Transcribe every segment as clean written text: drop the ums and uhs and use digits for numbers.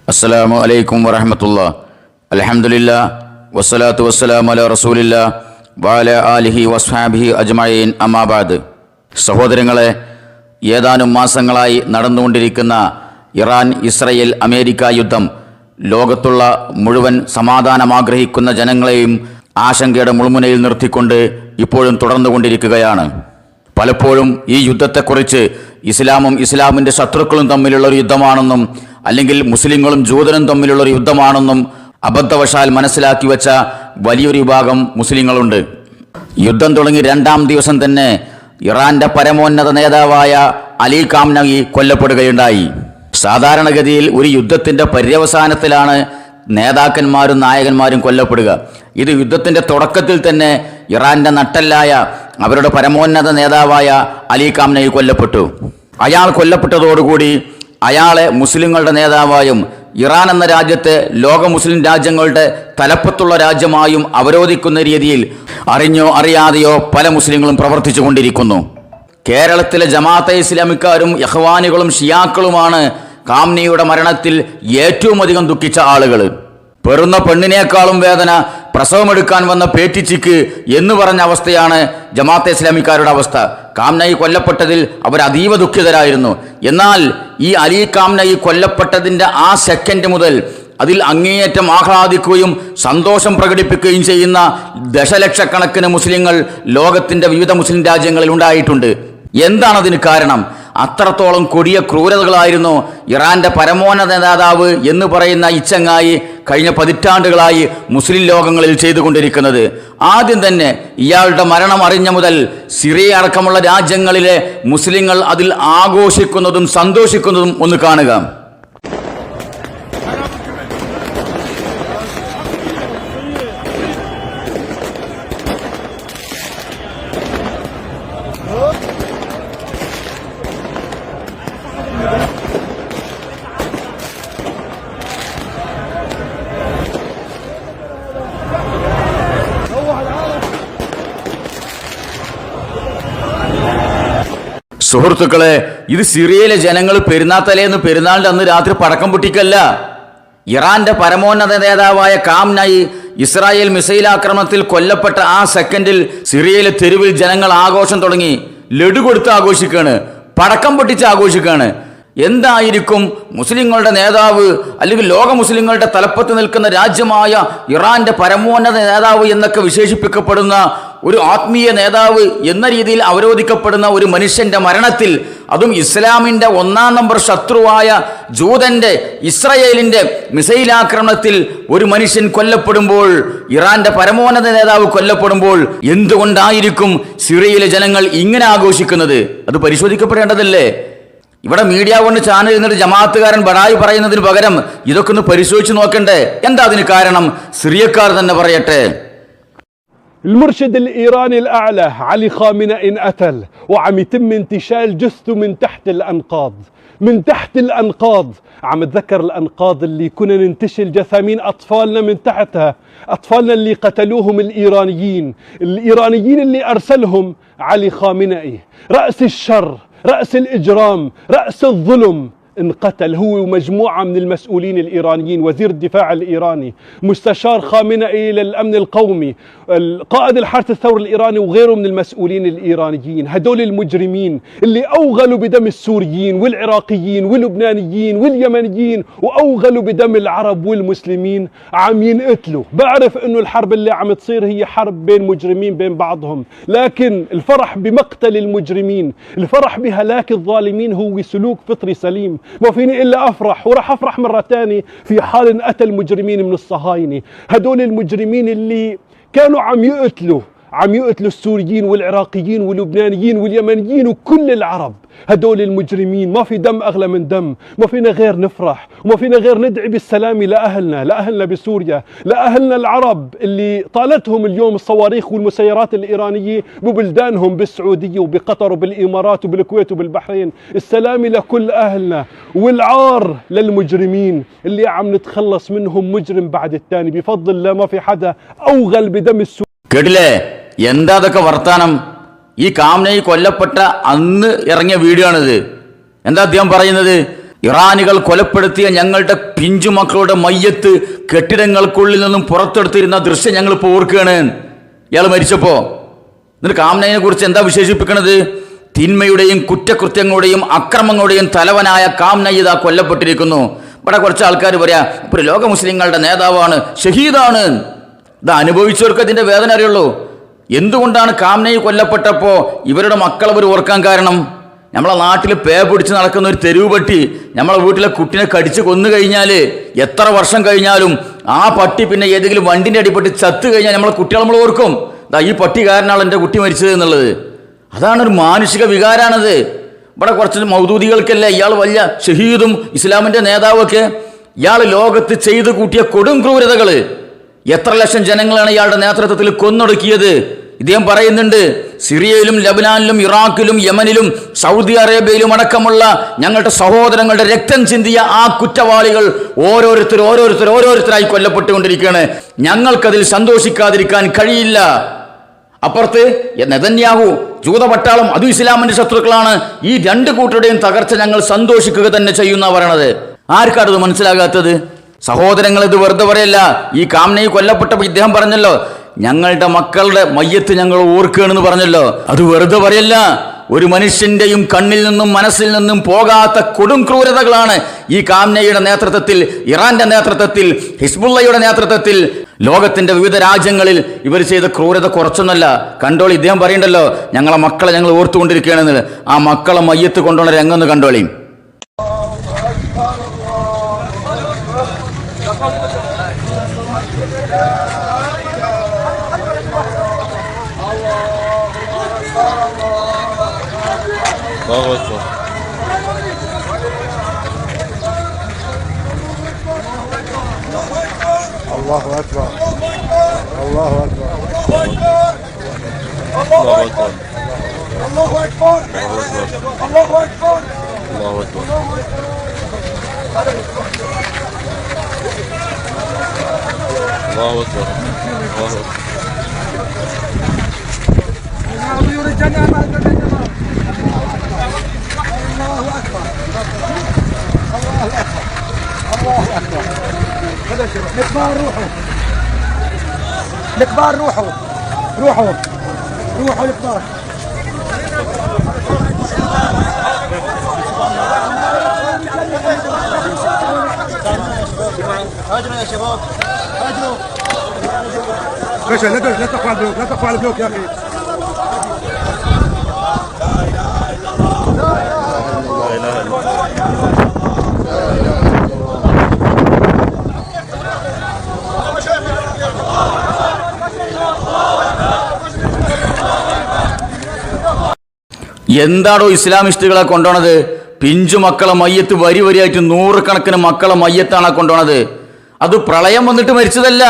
അസ്സലാമു അലൈക്കും വറഹ്മത്തുള്ളാഹി. അൽഹംദുലില്ലാ വസ്സലാത്തു വസ്സലാമു അലാ റസൂലില്ലാ വഅലാ ആലിഹി വസ്ഹാബിഹി അജ്മഈൻ. അമ്മാ ബഅദ്. സഹോദരങ്ങളെ, ഏതാനും മാസങ്ങളായി നടന്നുകൊണ്ടിരിക്കുന്ന ഇറാൻ ഇസ്രയേൽ അമേരിക്ക യുദ്ധം ലോകത്തുള്ള മുഴുവൻ സമാധാനം ആഗ്രഹിക്കുന്ന ജനങ്ങളെയും ആശങ്കയുടെ മുൾമുനയിൽ നിർത്തിക്കൊണ്ട് ഇപ്പോഴും തുടർന്നുകൊണ്ടിരിക്കുകയാണ്. പലപ്പോഴും ഈ യുദ്ധത്തെക്കുറിച്ച് ഇസ്ലാമും ഇസ്ലാമിൻ്റെ ശത്രുക്കളും തമ്മിലുള്ള ഒരു യുദ്ധമാണെന്നും അല്ലെങ്കിൽ മുസ്ലിങ്ങളും ജൂതനും തമ്മിലുള്ള ഒരു യുദ്ധമാണെന്നും അബദ്ധവശാൽ മനസ്സിലാക്കി വെച്ച വലിയൊരു വിഭാഗം മുസ്ലിങ്ങളുണ്ട്. യുദ്ധം തുടങ്ങി 2-ാം ദിവസം തന്നെ ഇറാന്റെ പരമോന്നത നേതാവായ അലി ഖാംനഈ കൊല്ലപ്പെടുകയുണ്ടായി. സാധാരണഗതിയിൽ ഒരു യുദ്ധത്തിന്റെ പര്യവസാനത്തിലാണ് നേതാക്കന്മാരും നായകന്മാരും കൊല്ലപ്പെടുക. ഇത് യുദ്ധത്തിന്റെ തുടക്കത്തിൽ തന്നെ ഇറാന്റെ നട്ടെല്ലായ അവരുടെ പരമോന്നത നേതാവായ അലി ഖാംനഈ കൊല്ലപ്പെട്ടു. അയാൾ കൊല്ലപ്പെട്ടതോടുകൂടി അയാളെ മുസ്ലിങ്ങളുടെ നേതാവായും ഇറാൻ എന്ന രാജ്യത്തെ ലോക മുസ്ലിം രാജ്യങ്ങളുടെ തലപ്പത്തുള്ള രാജ്യമായും അവരോധിക്കുന്ന രീതിയിൽ അറിഞ്ഞോ അറിയാതെയോ പല മുസ്ലിങ്ങളും പ്രവർത്തിച്ചു കൊണ്ടിരിക്കുന്നു. കേരളത്തിലെ ജമാഅത്തെ ഇസ്ലാമിക്കാരും ഇഖ്വാനികളും ഷിയാക്കളുമാണ് ഖാംനഈയുടെ മരണത്തിൽ ഏറ്റവും അധികം ദുഃഖിച്ച ആളുകൾ. പെറുന്ന പെണ്ണിനേക്കാളും വേദന പ്രസവമെടുക്കാൻ വന്ന പേറ്റിച്ചിക്ക് എന്ന് പറഞ്ഞ അവസ്ഥയാണ് ജമാഅത്തെ ഇസ്ലാമിക്കാരുടെ അവസ്ഥ. ഖാംനഈ കൊല്ലപ്പെട്ടതിൽ അവർ അതീവ ദുഃഖിതരായിരുന്നു. എന്നാൽ ഈ അലി ഖാംനഈ കൊല്ലപ്പെട്ടതിൻ്റെ ആ സെക്കൻഡ് മുതൽ അതിൽ അങ്ങേയറ്റം ആഹ്ലാദിക്കുകയും സന്തോഷം പ്രകടിപ്പിക്കുകയും ചെയ്യുന്ന ദശലക്ഷക്കണക്കിന് മുസ്ലിങ്ങൾ ലോകത്തിൻ്റെ വിവിധ മുസ്ലിം രാജ്യങ്ങളിൽ ഉണ്ടായിട്ടുണ്ട്. എന്താണതിന് കാരണം? അത്രത്തോളം കൊടിയ ക്രൂരതകളായിരുന്നു ഇറാന്റെ പരമോന്നത നേതാവ് എന്ന് പറയുന്ന ഇച്ചങ്ങായി കഴിഞ്ഞ പതിറ്റാണ്ടുകളായി മുസ്ലിം ലോകങ്ങളിൽ ചെയ്തുകൊണ്ടിരിക്കുന്നത്. ആദ്യം തന്നെ ഇയാളുടെ മരണം അറിഞ്ഞ മുതൽ സിറിയ അടക്കമുള്ള രാജ്യങ്ങളിലെ മുസ്ലിങ്ങൾ അതിൽ ആഘോഷിക്കുന്നതും സന്തോഷിക്കുന്നതും ഒന്ന് കാണുക. സുഹൃത്തുക്കളെ, ഇത് സിറിയയിലെ ജനങ്ങൾ പെരുന്നാത്തലേന്ന് പെരുന്നാളിൻ്റെ അന്ന് രാത്രി പടക്കം പൊട്ടിക്കല്ല. ഇറാന്റെ പരമോന്നത നേതാവായ ഖാംനഈ ഇസ്രായേൽ മിസൈൽ ആക്രമണത്തിൽ കൊല്ലപ്പെട്ട ആ സെക്കൻഡിൽ സിറിയയിലെ തെരുവിൽ ജനങ്ങൾ ആഘോഷം തുടങ്ങി. ലഡു കൊടുത്ത് ആഘോഷിക്കുകയാണ്, പടക്കം പൊട്ടിച്ച് ആഘോഷിക്കുകയാണ്. എന്തായിരിക്കും മുസ്ലിങ്ങളുടെ നേതാവ് അല്ലെങ്കിൽ ലോക മുസ്ലിങ്ങളുടെ തലപ്പത്ത് നിൽക്കുന്ന രാജ്യമായ ഇറാന്റെ പരമോന്നത നേതാവ് എന്നൊക്കെ വിശേഷിപ്പിക്കപ്പെടുന്ന ഒരു ആത്മീയ നേതാവ് എന്ന രീതിയിൽ അവരോധിക്കപ്പെടുന്ന ഒരു മനുഷ്യന്റെ മരണത്തിൽ, അതും ഇസ്ലാമിൻ്റെ 1-ാം നമ്പർ ശത്രുവായ ജൂതന്റെ ഇസ്രയേലിന്റെ മിസൈൽ ആക്രമണത്തിൽ ഒരു മനുഷ്യൻ കൊല്ലപ്പെടുമ്പോൾ, ഇറാന്റെ പരമോന്നത നേതാവ് കൊല്ലപ്പെടുമ്പോൾ എന്തുകൊണ്ടായിരിക്കും സിറിയയിലെ ജനങ്ങൾ ഇങ്ങനെ ആഘോഷിക്കുന്നത്? അത് പരിശോധിക്കപ്പെടേണ്ടതല്ലേ? ഇവിടെ മീഡിയ കൊണ്ട് ചാനൽ എന്നിട്ട് ജമാഅത്തുകാരൻ ബടായി പറയുന്നതിന് പകരം ഇതൊക്കെ ഒന്ന് പരിശോധിച്ച് നോക്കണ്ടേ? എന്താ അതിന് കാരണം? സിറിയക്കാർ തന്നെ പറയട്ടെ. المرشد الإيراني الأعلى علي خامنئي انقتل وعم يتم انتشال جثته من تحت الأنقاض. من تحت الأنقاض عم اتذكر الأنقاض اللي كنا ننتشل جثامين أطفالنا من تحتها، أطفالنا اللي قتلوهم الإيرانيين اللي أرسلهم علي خامنئي. رأس الشر، رأس الإجرام، رأس الظلم انقتل هو ومجموعة من المسؤولين الإيرانيين. وزير الدفاع الإيراني، مستشار خامنئي للأمن القومي، قائد الحرس الثوري الإيراني وغيره من المسؤولين الإيرانيين. هدول المجرمين اللي أوغلوا بدم السوريين والعراقيين واللبنانيين واليمنيين وأوغلوا بدم العرب والمسلمين عم ينقتلوا. بعرف إنه الحرب اللي عم تصير هي حرب بين مجرمين بين بعضهم، لكن الفرح بمقتل المجرمين، الفرح بهلاك الظالمين هو سلوك فطري سليم. ما فيني إلا أفرح، وراح أفرح مرة تانية في حال انقتل مجرمين من الصهاينة. هدول المجرمين اللي كانوا عم يقتلوا السوريين والعراقيين واللبنانيين واليمنيين وكل العرب. هدول المجرمين ما في دم أغلى من دم. ما فينا غير نفرح وما فينا غير ندعي بالسلام لأهلنا بسوريا، لأهلنا العرب اللي طالتهم اليوم الصواريخ والمسيرات الإيرانية ببلدانهم بالسعودية وبقطر وبالإمارات وبالكويت وبالبحرين. السلام لكل أهلنا، والعار للمجرمين اللي عم نتخلص منهم مجرم بعد الثاني بفضل الله. ما في حدا أوغل بدم السوريين. കേട്ടില്ലേ എന്താ അതൊക്കെ വർത്താനം? ഈ ഖാംനഈ കൊല്ലപ്പെട്ട അന്ന് ഇറങ്ങിയ വീഡിയോ ആണിത്. എന്താ അദ്ദേഹം പറയുന്നത്? ഇറാനികൾ കൊലപ്പെടുത്തിയ ഞങ്ങളുടെ പിഞ്ചു മക്കളുടെ മയ്യത്ത് കെട്ടിടങ്ങൾക്കുള്ളിൽ നിന്നും പുറത്തെടുത്തിരുന്ന ദൃശ്യം ഞങ്ങൾ ഇപ്പോൾ ഓർക്കുകയാണ്. ഇയാൾ മരിച്ചപ്പോൾ എന്നിട്ട് കാംനയെ കുറിച്ച് എന്താ വിശേഷിപ്പിക്കുന്നത്? തിന്മയുടെയും കുറ്റകൃത്യങ്ങളുടെയും അക്രമങ്ങളുടെയും തലവനായ കാംനയ് ഇതാ കൊല്ലപ്പെട്ടിരിക്കുന്നു. ഇവിടെ കുറച്ച് ആൾക്കാർ പറയാ ഇപ്പോൾ ലോക മുസ്ലിങ്ങളുടെ നേതാവാണ്, ഷഹീദാണ്. ഇത് അനുഭവിച്ചവർക്ക് അതിൻ്റെ വേദന അറിയുള്ളൂ. എന്തുകൊണ്ടാണ് കാംനയ് കൊല്ലപ്പെട്ടപ്പോൾ ഇവരുടെ മക്കൾ അവർ ഓർക്കാൻ കാരണം? നമ്മളെ നാട്ടിൽ പേ പിടിച്ച് നടക്കുന്ന ഒരു തെരുവ് പട്ടി നമ്മളെ വീട്ടിലെ കുട്ടിനെ കടിച്ച് കൊന്നു കഴിഞ്ഞാൽ എത്ര വർഷം കഴിഞ്ഞാലും ആ പട്ടി പിന്നെ ഏതെങ്കിലും വണ്ടിൻ്റെ അടിപ്പെട്ട് ചത്ത് കഴിഞ്ഞാൽ നമ്മളെ കുട്ടികൾ നമ്മൾ ഓർക്കും, ഈ പട്ടി കാരനാണ് എൻ്റെ കുട്ടി മരിച്ചത് എന്നുള്ളത്. അതാണ് ഒരു മാനുഷിക വികാരാണത്. ഇവിടെ കുറച്ച് മൗദൂദികൾക്കല്ലേ ഇയാൾ വലിയ ഷഹീദും ഇസ്ലാമിൻ്റെ നേതാവൊക്കെ. ഇയാൾ ലോകത്ത് ചെയ്തു കൂട്ടിയ കൊടും ക്രൂരതകൾ, എത്ര ലക്ഷം ജനങ്ങളാണ് ഇയാളുടെ നേതൃത്വത്തിൽ കൊന്നൊടുക്കിയത്. ഇദ്ദേഹം പറയുന്നുണ്ട്, സിറിയയിലും ലബനാനിലും ഇറാഖിലും യമനിലും സൗദി അറേബ്യയിലും അടക്കമുള്ള ഞങ്ങളുടെ സഹോദരങ്ങളുടെ രക്തം ചിന്തിയ ആ കുറ്റവാളികൾ ഓരോരുത്തരായി കൊല്ലപ്പെട്ടുകൊണ്ടിരിക്കുകയാണ്. ഞങ്ങൾക്കതിൽ സന്തോഷിക്കാതിരിക്കാൻ കഴിയില്ല. അപ്പുറത്ത് നെതന്യാഹു, ജൂത പട്ടാളം, അതും ഇസ്ലാമിന്റെ ശത്രുക്കളാണ്. ഈ രണ്ട് കൂട്ടരുടെയും തകർച്ച ഞങ്ങൾ സന്തോഷിക്കുക തന്നെ ചെയ്യുന്ന പറയണത്. ആർക്കാണത് മനസ്സിലാകാത്തത്? സഹോദരങ്ങൾ, ഇത് വെറുതെ പറയല്ല. ഈ കാംനയ് കൊല്ലപ്പെട്ടപ്പോൾ ഇദ്ദേഹം പറഞ്ഞല്ലോ, ഞങ്ങളുടെ മക്കളുടെ മയ്യത്ത് ഞങ്ങൾ ഓർക്കുകയാണെന്ന് പറഞ്ഞല്ലോ. അത് വെറുതെ പറയല്ല. ഒരു മനുഷ്യന്റെയും കണ്ണിൽ നിന്നും മനസ്സിൽ നിന്നും പോകാത്ത കൊടും ക്രൂരതകളാണ് ഈ കാംനയുടെ നേതൃത്വത്തിൽ, ഇറാന്റെ നേതൃത്വത്തിൽ, ഹിസ്ബുള്ളയുടെ നേതൃത്വത്തിൽ ലോകത്തിന്റെ വിവിധ രാജ്യങ്ങളിൽ ഇവർ ചെയ്ത ക്രൂരത കുറച്ചൊന്നല്ല. കണ്ടോളി, ഇദ്ദേഹം പറയണ്ടല്ലോ ഞങ്ങളെ മക്കളെ ഞങ്ങൾ ഓർത്തുകൊണ്ടിരിക്കുകയാണെന്ന്. ആ മക്കളെ മയ്യത്ത് കൊണ്ടുവന്ന രംഗം കണ്ടോളി. الله أكبر. الله أكبر. الله أكبر. الله أكبر. الله أكبر. الله أكبر. الله أكبر. الله أكبر. الكبار روحوا، الكبار روحوا روحوا روحوا الكبار. هاجروا يا شباب، هاجروا. لا تقفوا على البلوك، لا تقفوا على البلوك يا اخي. എന്താണോ ഇസ്ലാമിസ്റ്റുകളെ കൊണ്ടുപോണത്? പിഞ്ചു മക്കളെ മയ്യത്ത് വരി വരിയായിട്ട് നൂറുകണക്കിന് മക്കളെ മയ്യത്താണ് കൊണ്ടുപോണത്. അത് പ്രളയം വന്നിട്ട് മരിച്ചതല്ല,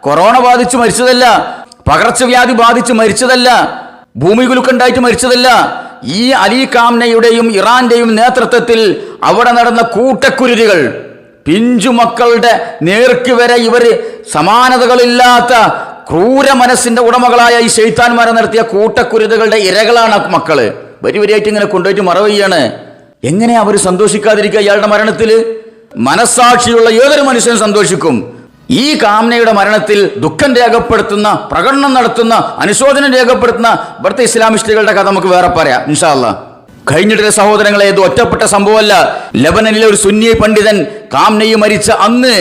കൊറോണ ബാധിച്ച് മരിച്ചതല്ല, പകർച്ചവ്യാധി ബാധിച്ച് മരിച്ചതല്ല, ഭൂമികുലുക്കുണ്ടായിട്ട് മരിച്ചതല്ല. ഈ അലി കാംനയുടെയും ഇറാന്റെയും നേതൃത്വത്തിൽ അവിടെ നടന്ന കൂട്ടക്കുരുതികൾ, പിഞ്ചു മക്കളുടെ നേർക്ക് വരെ ഇവർ സമാനതകളില്ലാത്ത ക്രൂര മനസ്സിന്റെ ഉടമകളായ ഈ ശൈത്താന്മാരെ നടത്തിയ കൂട്ടക്കുരുതകളുടെ ഇരകളാണ് മക്കള്. വരി വരിയായിട്ട് ഇങ്ങനെ കൊണ്ടുപോയിട്ട് മറവയ്യാണ്. എങ്ങനെ അവർ സന്തോഷിക്കാതിരിക്കുക ഇയാളുടെ മരണത്തിൽ? മനസ്സാക്ഷിയുള്ള ഏതൊരു മനുഷ്യനും സന്തോഷിക്കും. ഈ കാംനയുടെ മരണത്തിൽ ദുഃഖം രേഖപ്പെടുത്തുന്ന, പ്രകടനം നടത്തുന്ന, അനുശോചനം രേഖപ്പെടുത്തുന്ന ഇവിടുത്തെ ഇസ്ലാമിസ്റ്റുകളുടെ കഥ നമുക്ക് വേറെ പറയാം ഇൻഷാ അല്ലാഹ്. കഴിഞ്ഞിട്ടുള്ള സഹോദരങ്ങളെ, ഇത് ഒറ്റപ്പെട്ട സംഭവമല്ല. ലബനനിലെ ഒരു സുന്നി പണ്ഡിതൻ കാംനയ് മരിച്ച അന്ന്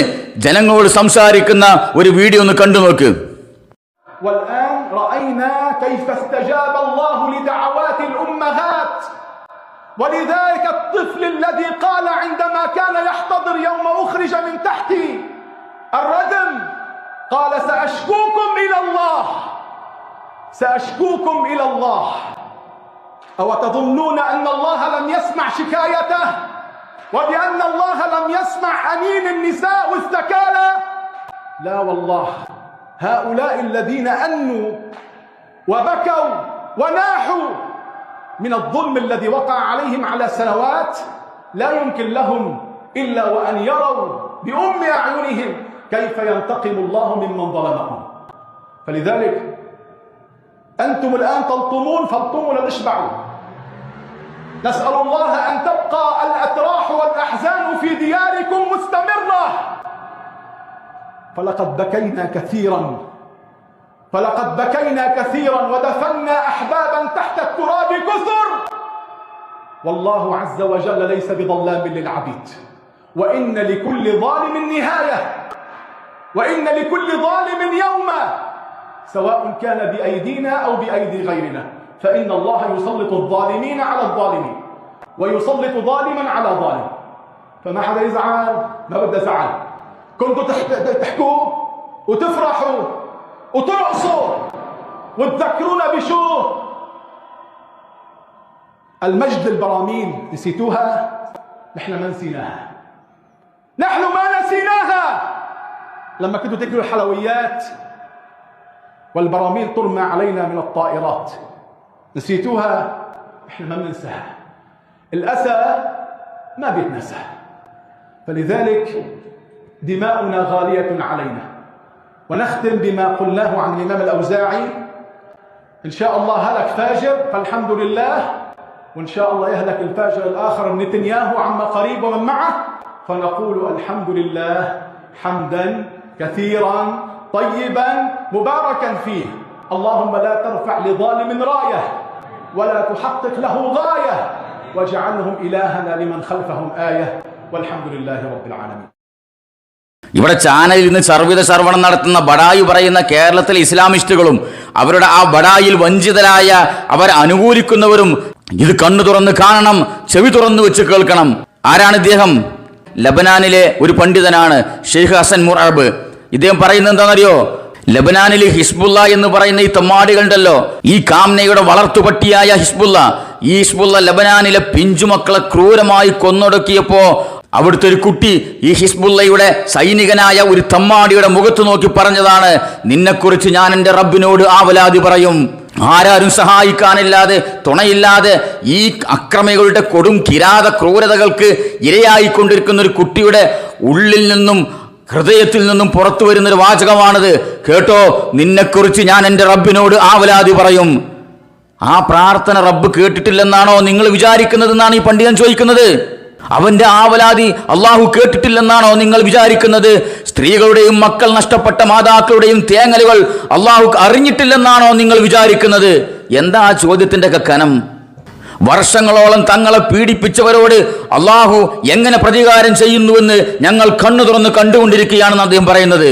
ജനങ്ങളോട് സംസാരിക്കുന്ന ഒരു വീഡിയോ ഒന്ന് കണ്ടു നോക്ക്. والآن رأينا كيف استجاب الله لدعوات الأمهات، ولذلك الطفل الذي قال عندما كان يحتضر يوم أخرج من تحت الردم قال سأشكوكم إلى الله، سأشكوكم إلى الله. أو تظنون أن الله لم يسمع شكايته وبأن الله لم يسمع أنين النساء واستكالا؟ لا والله، هؤلاء الذين أنوا وبكوا وناحوا من الظلم الذي وقع عليهم على سنوات لا يمكن لهم إلا وأن يروا بأم أعينهم كيف ينتقم الله ممن ظلمهم. فلذلك أنتم الآن تلطمون فالطموا لتشبعوا، نسأل الله أن تبقى الأتراح والأحزان في دياركم مستمرة. فلقد بكينا كثيرا ودفنا أحبابا تحت التراب كثر. والله عز وجل ليس بظلام للعبيد، وإن لكل ظالم نهاية، وإن لكل ظالم يوما، سواء كان بأيدينا أو بأيدي غيرنا، فإن الله يسلط الظالمين على الظالمين ويسلط ظالما على ظالم. فما حدا يزعل، ما بدي زعل. كنتوا تحكوا وتفرحوا وترقصوا وتذكرونا بشو؟ المجد البراميل. نسيتوها؟ نحن ما نسيناها، نحن ما نسيناها. لما كنتوا تاكلوا الحلويات والبراميل ترمى علينا من الطائرات، نسيتوها؟ نحن ما بننساها. الأسى ما بيتنسى، فلذلك دماؤنا غالية علينا. ونختم بما قلناه عن الإمام الأوزاعي: إن شاء الله هلك فاجر فالحمد لله، وإن شاء الله يهلك الفاجر الآخر نتنياهو عما قريب ومن معه، فنقول الحمد لله حمدا كثيرا طيبا مباركا فيه. اللهم لا ترفع لظالم راية ولا تحقق له غاية، واجعلهم إلهنا لمن خلفهم آية، والحمد لله رب العالمين. ഇവിടെ ചാനലിൽ നിന്ന് സർവ്വിത സർവണം നടത്തുന്ന ബഡായി പറയുന്ന കേരളത്തിലെ ഇസ്ലാമിസ്റ്റുകളും അവരുടെ ആ ബഡായിൽ വഞ്ചിതരായ അവർ അനുകൂലിക്കുന്നവരും ഇത് കണ്ണു തുറന്ന് കാണണം, ചെവി തുറന്നു വെച്ച് കേൾക്കണം. ആരാണ് ഇദ്ദേഹം? ലബനാനിലെ ഒരു പണ്ഡിതനാണ്, ഷെയ്ഖ് ഹസൻ മുർഅബ്. ഇദ്ദേഹം പറയുന്നത് എന്താണെന്നറിയോ? ലബനാനിൽ ഹിസ്ബുള്ള എന്ന് പറയുന്ന ഈ തമ്മാടികളുണ്ടല്ലോ, ഈ കാംനയുടെ വളർത്തുപട്ടിയായ ഹിസ്ബുള്ള, ഈ ഹിസ്ബുള്ള ലബനാനിലെ പിഞ്ചുമക്കളെ ക്രൂരമായി കൊന്നൊടുക്കിയപ്പോ അവിടുത്തെ ഒരു കുട്ടി ഈ ഹിസ്ബുള്ളയുടെ സൈനികനായ ഒരു തമ്മാടിയുടെ മുഖത്ത് നോക്കി പറഞ്ഞതാണ്: നിന്നെക്കുറിച്ച് ഞാൻ എൻ്റെ റബ്ബിനോട് ആവലാതി പറയും. ആരാരും സഹായിക്കാനില്ലാതെ, തുണയില്ലാതെ ഈ അക്രമികളുടെ കൊടും കിരാത ക്രൂരതകൾക്ക് ഇരയായിക്കൊണ്ടിരിക്കുന്ന ഒരു കുട്ടിയുടെ ഉള്ളിൽ നിന്നും ഹൃദയത്തിൽ നിന്നും പുറത്തു വരുന്നൊരു വാചകമാണിത്. കേട്ടോ, നിന്നെക്കുറിച്ച് ഞാൻ എൻ്റെ റബ്ബിനോട് ആവലാതി പറയും. ആ പ്രാർത്ഥന റബ്ബ് കേട്ടിട്ടില്ലെന്നാണോ നിങ്ങൾ വിചാരിക്കുന്നതെന്നാണ് ഈ പണ്ഡിതൻ ചോദിക്കുന്നത്. അവന്റെ ആവലാതി അള്ളാഹു കേട്ടിട്ടില്ലെന്നാണോ നിങ്ങൾ വിചാരിക്കുന്നത്? സ്ത്രീകളുടെയും മക്കൾ നഷ്ടപ്പെട്ട മാതാക്കളുടെയും തേങ്ങലുകൾ അള്ളാഹു അറിഞ്ഞിട്ടില്ലെന്നാണോ നിങ്ങൾ വിചാരിക്കുന്നത്? എന്താ ആ ചോദ്യത്തിന്റെ ഒക്കെ കനം? വർഷങ്ങളോളം തങ്ങളെ പീഡിപ്പിച്ചവരോട് അള്ളാഹു എങ്ങനെ പ്രതികാരം ചെയ്യുന്നുവെന്ന് ഞങ്ങൾ കണ്ണു തുറന്ന് കണ്ടുകൊണ്ടിരിക്കുകയാണെന്ന് അദ്ദേഹം പറയുന്നത്.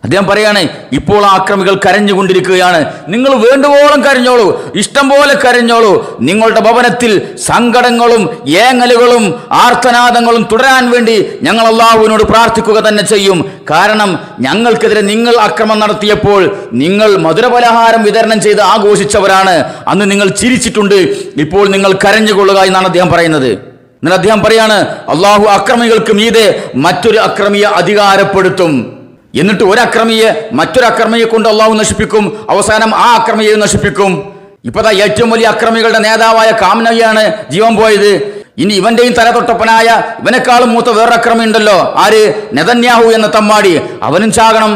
അദ്ദേഹം പറയാണ്, ഇപ്പോൾ ആ അക്രമികൾ കരഞ്ഞുകൊണ്ടിരിക്കുകയാണ്. നിങ്ങൾ വേണ്ടുവോളം കരഞ്ഞോളൂ, ഇഷ്ടം പോലെ കരഞ്ഞോളൂ. നിങ്ങളുടെ ഭവനത്തിൽ സങ്കടങ്ങളും ഏങ്ങലുകളും ആർത്തനാദങ്ങളും തുടരാൻ വേണ്ടി ഞങ്ങൾ അള്ളാഹുവിനോട് പ്രാർത്ഥിക്കുക തന്നെ ചെയ്യും. കാരണം ഞങ്ങൾക്കെതിരെ നിങ്ങൾ അക്രമം നടത്തിയപ്പോൾ നിങ്ങൾ മധുരപലഹാരം വിതരണം ചെയ്ത് ആഘോഷിച്ചവരാണ്. അന്ന് നിങ്ങൾ ചിരിച്ചിട്ടുണ്ട്, ഇപ്പോൾ നിങ്ങൾ കരഞ്ഞുകൊള്ളുക എന്നാണ് അദ്ദേഹം പറയുന്നത്. എന്നാൽ അദ്ദേഹം പറയാണ്, അള്ളാഹു അക്രമികൾക്ക് മീതെ മറ്റൊരു അക്രമിയെ അധികാരപ്പെടുത്തും. എന്നിട്ട് ഒരക്രമിയെ മറ്റൊരു അക്രമിയെ കൊണ്ട് അള്ളാഹു നശിപ്പിക്കും. അവസാനം ആ അക്രമിയെ നശിപ്പിക്കും. ഇപ്പതാ ഏറ്റവും വലിയ അക്രമികളുടെ നേതാവായ കാംനയാണ് ജീവൻ പോയത്. ഇനി ഇവന്റെയും തലതൊട്ടപ്പനായ ഇവനെക്കാളും മൂത്ത വേറൊരു അക്രമി ഉണ്ടല്ലോ, ആര്? നെതന്യാഹു എന്ന തമ്മാടി. അവനും ചാകണം.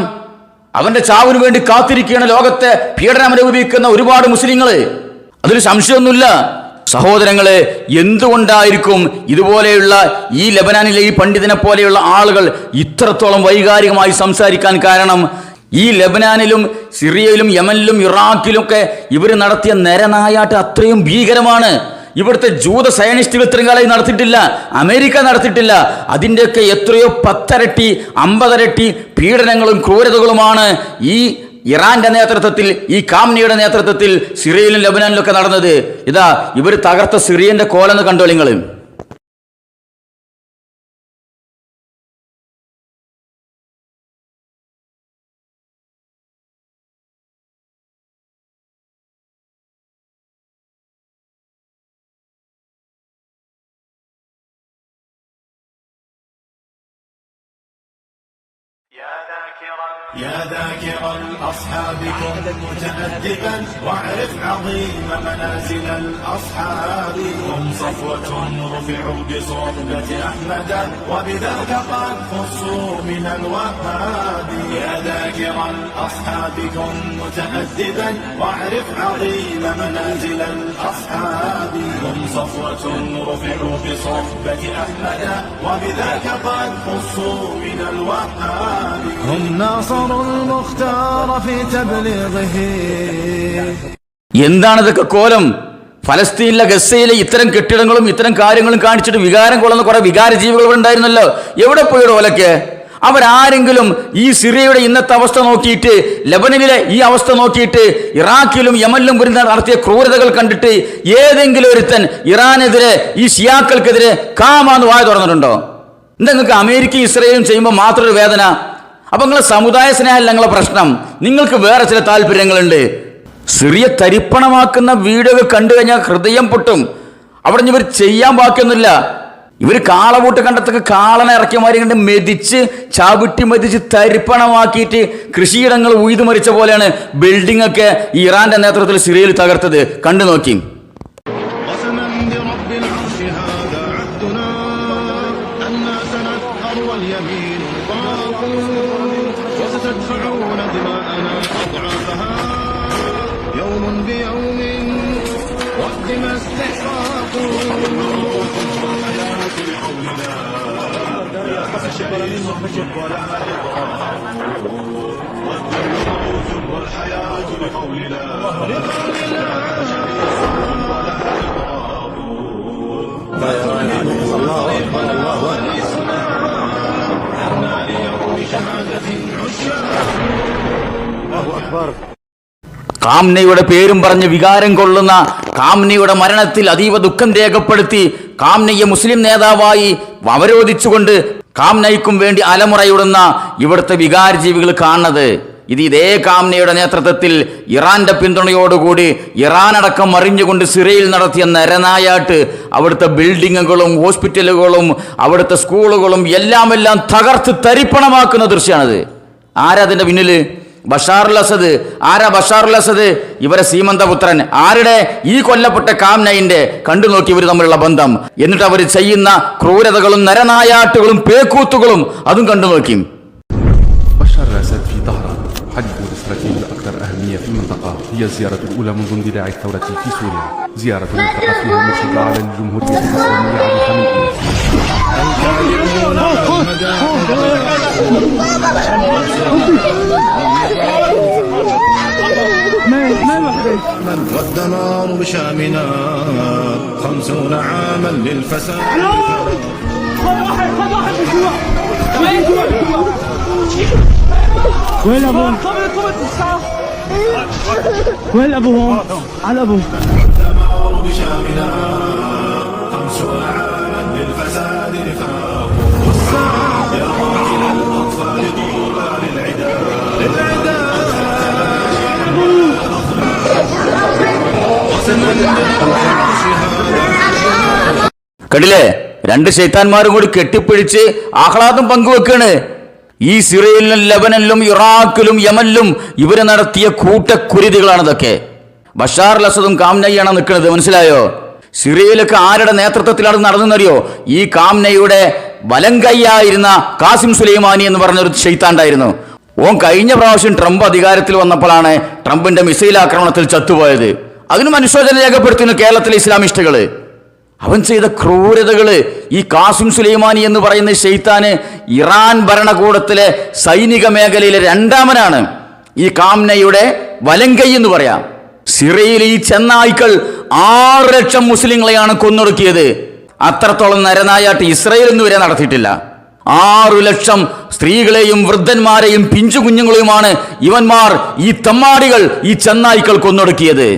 അവന്റെ ചാവിന് വേണ്ടി കാത്തിരിക്കുകയാണ് ലോകത്തെ പീഡനം അനുഭവിക്കുന്ന ഒരുപാട് മുസ്ലിങ്ങള്. അതിൽ സംശയമൊന്നുമില്ല. സഹോദരങ്ങളെ, എന്തുകൊണ്ടായിരിക്കും ഇതുപോലെയുള്ള ഈ ലബനാനിലെ ഈ പണ്ഡിതനെ പോലെയുള്ള ആളുകൾ ഇത്രത്തോളം വൈകാരികമായി സംസാരിക്കാൻ കാരണം? ഈ ലബനാനിലും സിറിയയിലും യമനിലും ഇറാഖിലും ഒക്കെ ഇവർ നടത്തിയ നരനായാട്ട് അത്രയും ഭീകരമാണ്. ഇവിടുത്തെ ജൂത സയനിസ്റ്റുകൾ ഇത്രയും കാലം നടത്തിയിട്ടില്ല, അമേരിക്ക നടത്തിയിട്ടില്ല. അതിൻ്റെയൊക്കെ എത്രയോ 10 ഇരട്ടി 50 ഇരട്ടി പീഡനങ്ങളും ക്രൂരതകളുമാണ് ഈ ഇറാന്റെ നേതൃത്വത്തിൽ, ഈ കാംനിയുടെ നേതൃത്വത്തിൽ സിറിയയിലും ലബനാനിലൊക്കെ നടന്നത്. ഇതാ ഇവർ തകർത്ത സിറിയന്റെ കോലെന്ന് കണ്ടോ നിങ്ങൾ. يا ذاكر يا ذاكر الأصحاب كن متأدبا واعرف عظيم منازل الأصحاب هم صفوة رفعوا بصحبة أحمد وبذاك قد خصوا من الوهاب يا ذاكر الأصحاب كن متأدبا واعرف عظيم منازل الأصحاب هم صفوة رفعوا بصحبة أحمد وبذاك قد خصوا من الوهاب هم ناصروا المختار في تبليغه. എന്താണിതൊക്കെ കോലം? ഫലസ്തീനിലെ ഗസയിലെ ഇത്തരം കെട്ടിടങ്ങളും ഇത്തരം കാര്യങ്ങളും കാണിച്ചിട്ട് വികാരം കൊള്ളുന്ന കുറെ വികാര ജീവികൾ ഉണ്ടായിരുന്നല്ലോ. എവിടെ പോയിടോ ഓലൊക്കെ? അവരാരെങ്കിലും ഈ സിറിയയുടെ ഇന്നത്തെ അവസ്ഥ നോക്കിയിട്ട്, ലെബനനിലെ ഈ അവസ്ഥ നോക്കിയിട്ട്, ഇറാഖിലും യമനിലും നടത്തിയ ക്രൂരതകൾ കണ്ടിട്ട് ഏതെങ്കിലും ഒരുത്തൻ ഇറാനെതിരെ ഈ ഷിയാക്കൾക്കെതിരെ കാമാന്ന് വായ തുറന്നിട്ടുണ്ടോ? നിങ്ങൾക്ക് അമേരിക്കയും ഇസ്രയേലും ചെയ്യുമ്പോൾ മാത്രമൊരു വേദന? അപ്പൊ നിങ്ങളെ സമുദായ സ്നേഹമല്ല നിങ്ങളെ പ്രശ്നം, നിങ്ങൾക്ക് വേറെ ചില താല്പര്യങ്ങളുണ്ട്. സിറിയ തരിപ്പണമാക്കുന്ന വീഡിയോ കണ്ടു കഴിഞ്ഞാൽ ഹൃദയം പൊട്ടും. അവിടെ ഇവർ ചെയ്യാൻ ബാക്കിയൊന്നുമില്ല. ഇവർ കാളവൂട്ട് കണ്ടത്തൊക്കെ കാളനെ ഇറക്കിയമാരി കണ്ട് മെതിച്ച് ചവിട്ടി മെതിച്ച് തരിപ്പണമാക്കിയിട്ട് കൃഷിയിടങ്ങൾ ഉയ്തുമറിച്ച പോലെയാണ് ബിൽഡിംഗ് ഒക്കെ ഇറാന്റെ നേതൃത്വത്തിൽ സിറിയയിൽ തകർത്തത്. കണ്ടു നോക്കി. കാംനയുടെ പേരും പറഞ്ഞ് വികാരം കൊള്ളുന്ന, കാംനയുടെ മരണത്തിൽ അതീവ ദുഃഖം രേഖപ്പെടുത്തി കാംനയെ മുസ്ലിം നേതാവായി അവരോധിച്ചുകൊണ്ട് കാംനയ്ക്കും വേണ്ടി അലമുറയിടുന്ന ഇവിടുത്തെ വികാരജീവികൾ കാണുന്നത് ഇതേ കാംനയുടെ നേതൃത്വത്തിൽ ഇറാന്റെ പിന്തുണയോടുകൂടി ഇറാനടക്കം മറിഞ്ഞുകൊണ്ട് സിറിയയിൽ നടത്തിയ നരനായാട്ട് അവിടുത്തെ ബിൽഡിങ്ങുകളും ഹോസ്പിറ്റലുകളും അവിടുത്തെ സ്കൂളുകളും എല്ലാം തകർത്ത് തരിപ്പണമാക്കുന്ന ദൃശ്യമാണിത്. ആരാ അതിന്റെ പിന്നില്? ബഷാറുൽ അസദ്. ആരാ ബഷാറുൽ അസദ്? ഇവരെ സീമന്തപുത്രൻ. ആരുടെ? ഈ കൊല്ലപ്പെട്ട കാംനയിന്റെ. കണ്ടു നോക്കി ഇവർ തമ്മിലുള്ള ബന്ധം. എന്നിട്ട് അവർ ചെയ്യുന്ന ക്രൂരതകളും നരനായാട്ടുകളും പേക്കൂത്തുകളും അതും കണ്ടു നോക്കി. بشار الأسد في طهران حديث الاستراتيجي الأكثر أهمية في المنطقة هي الزيارة الأولى منذ اندلاع الثورة في سوريا، زيارة التقى فيها المرشد الأعلى للجمهورية الإسلامية علي خامنئي. والدمار بشامنا 50 عاما للفساد. وين ابوهم؟ وين ابوهم؟ على ابوهم. الدمار بشامنا 50 عاما للفساد نفاق. والساعة يا قاتل الأطفال طوبى للعدا. കണ്ടില്ലേ? രണ്ട് ശൈത്താന്മാരും കൂടി കെട്ടിപ്പിടിച്ച് ആഹ്ലാദം പങ്കുവെക്കാണ്. ഈ സിറിയയിലും ലെബനനിലും ഇറാഖിലും യമനിലും ഇവര് നടത്തിയ കൂട്ടക്കുരുതികളാണ് ഇതൊക്കെ. ബഷാറുൽ അസദും കാംനയാണ് നിൽക്കുന്നത്. മനസ്സിലായോ? സിറിയയിലൊക്കെ ആരുടെ നേതൃത്വത്തിലാണ് നടന്നറിയോ? ഈ കാംനയുടെ വലം കൈയായിരുന്ന കാസിം സുലൈമാനി എന്ന് പറഞ്ഞൊരു ശൈത്താണ്ടായിരുന്നു. ഓൻ കഴിഞ്ഞ പ്രാവശ്യം ട്രംപ് അധികാരത്തിൽ വന്നപ്പോഴാണ് ട്രംപിന്റെ മിസൈൽ ആക്രമണത്തിൽ ചത്തുപോയത്. അതിന് അനുശോചനം രേഖപ്പെടുത്തുന്നു കേരളത്തിലെ ഇസ്ലാമിസ്റ്റുകള്. അവൻ ചെയ്ത ക്രൂരതകള്. ഈ കാസിം സുലൈമാനി എന്ന് പറയുന്ന ശൈത്താന് ഇറാൻ ഭരണകൂടത്തിലെ സൈനിക മേഖലയിലെ രണ്ടാമനാണ്. ഈ കാംനയുടെ വലങ്കൈ എന്ന് പറയാം. സിറിയയിൽ ഈ ചെന്നായ്ക്കൾ 6 ലക്ഷം മുസ്ലിങ്ങളെയാണ് കൊന്നൊടുക്കിയത്. അത്രത്തോളം നരനായാട്ട് ഇസ്രയേൽ ഇന്ന് വരെ നടത്തിയിട്ടില്ല. 6 ലക്ഷം സ്ത്രീകളെയും വൃദ്ധന്മാരെയും പിഞ്ചു കുഞ്ഞുങ്ങളെയുമാണ് ഇവന്മാർ, ഈ തമ്മാടികൾ, ഈ ചെന്നായ്ക്കൾ കൊന്നൊടുക്കിയത്.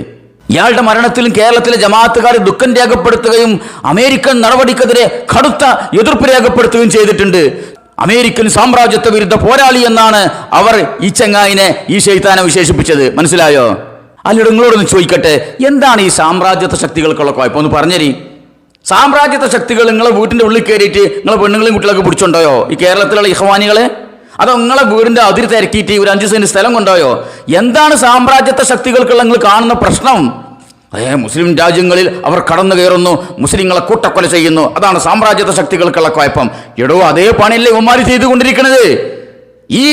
ഇയാളുടെ മരണത്തിലും കേരളത്തിലെ ജമാഅത്തുകാർ ദുഃഖം രേഖപ്പെടുത്തുകയും അമേരിക്കൻ നടപടിക്കെതിരെ കടുത്ത എതിർപ്പ് രേഖപ്പെടുത്തുകയും ചെയ്തിട്ടുണ്ട്. അമേരിക്കൻ സാമ്രാജ്യത്വ വിരുദ്ധ പോരാളി എന്നാണ് അവർ ഈ ചെങ്ങായിനെ, ഈ ശൈത്താനെ വിശേഷിപ്പിച്ചത്. മനസ്സിലായോ? അല്ലട നിങ്ങളോടൊന്ന് ചോദിക്കട്ടെ, എന്താണ് ഈ സാമ്രാജ്യത്വ ശക്തികൾക്കുള്ള കുഴപ്പം? ഒന്ന് പറഞ്ഞേരി. സാമ്രാജ്യത്വ ശക്തികൾ നിങ്ങളെ വീട്ടിന്റെ ഉള്ളിൽ കയറിയിട്ട് നിങ്ങളെ പെണ്ണുങ്ങളെയും കുട്ടികളൊക്കെ പിടിച്ചുണ്ടോയോ? ഈ കേരളത്തിലുള്ള ഇഖ്വാനികളെ അതോ നിങ്ങളെ വീടിന്റെ അതിര് തിരക്കിയിട്ട് ഒരു 5 സെന്റ് സ്ഥലം കൊണ്ടുപോയോ? എന്താണ് സാമ്രാജ്യത്വ ശക്തികൾക്കുള്ള നിങ്ങൾ കാണുന്ന പ്രശ്നം? മുസ്ലിം രാജ്യങ്ങളിൽ അവർ കടന്നു കയറുന്നു, മുസ്ലിങ്ങളെ കൂട്ടക്കൊല ചെയ്യുന്നു, അതാണ് സാമ്രാജ്യത്വ ശക്തികൾക്കുള്ള കുഴപ്പം. എടോ, അതേ പണിയല്ലേ ഇവന്മാർ ചെയ്തുകൊണ്ടിരിക്കുന്നത്. ഈ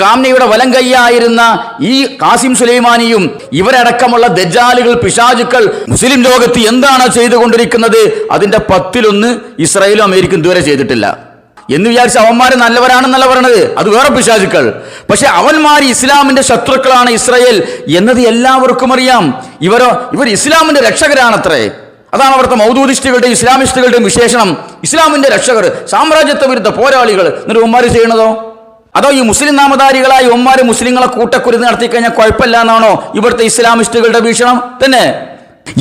കാംനയുടെ വലം കൈയായിരുന്ന ഈ കാസിം സുലൈമാനിയും ഇവരടക്കമുള്ള ദജ്ജാലുകൾ, പിശാചുക്കൾ മുസ്ലിം ലോകത്ത് എന്താണ് ചെയ്തുകൊണ്ടിരിക്കുന്നത്? അതിന്റെ 10-1 ഇസ്രായേലും അമേരിക്കയും ഇതുവരെ ചെയ്തിട്ടില്ല എന്ന് വിചാരിച്ച് അവന്മാര് നല്ലവരാണെന്നല്ല പറയണത്, അത് വേറെ പിശാചുക്കൾ. പക്ഷെ അവന്മാർ ഇസ്ലാമിന്റെ ശത്രുക്കളാണ് ഇസ്രായേൽ എന്നത് എല്ലാവർക്കും അറിയാം. ഇവർ ഇസ്ലാമിന്റെ രക്ഷകരാണത്രേ. അതാണ് അവിടുത്തെ മൗദൂദിസ്റ്റുകളുടെയും ഇസ്ലാമിസ്റ്റുകളുടെയും വിശേഷണം. ഇസ്ലാമിന്റെ രക്ഷകർ, സാമ്രാജ്യത്വ വിരുദ്ധ പോരാളികൾ. എന്നിട്ട് ഉമ്മാര് ചെയ്യണതോ? അതോ ഈ മുസ്ലിം നാമധാരികളായ ഉമ്മാര് മുസ്ലിങ്ങളെ കൂട്ടക്കുരുതി നടത്തി കഴിഞ്ഞാൽ കുഴപ്പമില്ല എന്നാണോ ഇവിടുത്തെ ഇസ്ലാമിസ്റ്റുകളുടെ വീക്ഷണം? തന്നെ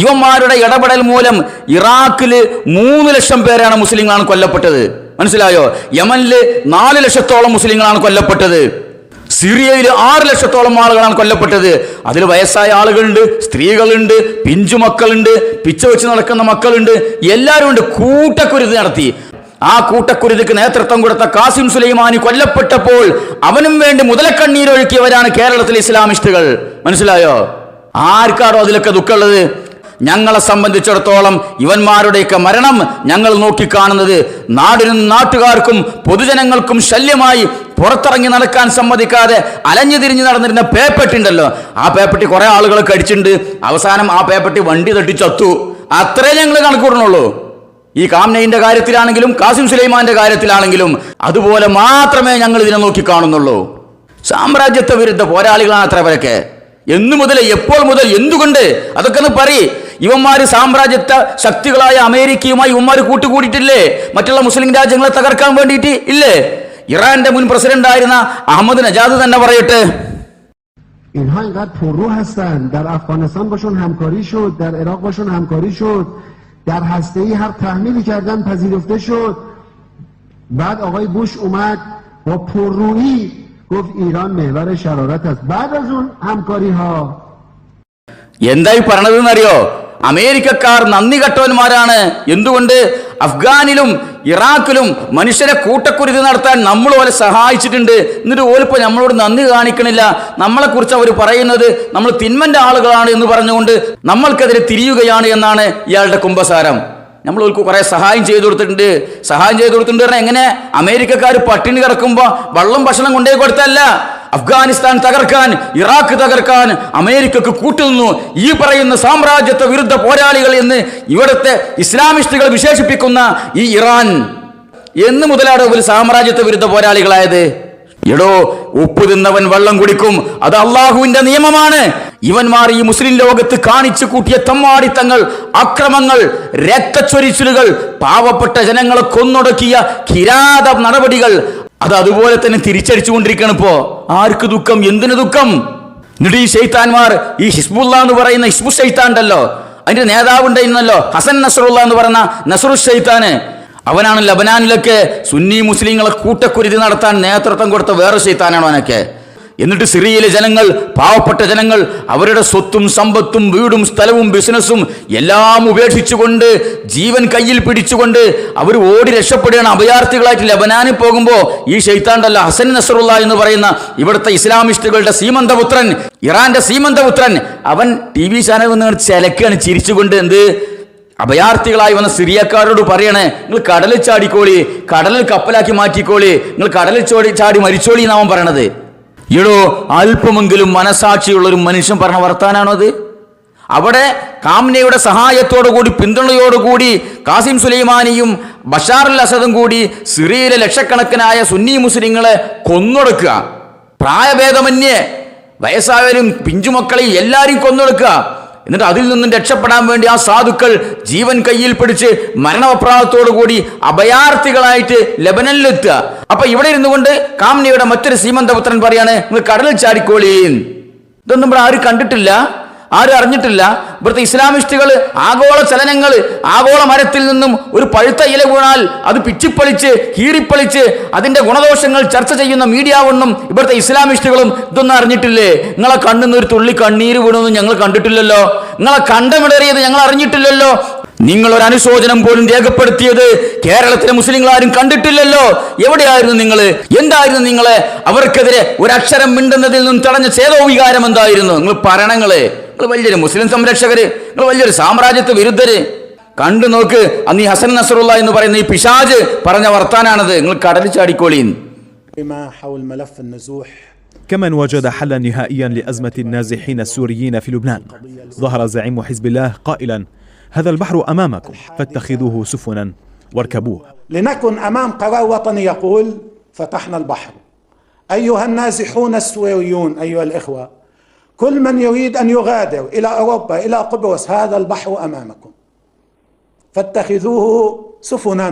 ഇവന്മാരുടെ ഇടപെടൽ മൂലം ഇറാഖില് 3 ലക്ഷം പേരാണ് മുസ്ലിങ്ങളാണ് കൊല്ലപ്പെട്ടത്. മനസ്സിലായോ? യമനില് 4 ലക്ഷത്തോളം മുസ്ലിങ്ങളാണ് കൊല്ലപ്പെട്ടത്. സിറിയയിൽ 6 ലക്ഷത്തോളം ആളുകളാണ് കൊല്ലപ്പെട്ടത്. അതിൽ വയസ്സായ ആളുകളുണ്ട്, സ്ത്രീകളുണ്ട്, പിഞ്ചുമക്കളുണ്ട്, പിച്ച വെച്ച് നടക്കുന്ന മക്കളുണ്ട്, എല്ലാവരും ഉണ്ട്. കൂട്ടക്കുരുതി നടത്തി. ആ കൂട്ടക്കുരുതിക്ക് നേതൃത്വം കൊടുത്ത കാസിം സുലൈമാനി കൊല്ലപ്പെട്ടപ്പോൾ അവനും വേണ്ടി മുതലക്കണ്ണീരൊഴുക്കിയവരാണ് കേരളത്തിലെ ഇസ്ലാമിസ്റ്റുകൾ. മനസ്സിലായോ? ആർക്കാണോ അതിലൊക്കെ ദുഃഖമുള്ളത്? ഞങ്ങളെ സംബന്ധിച്ചിടത്തോളം ഇവന്മാരുടെയൊക്കെ മരണം ഞങ്ങൾ നോക്കിക്കാണുന്നത് നാടിനും നാട്ടുകാർക്കും പൊതുജനങ്ങൾക്കും ശല്യമായി പുറത്തിറങ്ങി നടക്കാൻ സമ്മതിക്കാതെ അലഞ്ഞു തിരിഞ്ഞു നടന്നിരുന്ന പേപ്പട്ടിണ്ടല്ലോ, ആ പേപ്പട്ടി കുറെ ആളുകൾ കടിച്ചിട്ടുണ്ട്. അവസാനം ആ പേപ്പട്ടി വണ്ടി തട്ടി ചത്തു. അത്രേ ഞങ്ങൾ കണക്കൂടണുള്ളൂ. ഈ കാംനയുടെ കാര്യത്തിലാണെങ്കിലും കാസിം സുലൈമാന്റെ കാര്യത്തിലാണെങ്കിലും അതുപോലെ മാത്രമേ ഞങ്ങൾ ഇതിനെ നോക്കിക്കാണുന്നുള്ളൂ. സാമ്രാജ്യത്വ വിരുദ്ധ പോരാളികളാണ് അത്ര അവരൊക്കെ. എന്നു മുതൽ, എപ്പോൾ മുതൽ, എന്തുകൊണ്ട്? അതൊക്കെ ഒന്ന് പറയ്. ഇവന്മാര് സാമ്രാജ്യത്വ ശക്തികളായ അമേരിക്കയുമായി ഇവന്മാര് കൂട്ടുകൂടിയിട്ടില്ലേ? മറ്റുള്ള മുസ്ലിം രാജ്യങ്ങളെ തകർക്കാൻ വേണ്ടിയിട്ട് ഇല്ലേ? ഇറാന്റെ മുൻ പ്രസിഡന്റ് ആയിരുന്ന അഹമ്മദ് നജാദ് തന്നെ പറയട്ടെ, اینها اینقدر پررو هستند. در افغانستان باشون همکاری شد، در عراق باشون همکاری شد، در هسته‌ای هر تحمیلی کردن پذیرفته شد. بعد آقای بوش اومد با پررویی گفت ایران محور شرارت است. بعد از اون همکاری ها എന്തായി പറഞ്ഞതെന്നറിയോ? അമേരിക്കക്കാർ നന്ദി കെട്ടവന്മാരാണ്. എന്തുകൊണ്ട്? അഫ്ഗാനിലും ഇറാഖിലും മനുഷ്യരെ കൂട്ടക്കുരുതി നടത്താൻ നമ്മൾ ഓലെ സഹായിച്ചിട്ടുണ്ട്. എന്നിട്ട് ഓലിപ്പോൾ നമ്മളോട് നന്ദി കാണിക്കണില്ല. നമ്മളെക്കുറിച്ച് അവർ പറയുന്നത് നമ്മൾ തിന്മന്റെ ആളുകളാണ് എന്ന് പറഞ്ഞുകൊണ്ട് നമ്മൾക്കെതിരെ തിരിയുകയാണ് എന്നാണ് ഇയാളുടെ കുമ്പസാരം. നമ്മൾ ഓർക്ക് കുറെ സഹായം ചെയ്തു കൊടുത്തിട്ടുണ്ട് പറഞ്ഞാൽ എങ്ങനെ? അമേരിക്കക്കാർ പട്ടിണി കിടക്കുമ്പോൾ വെള്ളം ഭക്ഷണം കൊണ്ടുപോയി കൊടുത്തല്ല. അഫ്ഗാനിസ്ഥാൻ തകർക്കാൻ, ഇറാഖ് തകർക്കാൻ അമേരിക്കക്ക് കൂട്ടുനിന്നു ഈ പറയുന്ന സാമ്രാജ്യത്വ വിരുദ്ധ പോരാളികൾ എന്ന് ഇവിടുത്തെ ഇസ്ലാമിസ്റ്റുകൾ വിശേഷിപ്പിക്കുന്ന ഈ ഇറാൻ എന്ന് മുതലാണ് ഒരു സാമ്രാജ്യത്വ വിരുദ്ധ പോരാളികളായത്. എടോ, ഉപ്പ് തിന്നവൻ വെള്ളം കുടിക്കും, അത് അള്ളാഹുവിന്റെ നിയമമാണ്. ഇവന്മാർ ഈ മുസ്ലിം ലോകത്ത് കാണിച്ചു കൂട്ടിയ തമ്മാടിത്തങ്ങൾ, അക്രമങ്ങൾ, രക്തച്ചൊരിച്ചിലുകൾ, പാവപ്പെട്ട ജനങ്ങളെ കൊന്നൊടുക്കിയ കിരാത നടപടികൾ അത് അതുപോലെ തന്നെ തിരിച്ചടിച്ചുകൊണ്ടിരിക്കുകയാണ്. ഇപ്പോ ആർക്ക് ദുഃഖം? എന്തിനു ദുഃഖം? എന്നിട്ട് ഈ ശൈത്താന്മാർ, ഈ ഹിസ്ബുള്ള എന്ന് പറയുന്ന ഹിസ്ബു ശൈത്താൻ ഉണ്ടല്ലോ, അതിന്റെ നേതാവുണ്ടായിരുന്നല്ലോ ഹസൻ നസ്റുള്ള എന്ന് പറയുന്ന നസ്രു ശൈത്താന്. അവനാണ് ലബനാനിലൊക്കെ സുന്നി മുസ്ലിങ്ങളെ കൂട്ടക്കുരുതി നടത്താൻ നേതൃത്വം കൊടുത്ത വേറെ ശൈത്താനാണ് അവനൊക്കെ. എന്നിട്ട് സിറിയയിലെ ജനങ്ങൾ, പാവപ്പെട്ട ജനങ്ങൾ അവരുടെ സ്വത്തും സമ്പത്തും വീടും സ്ഥലവും ബിസിനസ്സും എല്ലാം ഉപേക്ഷിച്ചുകൊണ്ട് ജീവൻ കയ്യിൽ പിടിച്ചുകൊണ്ട് അവർ ഓടി രക്ഷപ്പെടുകയാണ്. അഭയാർത്ഥികളായിട്ട് ലബനാനിൽ പോകുമ്പോൾ ഈ ശൈത്താണ്ടല്ല ഹസൻ നസ്റുള്ള എന്ന് പറയുന്ന ഇവിടുത്തെ ഇസ്ലാമിസ്റ്റുകളുടെ സീമന്തപുത്രൻ, ഇറാന്റെ സീമന്തപുത്രൻ, അവൻ TV ചാനൽ വന്ന് ചിലക്കാണ് ചിരിച്ചുകൊണ്ട്. എന്ത്? അഭയാർത്ഥികളായി വന്ന സിറിയക്കാരോട് പറയണേ, നിങ്ങൾ കടലിൽ ചാടിക്കോളി, കടലിൽ കപ്പലാക്കി മാറ്റിക്കോളി, നിങ്ങൾ കടലിൽ ചാടി മരിച്ചോളി എന്നാവൻ പറയണത്. എടോ, അല്പമെങ്കിലും മനസാക്ഷിയുള്ള ഒരു മനുഷ്യൻ പറഞ്ഞ വർത്താനാണോ അത്? അവിടെ കാംനയുടെ സഹായത്തോടുകൂടി, പിന്തുണയോടുകൂടി കാസിം സുലൈമാനിയും ബഷാർ അൽ അസദും കൂടി സിറിയയിലെ ലക്ഷക്കണക്കിനായ സുന്നി മുസ്ലിങ്ങളെ കൊന്നൊടുക്കുക. പ്രായഭേദമന്യേ വയസ്സായവരും പിഞ്ചുമക്കളെയും എല്ലാവരും കൊന്നൊടുക്കുക. എന്നിട്ട് അതിൽ നിന്നും രക്ഷപ്പെടാൻ വേണ്ടി ആ സാധുക്കൾ ജീവൻ കയ്യിൽ പിടിച്ച് മരണപ്രായത്തോടുകൂടി അഭയാർത്ഥികളായിട്ട് ലബനനിലെത്തുക. അപ്പൊ ഇവിടെ ഇരുന്നു കൊണ്ട് കാംനയുടെ മറ്റൊരു സീമന്തപുത്രൻ പറയാണ്, നിങ്ങൾ കടലിൽ ചാടിക്കോളീൻ. ഇതൊന്നും ഇവിടെ ആരും കണ്ടിട്ടില്ല, ആരും അറിഞ്ഞിട്ടില്ല. ഇവിടുത്തെ ഇസ്ലാമിസ്റ്റുകൾ ആഗോള ചലനങ്ങൾ, ആഗോള മരത്തിൽ നിന്നും ഒരു പഴുത്ത ഇല വീണാൽ അത് പിച്ചിപ്പളിച്ച് കീറിപ്പളിച്ച് അതിന്റെ ഗുണദോഷങ്ങൾ ചർച്ച ചെയ്യുന്ന മീഡിയ ഒന്നും ഇവിടുത്തെ ഇസ്ലാമിസ്റ്റുകളും ഇതൊന്നും അറിഞ്ഞിട്ടില്ലേ? നിങ്ങളെ കണ്ണുന്ന ഒരു തുള്ളി കണ്ണീര് വീണൊന്നും ഞങ്ങൾ കണ്ടിട്ടില്ലല്ലോ, നിങ്ങളെ കണ്ടമിടറിയത് ഞങ്ങൾ അറിഞ്ഞിട്ടില്ലല്ലോ. നിങ്ങളൊരു അനുശോചനം പോലും രേഖപ്പെടുത്തിയത് കേരളത്തിലെ മുസ്ലിങ്ങളാരും കണ്ടിട്ടില്ലല്ലോ. എവിടെയായിരുന്നു നിങ്ങൾ? എന്തായിരുന്നു നിങ്ങളെ അവർക്കെതിരെ ഒരക്ഷരം മിണ്ടുന്നതിൽ നിന്നും തടഞ്ഞ ചേതോവികാരം എന്തായിരുന്നു? നിങ്ങൾ പറയണങ്ങള്, നിങ്ങൾ വലിയൊരു മുസ്ലിം സംരക്ഷകര്, നിങ്ങൾ വലിയൊരു സാമ്രാജ്യത്വ വിരുദ്ധര്. കണ്ടു നോക്ക്, അന്ന് ഈ ഹസൻ നസറുള്ള എന്ന് പറയുന്ന ഈ പിശാജ് പറഞ്ഞ വർത്താനാണത്. നിങ്ങൾ കടലിൽ ചാടിക്കോളീൻ. كمن وجد حلا نهائيا لأزمة النازحين السوريين في لبنان، ظهر زعيم حزب الله قائلا: هذا البحر أمامكم فاتخذوه سفنا واركبوه. لنكن أمام قرار وطني يقول فتحنا البحر. أيها النازحون السوريون، أيها الإخوة، كل من يريد أن يغادر إلى أوروبا إلى قبرص، هذا البحر أمامكم فاتخذوه سفنا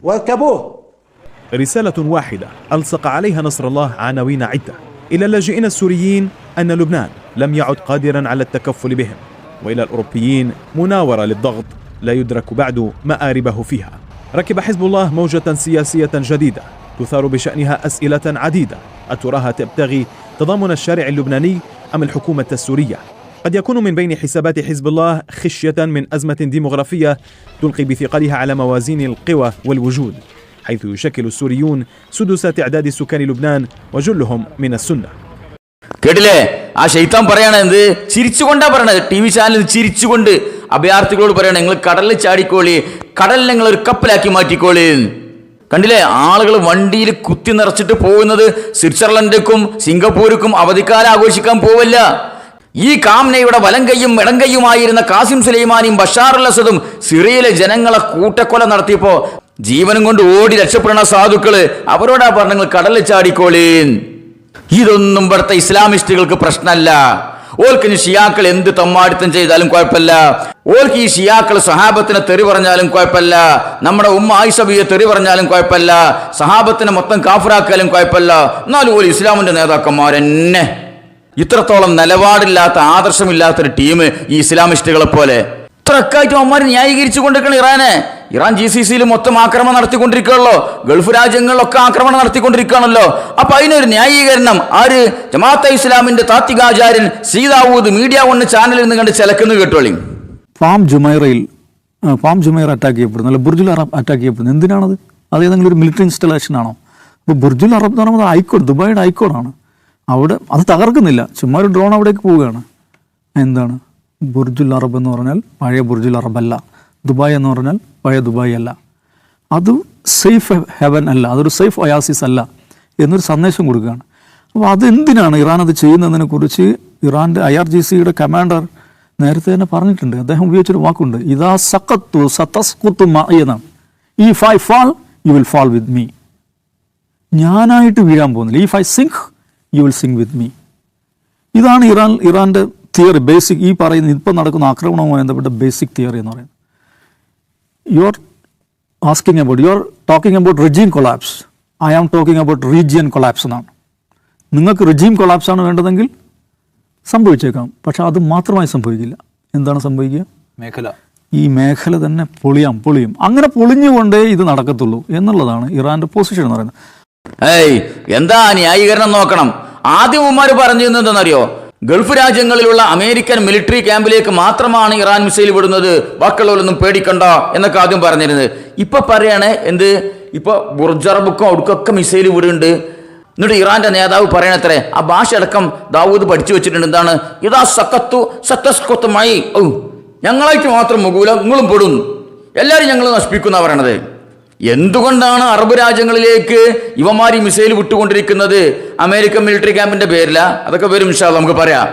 واركبوه. رسالة واحدة ألصق عليها نصر الله عناوين عدة إلى اللاجئين السوريين أن لبنان لم يعد قادرا على التكفل بهم، وإلى الأوروبيين مناورة للضغط لا يدرك بعد مآربه فيها. ركب حزب الله موجة سياسية جديدة تثار بشأنها أسئلة عديدة، أتراها تبتغي تضامن الشارع اللبناني أم الحكومة السورية؟ قد يكون من بين حسابات حزب الله خشية من أزمة ديمغرافية تلقي بثقلها على موازين القوى والوجود، حيث يشكل السوريون سدس تعداد سكان لبنان وجلهم من السنة. കേട്ടില്ലേ? ആ ശൈത്താൻ പറയണ എന്ത്? ചിരിച്ചുകൊണ്ടാ പറയണത്. ടി വി ചാനലിൽ ചിരിച്ചുകൊണ്ട് അഭയാർത്ഥികളോട് പറയണ, നിങ്ങൾ കടലിൽ ചാടിക്കോളി, കടലിൽ നിങ്ങൾ ഒരു കപ്പലാക്കി മാറ്റിക്കോളി. കണ്ടില്ലേ? ആളുകൾ വണ്ടിയിൽ കുത്തി നിറച്ചിട്ട് പോകുന്നത് സ്വിറ്റ്സർലൻഡിലേക്കും സിംഗപ്പൂർക്കും അവധിക്കാലം ആഘോഷിക്കാൻ പോവല്ല. ഈ കാംനയുടെ വലം കൈയും ഇടം കൈയുമായിരുന്ന കാസിം സുലൈമാനിയും ബഷാറുൽ അസദും സിറിയയിലെ ജനങ്ങളെ കൂട്ടക്കൊല നടത്തിയപ്പോ ജീവനും കൊണ്ട് ഓടി രക്ഷപ്പെടുന്ന സാധുക്കള് അവരോടാ പറഞ്ഞങ്ങൾ കടലിൽ ചാടിക്കോളീൻ. ഇതൊന്നും ഇവിടുത്തെ ഇസ്ലാമിസ്റ്റുകൾക്ക് പ്രശ്നമല്ല. ഓൾക്ക് ഇനി ഷിയാക്കൾ എന്ത് തമ്മാടിത്തം ചെയ്താലും കുഴപ്പമില്ല. ഓൾക്ക് ഈ ഷിയാക്കൾ സഹാബത്തിനെ തെറി പറഞ്ഞാലും കുഴപ്പമില്ല, നമ്മുടെ ഉമ്മ ആയിഷബിയെ തെറി പറഞ്ഞാലും കുഴപ്പമില്ല, സഹാബത്തിനെ മൊത്തം കാഫിറാക്കാലും കുഴപ്പമില്ല. എന്നാലും ഓൾ ഇസ്ലാമിന്റെ നേതാക്കന്മാരെന്നെ. ഇത്രത്തോളം നിലപാടില്ലാത്ത ആദർശമില്ലാത്തൊരു ടീം ഈ ഇസ്ലാമിസ്റ്റുകളെ പോലെ ഇത്രക്കായിട്ടും അവന്മാർ ന്യായീകരിച്ചു കൊണ്ടിരിക്കണം ഇറാനെ. ഇറാൻ GCC മൊത്തം ആക്രമണം നടത്തിക്കൊണ്ടിരിക്കുകയല്ലോ, ഗൾഫ് രാജ്യങ്ങളിലൊക്കെ ആക്രമണം നടത്തിക്കൊണ്ടിരിക്കുകയാണല്ലോ. അപ്പൊ അതിനൊരു ന്യായീകരണം ആര്? ജമാഅത്തെ ഇസ്ലാമിന്റെ താത്വികാചാര്യൻ സീദാവൂദ് മീഡിയ 1 ചാനലിൽ നിന്ന് കണ്ട് ചിലക്കുന്നു കേട്ടോളി. ഫാം ജുമൈറ അറ്റാക്ക് ചെയ്യപ്പെടുന്നു, അല്ല ബുർജുൽ അറബ് അറ്റാക്ക് ചെയ്യപ്പെടുന്നു. എന്തിനാണത്? അത് ഏതെങ്കിലും ഒരു മിലിറ്ററി ഇൻസ്റ്റലേഷൻ ആണോ? ഇപ്പോൾ ബുർജുൽ അറബ് എന്ന് പറയുന്നത് ഐക്കോൺ, ദുബായിയുടെ ഐക്കോണാണ്. അവിടെ അത് തകർക്കുന്നില്ല, ചുമ്മാ ഒരു ഡ്രോൺ അവിടേക്ക് പോവുകയാണ്. എന്താണ് ബുർജുൽ അറബ് എന്ന് പറഞ്ഞാൽ? പഴയ ബുർജുൽ അറബ് അല്ല. ദുബായ് എന്ന് പറഞ്ഞാൽ പഴയ ദുബായ് അല്ല. അത് സേഫ് ഹെവൻ അല്ല, അതൊരു സേഫ് ഒയാസിസ് അല്ല എന്നൊരു സന്ദേശം കൊടുക്കുകയാണ്. അപ്പോൾ അതെന്തിനാണ് ഇറാൻ അത് ചെയ്യുന്നതിനെ കുറിച്ച് ഇറാൻ്റെ IRGCയുടെ കമാൻഡർ നേരത്തെ തന്നെ പറഞ്ഞിട്ടുണ്ട്. അദ്ദേഹം ഉപയോഗിച്ചൊരു വാക്കുണ്ട്, ഇതാ സഖത്തു സതസ്ഖുതു മഅി എന്നാണ്. If I fall you will fall with me. ഞാനായിട്ട് വീഴാൻ പോകുന്നില്ല. If I sink you will sink with me. ഇതാണ് ഇറാൻ്റെ തിയറി, ബേസിക്. ഈ പറയുന്ന ഇപ്പം നടക്കുന്ന ആക്രമണവുമായി ബന്ധപ്പെട്ട ബേസിക് തിയറി എന്ന് പറയുന്നത്. You are talking about regime collapse. I am talking about region collapse എന്നാണ്. നിങ്ങൾക്ക് റെജീം കൊളാപ്സാണ് വേണ്ടതെങ്കിൽ സംഭവിച്ചേക്കാം, പക്ഷെ അത് മാത്രമായി സംഭവിക്കില്ല. എന്താണ് സംഭവിക്കുക? ഈ മേഖല തന്നെ പൊളിയും. അങ്ങനെ പൊളിഞ്ഞുകൊണ്ടേ ഇത് നടക്കത്തുള്ളൂ എന്നുള്ളതാണ് ഇറാന്റെ പൊസിഷൻ എന്ന് പറയുന്നത്. എന്താ ന്യായീകരണം നോക്കണം. ആദ്യം ഉമ്മാർ പറഞ്ഞു എന്താണെന്നറിയോ? ഗൾഫ് രാജ്യങ്ങളിലുള്ള അമേരിക്കൻ മിലിറ്ററി ക്യാമ്പിലേക്ക് മാത്രമാണ് ഇറാൻ മിസൈൽ വിടുന്നത്, ബാക്കിയുള്ളവരൊന്നും പേടിക്കണ്ട എന്നൊക്കെ ആദ്യം പറഞ്ഞിരുന്നത്. ഇപ്പൊ പറയാണ് എന്ത്? ഇപ്പൊ ബുർജ് അറബുക്കും അവിടേക്കൊക്കെ മിസൈൽ വിടുന്നുണ്ട്. എന്നിട്ട് ഇറാന്റെ നേതാവ് പറയണത്രേ, ആ ഭാഷ അടക്കം ദാവൂദ് പഠിച്ചു വെച്ചിട്ടുണ്ട്. എന്താണ്? ഇതാ സക്കത്തു സത്തസ്കൊത്തമായി, ഞങ്ങളായിട്ട് മാത്രം മുകൂല, നിങ്ങളും പെടും, എല്ലാവരും ഞങ്ങൾ നശിപ്പിക്കുന്ന പറയണത്. എന്തുകൊണ്ടാണ് അറബ് രാജ്യങ്ങളിലേക്ക് ഇവന്മാരി മിസൈൽ വിട്ടുകൊണ്ടിരിക്കുന്നത്? അമേരിക്കൻ മിലിറ്ററി ക്യാമ്പിന്റെ പേരില. അതൊക്കെ വരും ഇൻഷാ അല്ലാഹ്, നമുക്ക് പറയാം.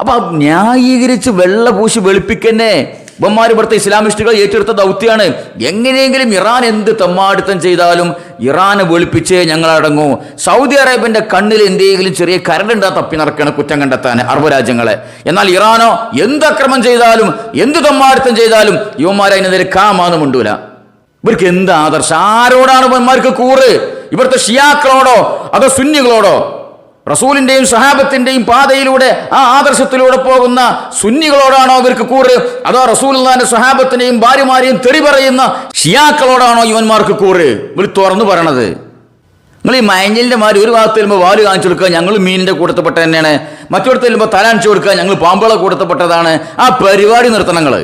അപ്പൊ ന്യായീകരിച്ച് വെള്ള പൂശി വെളുപ്പിക്കന്നെ ഇവന്മാർ ഇവിടുത്തെ ഇസ്ലാമിസ്റ്റുകൾ ഏറ്റെടുത്ത ദൗത്യമാണ്. എങ്ങനെയെങ്കിലും ഇറാൻ എന്ത് തെമ്മാടിത്തം ചെയ്താലും ഇറാനെ വെളുപ്പിച്ചേ ഞങ്ങൾ അടങ്ങൂ. സൗദി അറേബ്യന്റെ കണ്ണിൽ എന്തെങ്കിലും ചെറിയ കരടുണ്ടാ തപ്പി നടക്കണം കുറ്റം കണ്ടെത്താൻ അറബ് രാജ്യങ്ങളെ. എന്നാൽ ഇറാനോ എന്ത് അക്രമം ചെയ്താലും എന്ത് തെമ്മാടിത്തം ചെയ്താലും ഇവന്മാർ അതിനെതിരെ കാമാന്നും ഉണ്ടൂല. ഇവർക്ക് എന്ത് ആദർശം? ആരോടാണ് ഇവന്മാർക്ക് കൂറ്? ഇവിടുത്തെ ഷിയാക്കളോടോ അതോ സുന്നികളോടോ? റസൂലിന്റെയും സഹാബത്തിന്റെയും പാതയിലൂടെ ആ ആദർശത്തിലൂടെ പോകുന്ന സുന്നികളോടാണോ ഇവർക്ക് കൂറ്? അതോ റസൂലുള്ളാഹിന്റെ സഹാബത്തിനെയും ഭാര്യമാരെയും തെറി പറയുന്ന ഷിയാക്കളോടാണോ ഇവന്മാർക്ക് കൂറ്? ഇവർ തുറന്നു പറയണത്. നിങ്ങൾ ഈ മയഞ്ഞലിന്റെ മാതിരി ഒരു ഭാഗത്ത് വരുമ്പോൾ വാല് കാണിച്ചു കൊടുക്കുക, ഞങ്ങൾ മീനിന്റെ കൂട്ടത്തിൽപ്പെട്ട തന്നെയാണ്, മറ്റൊരുത്ത് വരുമ്പോൾ തല കാണിച്ചു കൊടുക്കുക, ഞങ്ങൾ പാമ്പുകളെ കൂട്ടത്തിൽപ്പെട്ടതാണ്. ആ പരിപാടി നിർത്തണം. നിങ്ങൾ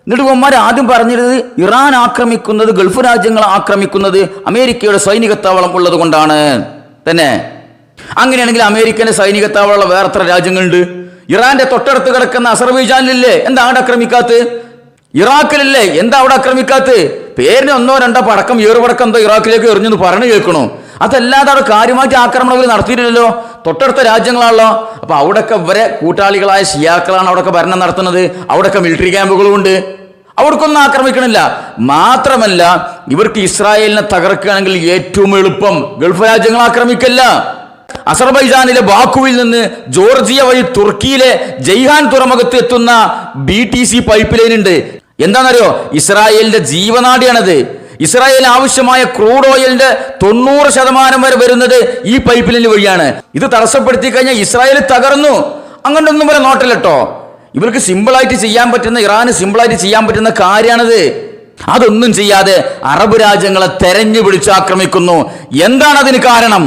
എന്നിട്ട് ഇവന്മാർ ആദ്യം പറഞ്ഞിരുന്നത് ഇറാൻ ആക്രമിക്കുന്നത്, ഗൾഫ് രാജ്യങ്ങൾ ആക്രമിക്കുന്നത് അമേരിക്കയുടെ സൈനിക താവളം ഉള്ളത് കൊണ്ടാണ് തന്നെ. അങ്ങനെയാണെങ്കിൽ അമേരിക്കന്റെ സൈനിക താവളമുള്ള വേറെ എത്ര രാജ്യങ്ങളുണ്ട്? ഇറാന്റെ തൊട്ടടുത്ത് കിടക്കുന്ന അസർബൈജാനിലില്ലേ, എന്താ അവിടെ ആക്രമിക്കാത്ത? ഇറാഖിലല്ലേ, എന്താ അവിടെ ആക്രമിക്കാത്ത? പേരിന് 1-2 പടക്കം, ഏറുപടക്കം എന്തോ ഇറാഖിലേക്ക് എറിഞ്ഞെന്ന് പറഞ്ഞു കേൾക്കണു. അതല്ലാതെ അവിടെ കാര്യമായിട്ട് ആക്രമണം അവർ നടത്തിയിട്ടില്ലല്ലോ. തൊട്ടടുത്ത രാജ്യങ്ങളാണല്ലോ. അപ്പൊ അവിടെയൊക്കെ ഇവരെ കൂട്ടാളികളായ ഷിയാക്കളാണ് അവിടെയൊക്കെ ഭരണം നടത്തുന്നത്. അവിടെയൊക്കെ മിലിറ്ററി ക്യാമ്പുകളും ഉണ്ട്. അവർക്കൊന്നും ആക്രമിക്കണില്ല. മാത്രമല്ല, ഇവർക്ക് ഇസ്രായേലിനെ തകർക്കുകയാണെങ്കിൽ ഏറ്റവും എളുപ്പം ഗൾഫ് രാജ്യങ്ങൾ ആക്രമിക്കല്ല. അസർബൈജാനിലെ ബാക്കുവിൽ നിന്ന് ജോർജിയ വഴി തുർക്കിയിലെ ജയ്ഹാൻ തുറമുഖത്ത് എത്തുന്ന BTC പൈപ്പ് ലൈൻ ഉണ്ട്. എന്താണെന്നറിയോ? ഇസ്രായേലിന്റെ ജീവനാഡിയാണത്. ഇസ്രായേൽ ആവശ്യമായ ക്രൂഡ് ഓയിലിന്റെ 90% വരെ വരുന്നത് ഈ പൈപ്പ് ലൈൻ വഴിയാണ്. ഇത് തടസ്സപ്പെടുത്തി കഴിഞ്ഞാൽ ഇസ്രായേൽ തകർന്നു. അങ്ങനൊന്നും വരെ നോട്ടില്ലട്ടോ. ഇവർക്ക് സിമ്പിളായിട്ട് ചെയ്യാൻ പറ്റുന്ന, ഇറാന് സിമ്പിളായിട്ട് ചെയ്യാൻ പറ്റുന്ന കാര്യമാണിത്. അതൊന്നും ചെയ്യാതെ അറബ് രാജ്യങ്ങളെ തെരഞ്ഞു പിടിച്ച് ആക്രമിക്കുന്നു. എന്താണ് അതിന് കാരണം?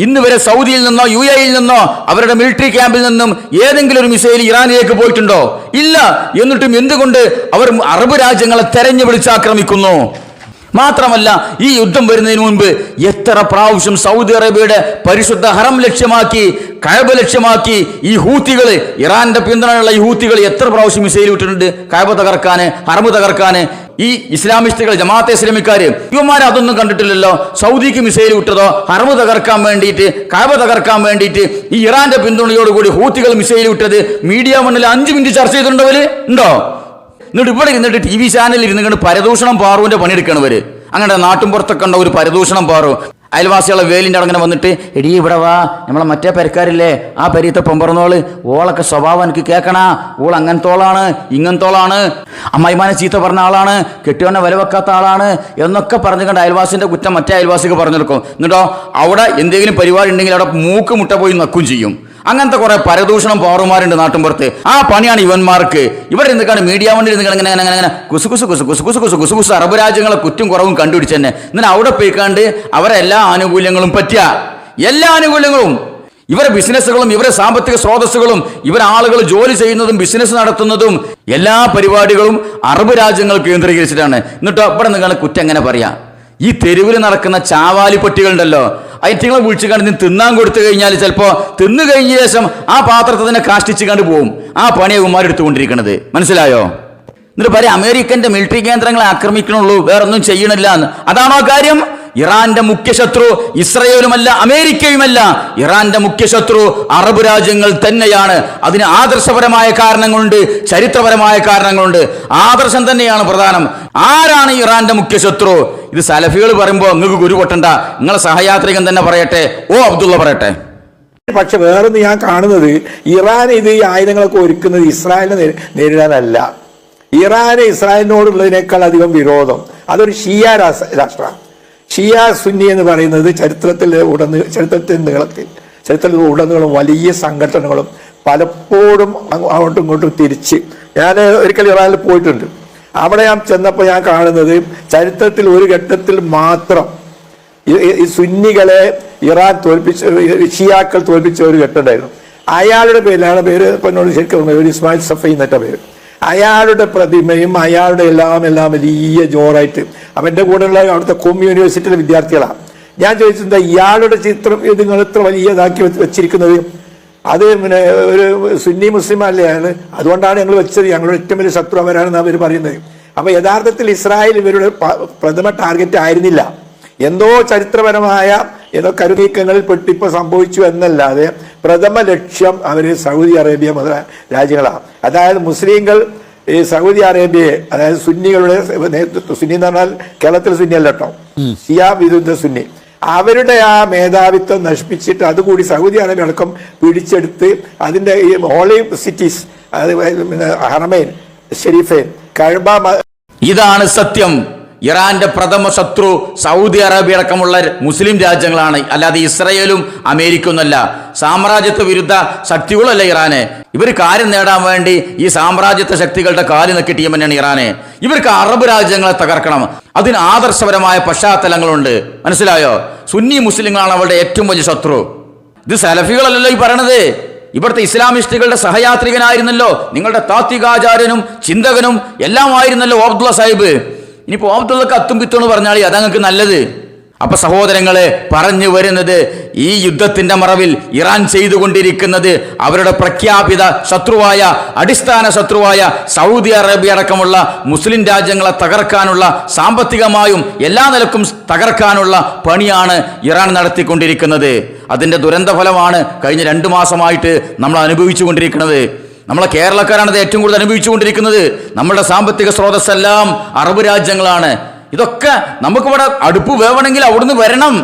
ഇന്ന് വരെ സൗദിയിൽ നിന്നോ UAE നിന്നോ അവരുടെ മിലിറ്ററി ക്യാമ്പിൽ നിന്നും ഏതെങ്കിലും ഒരു മിസൈൽ ഇറാനിലേക്ക് പോയിട്ടുണ്ടോ? ഇല്ല. എന്നിട്ടും എന്തുകൊണ്ട് അവർ അറബ് രാജ്യങ്ങളെ തെരഞ്ഞു പിടിച്ച് ആക്രമിക്കുന്നു? മാത്രമല്ല, ഈ യുദ്ധം വരുന്നതിന് മുൻപ് എത്ര പ്രാവശ്യം സൗദി അറേബ്യയുടെ പരിശുദ്ധ ഹറം ലക്ഷ്യമാക്കി, കഅബ ലക്ഷ്യമാക്കി ഈ ഹൂത്തികള്, ഇറാന്റെ പിന്തുണയുള്ള ഈ ഹൂത്തികൾ എത്ര പ്രാവശ്യം മിസൈൽ വിട്ടിട്ടുണ്ട് കഅബ തകർക്കാന്, ഹറം തകർക്കാന്. ഈ ഇസ്ലാമിസ്റ്റുകൾ, ജമാഅത്തെ ഇസ്ലാമിക്കാര്, ഇവന്മാർ അതൊന്നും കണ്ടിട്ടില്ലല്ലോ. സൗദിക്ക് മിസൈൽ വിട്ടതോ, ഹറം തകർക്കാൻ വേണ്ടിയിട്ട്, കഅബ തകർക്കാൻ വേണ്ടിയിട്ട് ഈ ഇറാന്റെ പിന്തുണയോടുകൂടി ഹൂത്തികൾ മിസൈൽ വിട്ടത് മീഡിയ മണ്ണിൽ 5 മിനിറ്റ് ചർച്ച ചെയ്തിട്ടുണ്ടവര് ഉണ്ടോ? എന്നിട്ട് ഇവിടെ ഇരുന്നിട്ട് TV ചാനലിൽ ഇരുന്ന് പരദൂഷണം പാറുവിന്റെ പണിയെടുക്കണവര്. അങ്ങനെ നാട്ടും പുറത്തൊക്കെ ഉണ്ടോ ഒരു പരദൂഷണം പാറു. അയൽവാസികളെ വേലിൻ്റെ അങ്ങനെ വന്നിട്ട്, എടീ ഇവിടെ വാ, നമ്മളെ മറ്റേ പെരക്കാരില്ലേ, ആ പെരീത്തെ പൊമ്പറന്നോള്, ഓളൊക്കെ സ്വഭാവം എനിക്ക് കേൾക്കണ, ഓൾ അങ്ങനത്തോളാണ്, ഇങ്ങനത്തോളാണ്, അമ്മായിമാനെ ചീത്ത പറഞ്ഞ ആളാണ്, കെട്ടിയോനെ വില വെക്കാത്ത ആളാണ് എന്നൊക്കെ പറഞ്ഞു കണ്ട് അയൽവാസിന്റെ കുറ്റം മറ്റേ അയൽവാസിക്ക് പറഞ്ഞെടുക്കും. എന്നിട്ടോ അവിടെ എന്തെങ്കിലും പരിപാടി ഉണ്ടെങ്കിൽ അവിടെ മൂക്ക് മുട്ട പോയി നക്കും ചെയ്യും. അങ്ങനത്തെ കുറെ പരദൂഷണം പൗരന്മാരുണ്ട് നാട്ടുമ്പുറത്ത്. ആ പണിയാണ് ഇവന്മാർക്ക്. ഇവിടെ എന്തൊക്കെയാണ് മീഡിയ വണ്ടിയിൽ ഇങ്ങനെ കുസുകുസ് അറബ് രാജ്യങ്ങളെ കുറ്റും കുറവും കണ്ടുപിടിച്ച് തന്നെ എന്നിട്ട് അവിടെ പോയിക്കാണ്ട് അവരെ എല്ലാ ആനുകൂല്യങ്ങളും പറ്റുക, എല്ലാ ആനുകൂല്യങ്ങളും, ഇവരെ ബിസിനസ്സുകളും ഇവരെ സാമ്പത്തിക സ്രോതസ്സുകളും ഇവരെ ആളുകൾ ജോലി ചെയ്യുന്നതും ബിസിനസ് നടത്തുന്നതും എല്ലാ പരിപാടികളും അറബ് രാജ്യങ്ങൾ കേന്ദ്രീകരിച്ചിട്ടാണ്. എന്നിട്ടോ ഇവിടെ നിങ്ങളെ കുറ്റം എങ്ങനെ പറയാ? ഈ തെരുവിൽ നടക്കുന്ന ചാവാലിപ്പട്ടികളുണ്ടല്ലോ, ഐറ്റങ്ങളെ വിളിച്ചു കണ്ട് തിന്നാൻ കൊടുത്തു കഴിഞ്ഞാൽ ചിലപ്പോൾ തിന്നു കഴിഞ്ഞ ശേഷം ആ പാത്രത്തെ തന്നെ കാഷ്ടിച്ച് കണ്ട് പോവും. ആ പണിയെ ഉമ്മാരെടുത്തുകൊണ്ടിരിക്കുന്നത്. മനസ്സിലായോ? എന്നിട്ട് പറയാം അമേരിക്കന്റെ മിലിറ്ററി കേന്ദ്രങ്ങളെ ആക്രമിക്കണുള്ളൂ, വേറൊന്നും ചെയ്യണില്ല എന്ന്. അതാണോ കാര്യം? ഇറാന്റെ മുഖ്യശത്രു ഇസ്രയേലുമല്ല, അമേരിക്കയുമല്ല. ഇറാന്റെ മുഖ്യശത്രു അറബ് രാജ്യങ്ങൾ തന്നെയാണ്. അതിന് ആദർശപരമായ കാരണങ്ങളുണ്ട്, ചരിത്രപരമായ കാരണങ്ങളുണ്ട്. ആദർശം തന്നെയാണ് പ്രധാനം. ആരാണ് ഇറാന്റെ മുഖ്യശത്രു? ഇത് സലഫികൾ പറയുമ്പോൾ നിങ്ങൾക്ക് ഗുരു പൊട്ടണ്ട, നിങ്ങളെ സഹയാത്രികൻ തന്നെ പറയട്ടെ. ഓ അബ്ദുള്ള പറയട്ടെ. പക്ഷെ വേറൊന്ന് ഞാൻ കാണുന്നത്, ഇറാൻ ഇത് ഈ ആയുധങ്ങളൊക്കെ ഒരുക്കുന്നത് ഇസ്രായേലിനെ നേരിടാനല്ല. ഇറാന് ഇസ്രായേലിനോടുള്ളതിനേക്കാൾ അധികം വിരോധം അതൊരു ഷിയ രാഷ്ട്രമാണ്. ഷിയ സുന്നി എന്ന് പറയുന്നത് ചരിത്രത്തിൽ ഉടനീളം വലിയ സംഘടനകളും പലപ്പോഴും അങ്ങോട്ടും ഇങ്ങോട്ടും തിരിച്ച്. ഞാൻ ഒരിക്കൽ ഇറാനിൽ പോയിട്ടുണ്ട്. അവിടെ ഞാൻ ചെന്നപ്പോൾ ഞാൻ കാണുന്നത് ചരിത്രത്തിൽ ഒരു ഘട്ടത്തിൽ മാത്രം ഈ സുന്നികളെ ഇറാൻ ഷിയാക്കൾ തോൽപ്പിച്ച ഒരു ഘട്ടം ഉണ്ടായിരുന്നു. അയാളുടെ പേര്, അയാളുടെ പേര് ഇപ്പൊ എന്നോട് ശരിക്കും ഇസ്മായിൽ സഫൈ എന്നൊക്കെ പേര്. അയാളുടെ പ്രതിമയും അയാളുടെ എല്ലാം വലിയ ജോറായിട്ട് അവന്റെ കൂടെയുള്ള അവിടുത്തെ യൂണിവേഴ്സിറ്റിയിലെ വിദ്യാർത്ഥികളാണ്. ഞാൻ ചോദിച്ചത് ഇയാളുടെ ചിത്രം ഇത് നിങ്ങൾ ഇത്ര വലിയതാക്കി വെച്ചിരിക്കുന്നത്? അത് പിന്നെ ഒരു സുന്നി മുസ്ലിം അല്ലേ അയാള്, അതുകൊണ്ടാണ് ഞങ്ങൾ വെച്ചത്, ഞങ്ങളുടെ ഏറ്റവും വലിയ ശത്രു അവരാണെന്ന് അവർ പറയുന്നത്. അപ്പൊ യഥാർത്ഥത്തിൽ ഇസ്രായേൽ ഇവരുടെ പ്രഥമ ടാർഗറ്റ് ആയിരുന്നില്ല. എന്തോ ചരിത്രപരമായ ഏതോ കരുനീക്കങ്ങളിൽ പെട്ടിപ്പോൾ സംഭവിച്ചു എന്നല്ലാതെ പ്രഥമ ലക്ഷ്യം അവര് സൗദി അറേബ്യ മുതല രാജ്യങ്ങളാണ്. അതായത് മുസ്ലിങ്ങൾ ഈ സൗദി അറേബ്യയെ, അതായത് സുന്നികളുടെ നേതൃത്വം, സുന്നി എന്ന് പറഞ്ഞാൽ കേരളത്തിൽ സുന്നി അല്ല കേട്ടോ, ഷിയ വിരുദ്ധ സുന്നി, അവരുടെ ആ മേധാവിത്വം നശിപ്പിച്ചിട്ട് അതുകൂടി സൗദി അറേബ്യ അടക്കം പിടിച്ചെടുത്ത് അതിന്റെ ഈ ഹോളി സിറ്റീസ്, അതായത് ഹറമൈൻ ഷെരീഫൈൻ, കഅബ. ഇതാണ് സത്യം. ഇറാന്റെ പ്രഥമ ശത്രു സൗദി അറേബ്യ അടക്കമുള്ള മുസ്ലിം രാജ്യങ്ങളാണ്, അല്ലാതെ ഇസ്രയേലും അമേരിക്കയൊന്നുമല്ല. സാമ്രാജ്യത്വ വിരുദ്ധ ശക്തികളല്ല ഇറാന്. ഇവർ കാര്യം നേടാൻ വേണ്ടി ഈ സാമ്രാജ്യത്വ ശക്തികളുടെ കാല് നക്കി ടീം തന്നെയാണ് ഇറാന്. ഇവർക്ക് അറബ് രാജ്യങ്ങളെ തകർക്കണം. അതിന് ആദർശപരമായ പശ്ചാത്തലങ്ങളുണ്ട്. മനസ്സിലായോ? സുന്നി മുസ്ലിങ്ങളാണ് അവളുടെ ഏറ്റവും വലിയ ശത്രു. ഇത് സലഫികളല്ലല്ലോ ഈ പറയണത്. ഇവിടുത്തെ ഇസ്ലാമിസ്റ്റുകളുടെ സഹയാത്രികനായിരുന്നല്ലോ, നിങ്ങളുടെ താത്വികാചാര്യനും ചിന്തകനും എല്ലാമായിരുന്നല്ലോ അബ്ദുള്ള സാഹിബ്. ഇനിയിപ്പോൾ അബ്ദുള്ളക്ക് അത്തും പിത്തും എന്ന് പറഞ്ഞാൽ അതങ്ങൾക്ക് നല്ലത്. അപ്പൊ സഹോദരങ്ങളെ, പറഞ്ഞു വരുന്നത് ഈ യുദ്ധത്തിന്റെ മറവിൽ ഇറാൻ ചെയ്തുകൊണ്ടിരിക്കുന്നത് അവരുടെ പ്രഖ്യാപിത ശത്രുവായ, അടിസ്ഥാന ശത്രുവായ സൗദി അറേബ്യ അടക്കമുള്ള മുസ്ലിം രാജ്യങ്ങളെ തകർക്കാനുള്ള, സാമ്പത്തികമായും എല്ലാ നിലക്കും തകർക്കാനുള്ള പണിയാണ് ഇറാൻ നടത്തിക്കൊണ്ടിരിക്കുന്നത്. അതിന്റെ ദുരന്തഫലമാണ് കഴിഞ്ഞ 2 മാസമായിട്ട് നമ്മൾ അനുഭവിച്ചു കൊണ്ടിരിക്കുന്നത്. നമ്മളെ കേരളക്കാരാണത് ഏറ്റവും കൂടുതൽ അനുഭവിച്ചുകൊണ്ടിരിക്കുന്നത്. നമ്മുടെ സാമ്പത്തിക സ്രോതസ്സെല്ലാം അറബ് രാജ്യങ്ങളാണ്. ഇതൊക്കെ നമുക്കിവിടെ അടുപ്പ് വേവണമെങ്കിൽ അവിടുന്ന് വരണം.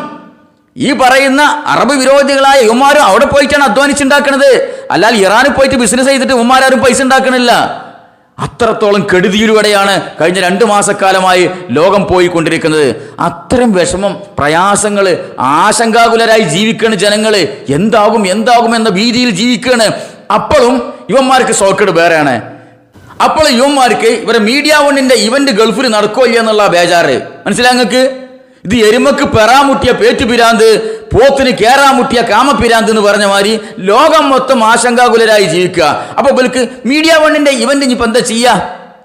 ഈ പറയുന്ന അറബ് വിരോധികളായ ഇവന്മാരും അവിടെ പോയിട്ടാണ് അധ്വാനിച്ചുണ്ടാക്കുന്നത്. അല്ലാതെ ഇറാനിൽ പോയിട്ട് ബിസിനസ് ചെയ്തിട്ട് ഇവന്മാരും പൈസ ഉണ്ടാക്കണില്ല. അത്രത്തോളം കെടുതിയിലൂടെയാണ് കഴിഞ്ഞ 2 മാസക്കാലമായി ലോകം പോയിക്കൊണ്ടിരിക്കുന്നത്. അത്തരം വിഷമം, പ്രയാസങ്ങൾ, ആശങ്കാകുലരായി ജീവിക്കുകയാണ് ജനങ്ങൾ. എന്താകും എന്ന ഭീതിയിൽ ജീവിക്കുകയാണ്. അപ്പോഴും ഇവന്മാർക്ക് സോക്കേട് വേറെയാണ്. അപ്പോൾ യുവന്മാർക്ക് ഇവരെ മീഡിയ വണ്ണിന്റെ ഇവന്റ് ഗൾഫിൽ നടക്കോ ഇല്ല എന്നുള്ള ബേജാറ്. മനസ്സിലായി നിങ്ങൾക്ക്? ഇത് എരുമക്ക് പെറാമുട്ടിയ പേറ്റുപിരാന്ത്, പോത്തിന് കേറാമുട്ടിയ കാമപിരാന്ത് എന്ന് പറഞ്ഞ മാതിരി ലോകം മൊത്തം ആശങ്കാകുലരായി ജീവിക്കുക. അപ്പൊ ഇവർക്ക് മീഡിയ വണ്ണിന്റെ ഇവന്റ് ഇനിയിപ്പോ എന്താ ചെയ്യാ?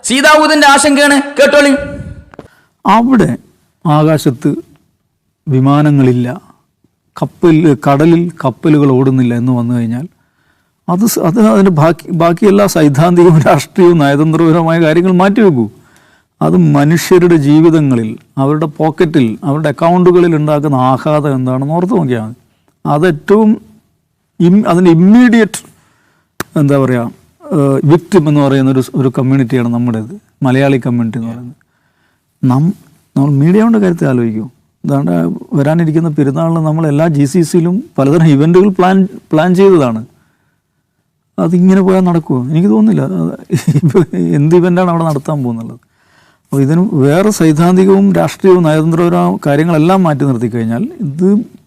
സീതാവൂതിന്റെ ആശങ്കയാണ്. കേട്ടോളി. അവിടെ ആകാശത്ത് വിമാനങ്ങളില്ല, കടലിൽ കപ്പലുകൾ ഓടുന്നില്ല എന്ന് വന്നു കഴിഞ്ഞാൽ അത് അതിന് ബാക്കി എല്ലാ സൈദ്ധാന്തികവും രാഷ്ട്രീയവും നയതന്ത്രപരമായ കാര്യങ്ങൾ മാറ്റിവെക്കൂ. അത് മനുഷ്യരുടെ ജീവിതങ്ങളിൽ, അവരുടെ പോക്കറ്റിൽ, അവരുടെ അക്കൗണ്ടുകളിൽ ഉണ്ടാക്കുന്ന ആഘാതം എന്താണെന്ന് ഓർത്ത് നോക്കിയാൽ മതി. അതേറ്റവും അതിന് ഇമ്മീഡിയറ്റ് എന്താ പറയുക വിക്ടിം എന്ന് പറയുന്ന ഒരു കമ്മ്യൂണിറ്റിയാണ് നമ്മുടേത്, മലയാളി കമ്മ്യൂണിറ്റി എന്ന് പറയുന്നത്. നമ്മൾ മീഡിയയുടെ കാര്യത്തിൽ ആലോചിക്കൂ. അതാണ് വരാനിരിക്കുന്ന പെരുന്നാളിന് നമ്മൾ എല്ലാ GCCയിലും പലതരം ഇവൻറ്റുകൾ പ്ലാൻ ചെയ്തതാണ്. അതിങ്ങനെ പോയാൽ നടക്കുമോ? എനിക്ക് തോന്നുന്നില്ല. എന്ത് ഇവൻ്റാണ് അവിടെ നടത്താൻ പോകുന്നുള്ളത്? അപ്പോൾ ഇതിന് വേറെ സൈദ്ധാന്തികവും രാഷ്ട്രീയവും നയതന്ത്രപരവും കാര്യങ്ങളെല്ലാം മാറ്റി നിർത്തി കഴിഞ്ഞാൽ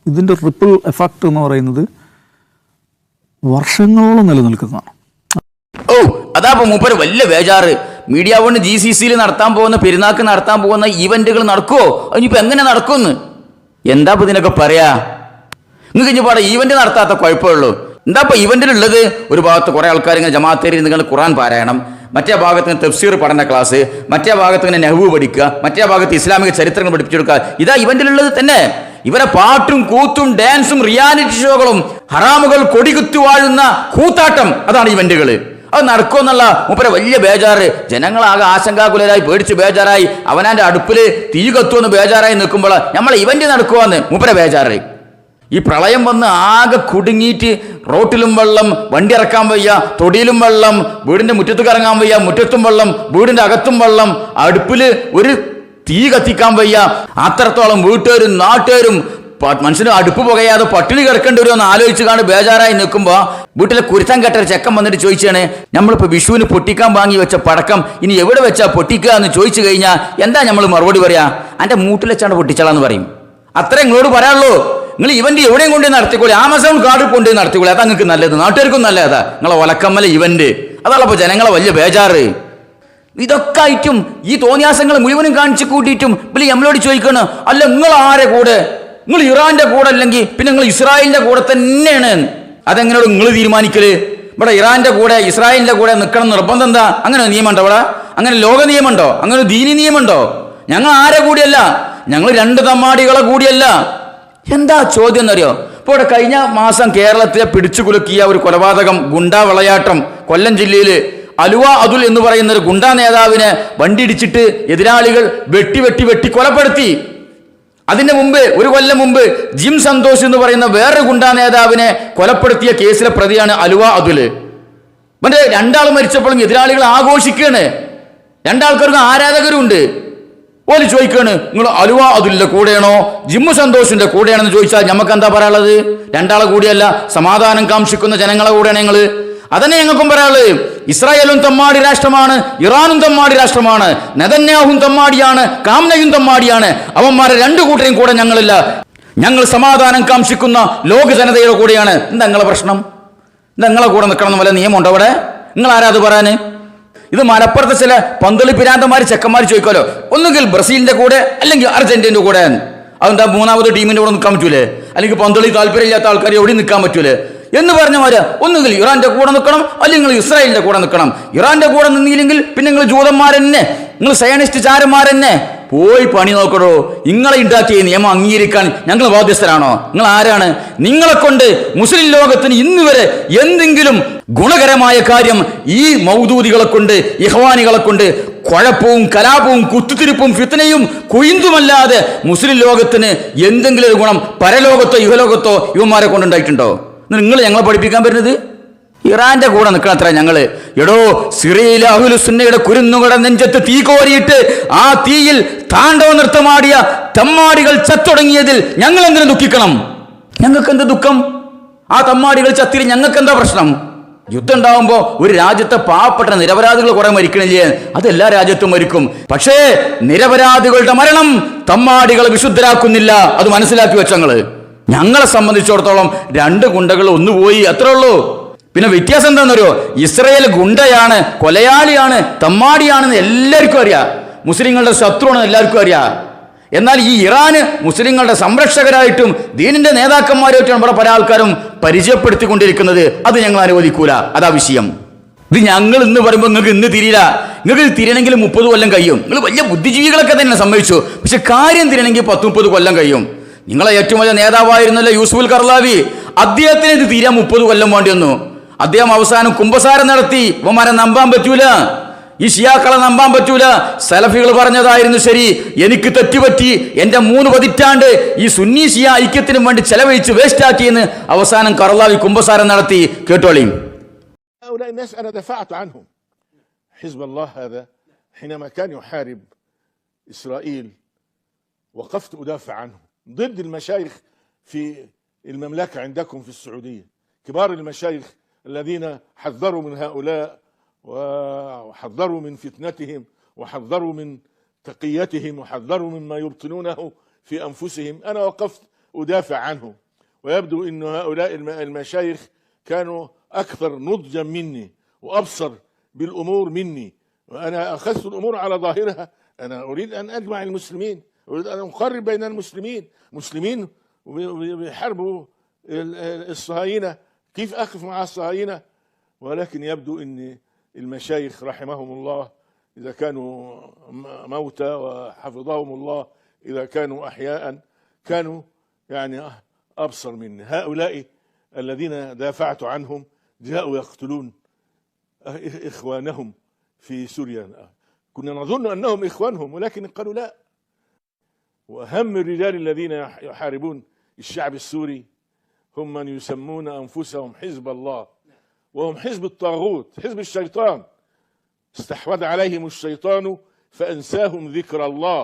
ഇതിൻ്റെ ട്രിപ്പിൾ എഫക്റ്റ് എന്ന് പറയുന്നത് വർഷങ്ങളോളം നിലനിൽക്കുന്നതാണ്. അതാ മൂപ്പര് വലിയ ബേജാറ്. മീഡിയ വൺ GCCയിൽ നടത്താൻ പോകുന്ന, പെരുന്നാൾക്ക് നടത്താൻ പോകുന്ന ഈവന്റുകൾ നടക്കുമോ? ഇനിയിപ്പോൾ എങ്ങനെ നടക്കുമെന്ന് എന്താ ഇപ്പം ഇതിനൊക്കെ പറയാ? നിങ്ങൾക്ക് ഇനിയിപ്പോൾ ഈവന്റ് നടത്താത്ത കുഴപ്പമുള്ളൂ. എന്താ ഇപ്പം ഇവന്റിലുള്ളത്? ഒരു ഭാഗത്ത് കുറേ ആൾക്കാർ ഇങ്ങനെ ജമാഅത്തേരി നിങ്ങൾ ഖുർആൻ പാരായണം, മറ്റേ ഭാഗത്ത് തഫ്സീർ പഠന ക്ലാസ്, മറ്റേ ഭാഗത്ത് ഇങ്ങനെ നെഹ്വു പഠിക്കുക, മറ്റേ ഭാഗത്ത് ഇസ്ലാമിക ചരിത്രങ്ങൾ പഠിപ്പിച്ചെടുക്കുക. ഇതാ ഇവന്റിലുള്ളത് തന്നെ. ഇവരെ പാട്ടും കൂത്തും ഡാൻസും റിയാലിറ്റി ഷോകളും ഹറാമുകൾ കൊടികുത്തി വാഴുന്ന കൂത്താട്ടം, അതാണ് ഇവന്റുകൾ. അത് നടക്കുമെന്നുള്ള മൂപ്പരെ വലിയ ബേജാറ്. ജനങ്ങളാകെ ആശങ്കാകുലരായി, പേടിച്ച് ബേജാറായി, അവനാൻ്റെ അടുപ്പിൽ തീ കത്തുമെന്ന് ബേജാറായി നിൽക്കുമ്പോൾ നമ്മളെ ഇവന്റ് നടക്കുമെന്ന് മൂപ്പരെ ബേജാറ്. ഈ പ്രളയം വന്ന് ആകെ കുടുങ്ങിയിട്ട് റോട്ടിലും വെള്ളം, വണ്ടി ഇറക്കാൻ വയ്യ, തൊടിയിലും വെള്ളം, വീടിൻ്റെ മുറ്റത്ത് ഇറങ്ങാൻ വയ്യ, മുറ്റത്തും വെള്ളം, വീടിൻ്റെ അകത്തും വെള്ളം, അടുപ്പിൽ ഒരു തീ കത്തിക്കാൻ വയ്യ. അത്രത്തോളം വീട്ടുകാരും നാട്ടുകാരും മനുഷ്യന് അടുപ്പ് പുകയാതെ പട്ടിണി കിടക്കേണ്ടി വരുമെന്ന് ആലോചിച്ച് കാണും ബേജാറായി നിൽക്കുമ്പോൾ വീട്ടിലെ കുരുത്തം കെട്ടൊരു ചെക്കൻ വന്നിട്ട് ചോദിച്ചാണ്, നമ്മളിപ്പോൾ വിഷുവിന് പൊട്ടിക്കാൻ വാങ്ങി വെച്ച പടക്കം ഇനി എവിടെ വെച്ചാൽ പൊട്ടിക്കുക എന്ന് ചോദിച്ചു കഴിഞ്ഞാൽ എന്താ നമ്മൾ മറുപടി പറയാ? എൻ്റെ മൂട്ടിൽ വെച്ചാണ് പൊട്ടിച്ചാളാന്ന് പറയും. അത്രേ നിങ്ങളോട് പറയാനുള്ളൂ. നിങ്ങൾ ഇവന്റ് എവിടെയും കൊണ്ടുപോയി നടത്തിക്കോളി, ആമസോൺ കാർഡിൽ കൊണ്ടുപോയി നടത്തിക്കോളി. അതാ നിങ്ങൾക്ക് നല്ലത്, നാട്ടുകാർക്കും നല്ലതാ. നിങ്ങളെ ഒലക്കമ്മല ഇവന്റ് അതാണപ്പോൾ ജനങ്ങളെ വലിയ ബേജാറ്. ഇതൊക്കെ ആയിട്ടും ഈ തോന്നിയാസങ്ങൾ മുഴുവനും കാണിച്ചു കൂട്ടിയിട്ടും പിന്നെ നമ്മളോട് ചോദിക്കണം, അല്ല നിങ്ങൾ ആരെ കൂടെ? നിങ്ങൾ ഇറാന്റെ കൂടെ അല്ലെങ്കിൽ പിന്നെ നിങ്ങൾ ഇസ്രായേലിന്റെ കൂടെ തന്നെയാണ്. അതെങ്ങനെയോട് നിങ്ങൾ തീരുമാനിക്കല്? ഇവിടെ ഇറാന്റെ കൂടെ ഇസ്രായേലിന്റെ കൂടെ നിൽക്കണം നിർബന്ധം എന്താ? അങ്ങനെ നിയമമുണ്ടോ ഇവിടെ? അങ്ങനെ ലോക നിയമമുണ്ടോ? അങ്ങനെ ദീനി നിയമമുണ്ടോ? ഞങ്ങൾ ആരെ കൂടിയല്ല, ഞങ്ങൾ 2 തമ്മാടികളെ കൂടിയല്ല. എന്താ ചോദ്യം എന്നറിയോ? ഇപ്പോൾ ഇവിടെ കഴിഞ്ഞ മാസം കേരളത്തിലെ പിടിച്ചു കുലുക്കിയ ഒരു കൊലപാതകം, ഗുണ്ടാ വിളയാട്ടം, കൊല്ലം ജില്ലയിൽ അലുവ അതുൽ എന്ന് പറയുന്ന ഒരു ഗുണ്ടാ നേതാവിനെ വണ്ടിയിടിച്ചിട്ട് എതിരാളികൾ വെട്ടി കൊലപ്പെടുത്തി. അതിന്റെ മുമ്പ്, ഒരു കൊല്ലം മുമ്പ് ജിം സന്തോഷ് എന്ന് പറയുന്ന വേറൊരു ഗുണ്ടാ നേതാവിനെ കൊലപ്പെടുത്തിയ കേസിലെ പ്രതിയാണ് അലുവ അതുല്. മറ്റേ 2 ആൾ മരിച്ചപ്പോഴും എതിരാളികൾ ആഘോഷിക്കുകയാണ്. 2 ആൾക്കാർക്ക് ആരാധകരുണ്ട്. ഓല് ചോദിക്കാണ്, നിങ്ങൾ അലുവ അതുലിന്റെ കൂടെയാണോ ജിമ്മു സന്തോഷിന്റെ കൂടെയാണെന്ന് ചോദിച്ചാൽ നമുക്ക് എന്താ പറയാനുള്ളത്? 2 ആളെ കൂടിയല്ല, സമാധാനം കാംക്ഷിക്കുന്ന ജനങ്ങളെ കൂടെയാണ് ഞങ്ങള്. അതന്നെ ഞങ്ങൾക്കും പറയാനുള്ളത്. ഇസ്രായേലും തമ്മാടി രാഷ്ട്രമാണ്, ഇറാനും തമ്മാടി രാഷ്ട്രമാണ്, നെതന്യാഹും തമ്മാടിയാണ്, കാംനയും തമ്മാടിയാണ്. അവന്മാരെ 2 കൂട്ടരെയും കൂടെ ഞങ്ങളില്ല. ഞങ്ങൾ സമാധാനം കാംക്ഷിക്കുന്ന ലോക ജനതയുടെ കൂടെയാണ്. എന്താ നിങ്ങളെ പ്രശ്നം? നിങ്ങളെ കൂടെ നിൽക്കണം വല്ല നിയമമുണ്ടോ അവിടെ? നിങ്ങൾ ആരാ അത് പറയാന്? ഇത് മലപ്പുറത്തെ ചില പന്തളി പിരാന്തന്മാർ ചെക്കന്മാർ ചോദിക്കാലോ, ഒന്നുകിൽ ബ്രസീലിന്റെ കൂടെ അല്ലെങ്കിൽ അർജന്റീനയുടെ കൂടെ. അതെന്താ 3ാമത് ടീമിന്റെ കൂടെ നിൽക്കാൻ പറ്റൂലേ? അല്ലെങ്കിൽ പന്തളി താല്പര്യമില്ലാത്ത ആൾക്കാർ എവിടെ നിൽക്കാൻ പറ്റൂലേ? എന്ന് പറഞ്ഞ മാതിരി ഒന്നുകിൽ ഇറാന്റെ കൂടെ നിൽക്കണം, അല്ലെങ്കിൽ ഇസ്രായേലിന്റെ കൂടെ നിൽക്കണം. ഇറാന്റെ കൂടെ നിന്നില്ലെങ്കിൽ പിന്നെ നിങ്ങൾ ജൂതന്മാരെന്നെ, നിങ്ങൾ സയനിസ്റ്റ് ചാരന്മാരെന്നെ പോയി പണി നോക്കണോ. നിങ്ങളെ ഉണ്ടാക്കിയ നിയമം അംഗീകരിക്കാൻ ഞങ്ങൾ ബാധ്യസ്ഥരാണോ? നിങ്ങൾ ആരാണ്? നിങ്ങളെ കൊണ്ട് മുസ്ലിം ലോകത്തിന് ഇന്ന് വരെ എന്തെങ്കിലും ഗുണകരമായ കാര്യം ഈ മൗദൂദികളെ കൊണ്ട്, ഇഖ്വാനികളെ കൊണ്ട് കുഴപ്പവും കലാപവും കുത്തുതിരിപ്പും ഫിത്നയും കുയിന്തുമല്ലാതെ മുസ്ലിം ലോകത്തിന് എന്തെങ്കിലും ഒരു ഗുണം പരലോകത്തോ ഇഹലോകത്തോ ഇവന്മാരെ കൊണ്ടുണ്ടായിട്ടുണ്ടോ? നിങ്ങൾ ഞങ്ങളെ പഠിപ്പിക്കാൻ വരുന്നത് ഇറാന്റെ കൂടെ നിൽക്കണത്ര ഞങ്ങള്. എടോ, സിറിയയിലെ അഹ്ലുസുന്നയുടെ കുരുന്നുകളുടെ നെഞ്ചത്ത് തീ കോരിയിട്ട് ആ തീയിൽ താണ്ഡവ നൃത്തമാടിയ തമ്മാടികൾ ചത്തൊടങ്ങിയതിൽ ഞങ്ങൾ എന്തിനു ദുഃഖിക്കണം? ഞങ്ങൾക്ക് എന്ത് ദുഃഖം? ആ തമ്മാടികൾ ചത്തിൽ ഞങ്ങൾക്ക് എന്താ പ്രശ്നം? യുദ്ധം ഉണ്ടാവുമ്പോ ഒരു രാജ്യത്തെ പാവപ്പെട്ട നിരപരാധികൾ കുറെ മരിക്കണില്ലേ? അതെല്ലാ രാജ്യത്തും മരിക്കും. പക്ഷേ നിരപരാധികളുടെ മരണം തമ്മാടികളെ വിശുദ്ധരാക്കുന്നില്ല. അത് മനസ്സിലാക്കി വെച്ചങ്ങള്. ഞങ്ങളെ സംബന്ധിച്ചിടത്തോളം 2 ഗുണ്ടകൾ ഒന്ന് പോയി, അത്രേ ഉള്ളൂ. പിന്നെ വ്യത്യാസം എന്താണെന്നറിയോ? ഇസ്രയേൽ ഗുണ്ടയാണ്, കൊലയാളിയാണ്, തമ്മാടിയാണെന്ന് എല്ലാവർക്കും അറിയാം. മുസ്ലിങ്ങളുടെ ശത്രുവാണെന്ന് എല്ലാവർക്കും അറിയാം. എന്നാൽ ഈ ഇറാന് മുസ്ലിങ്ങളുടെ സംരക്ഷകരായിട്ടും ദീനിന്റെ നേതാക്കന്മാരായിട്ടും ഇവിടെ പല ആൾക്കാരും പരിചയപ്പെടുത്തിക്കൊണ്ടിരിക്കുന്നത്. അത് ഞങ്ങൾ അനുവദിക്കൂല. അതാ വിഷയം. ഇത് ഞങ്ങൾ ഇന്ന് പറയുമ്പോൾ നിങ്ങൾക്ക് ഇന്ന് തിരിയില്ല. നിങ്ങൾക്ക് തിരിയണമെങ്കിൽ 30 കൊല്ലം കഴിയും. നിങ്ങൾ വലിയ ബുദ്ധിജീവികളൊക്കെ തന്നെ സമ്മതിച്ചു. പക്ഷെ കാര്യം തിരിയണമെങ്കിൽ 10-30 കൊല്ലം കഴിയും. നിങ്ങളെ ഏറ്റവും വലിയ നേതാവായിരുന്നല്ലോ യൂസുഫുൽ കർലാവി. അദ്ദേഹത്തിന് ഇത് തീരാൻ 30 കൊല്ലം വേണ്ടി വന്നു. അദ്ദേഹം അവസാനം കുംഭസാരം നടത്തി. ഇവന്മാരെ നമ്പാൻ പറ്റൂല, ഈ ഷിയാക്കളെ നമ്പാൻ പറ്റൂല. സലഫികൾ പറഞ്ഞതായിരുന്നു ശരി, എനിക്ക് തെറ്റുപറ്റി, എന്റെ 3 പതിറ്റാണ്ട് ഈ സുന്നി ഷിയ ഐക്യത്തിനും വേണ്ടി ചെലവഴിച്ച് വേസ്റ്റാക്കിയെന്ന് അവസാനം കർലാവി കുംഭസാരം നടത്തി. കേട്ടോളീം. هؤلاء الناس أنا دفعت عنهم. حزب الله هذا حينما كان يحارب إسرائيل وقفت أدافع عنه ضد المشايخ في المملكة عندكم في السعودية، كبار المشايخ الذين حذروا من هؤلاء وحذروا من فتنتهم وحذروا من تقيتهم وحذروا مما يبطنونه في أنفسهم. أنا وقفت أدافع عنهم، ويبدو أن هؤلاء المشايخ كانوا أكثر نضجا مني وأبصر بالأمور مني، وأنا أخذت الأمور على ظاهرها. أنا أريد أن أجمع المسلمين، أريد أن أقرب بين المسلمين. مسلمين بيحاربوا الصهاينة، كيف أقف مع الصهاينة؟ ولكن يبدو أن المشايخ رحمهم الله إذا كانوا موتى وحفظهم الله إذا كانوا أحياء كانوا يعني أبصر مني. هؤلاء الذين دافعت عنهم جاءوا يقتلون إخوانهم في سوريا. كنا نظن أنهم إخوانهم ولكن قالوا لا. وأهم الرجال الذين يحاربون الشعب السوري هم من يسمون أنفسهم حزب الله، وهم حزب الطاغوت، حزب الشيطان. استحوذ عليهم الشيطان فأنساهم ذكر الله.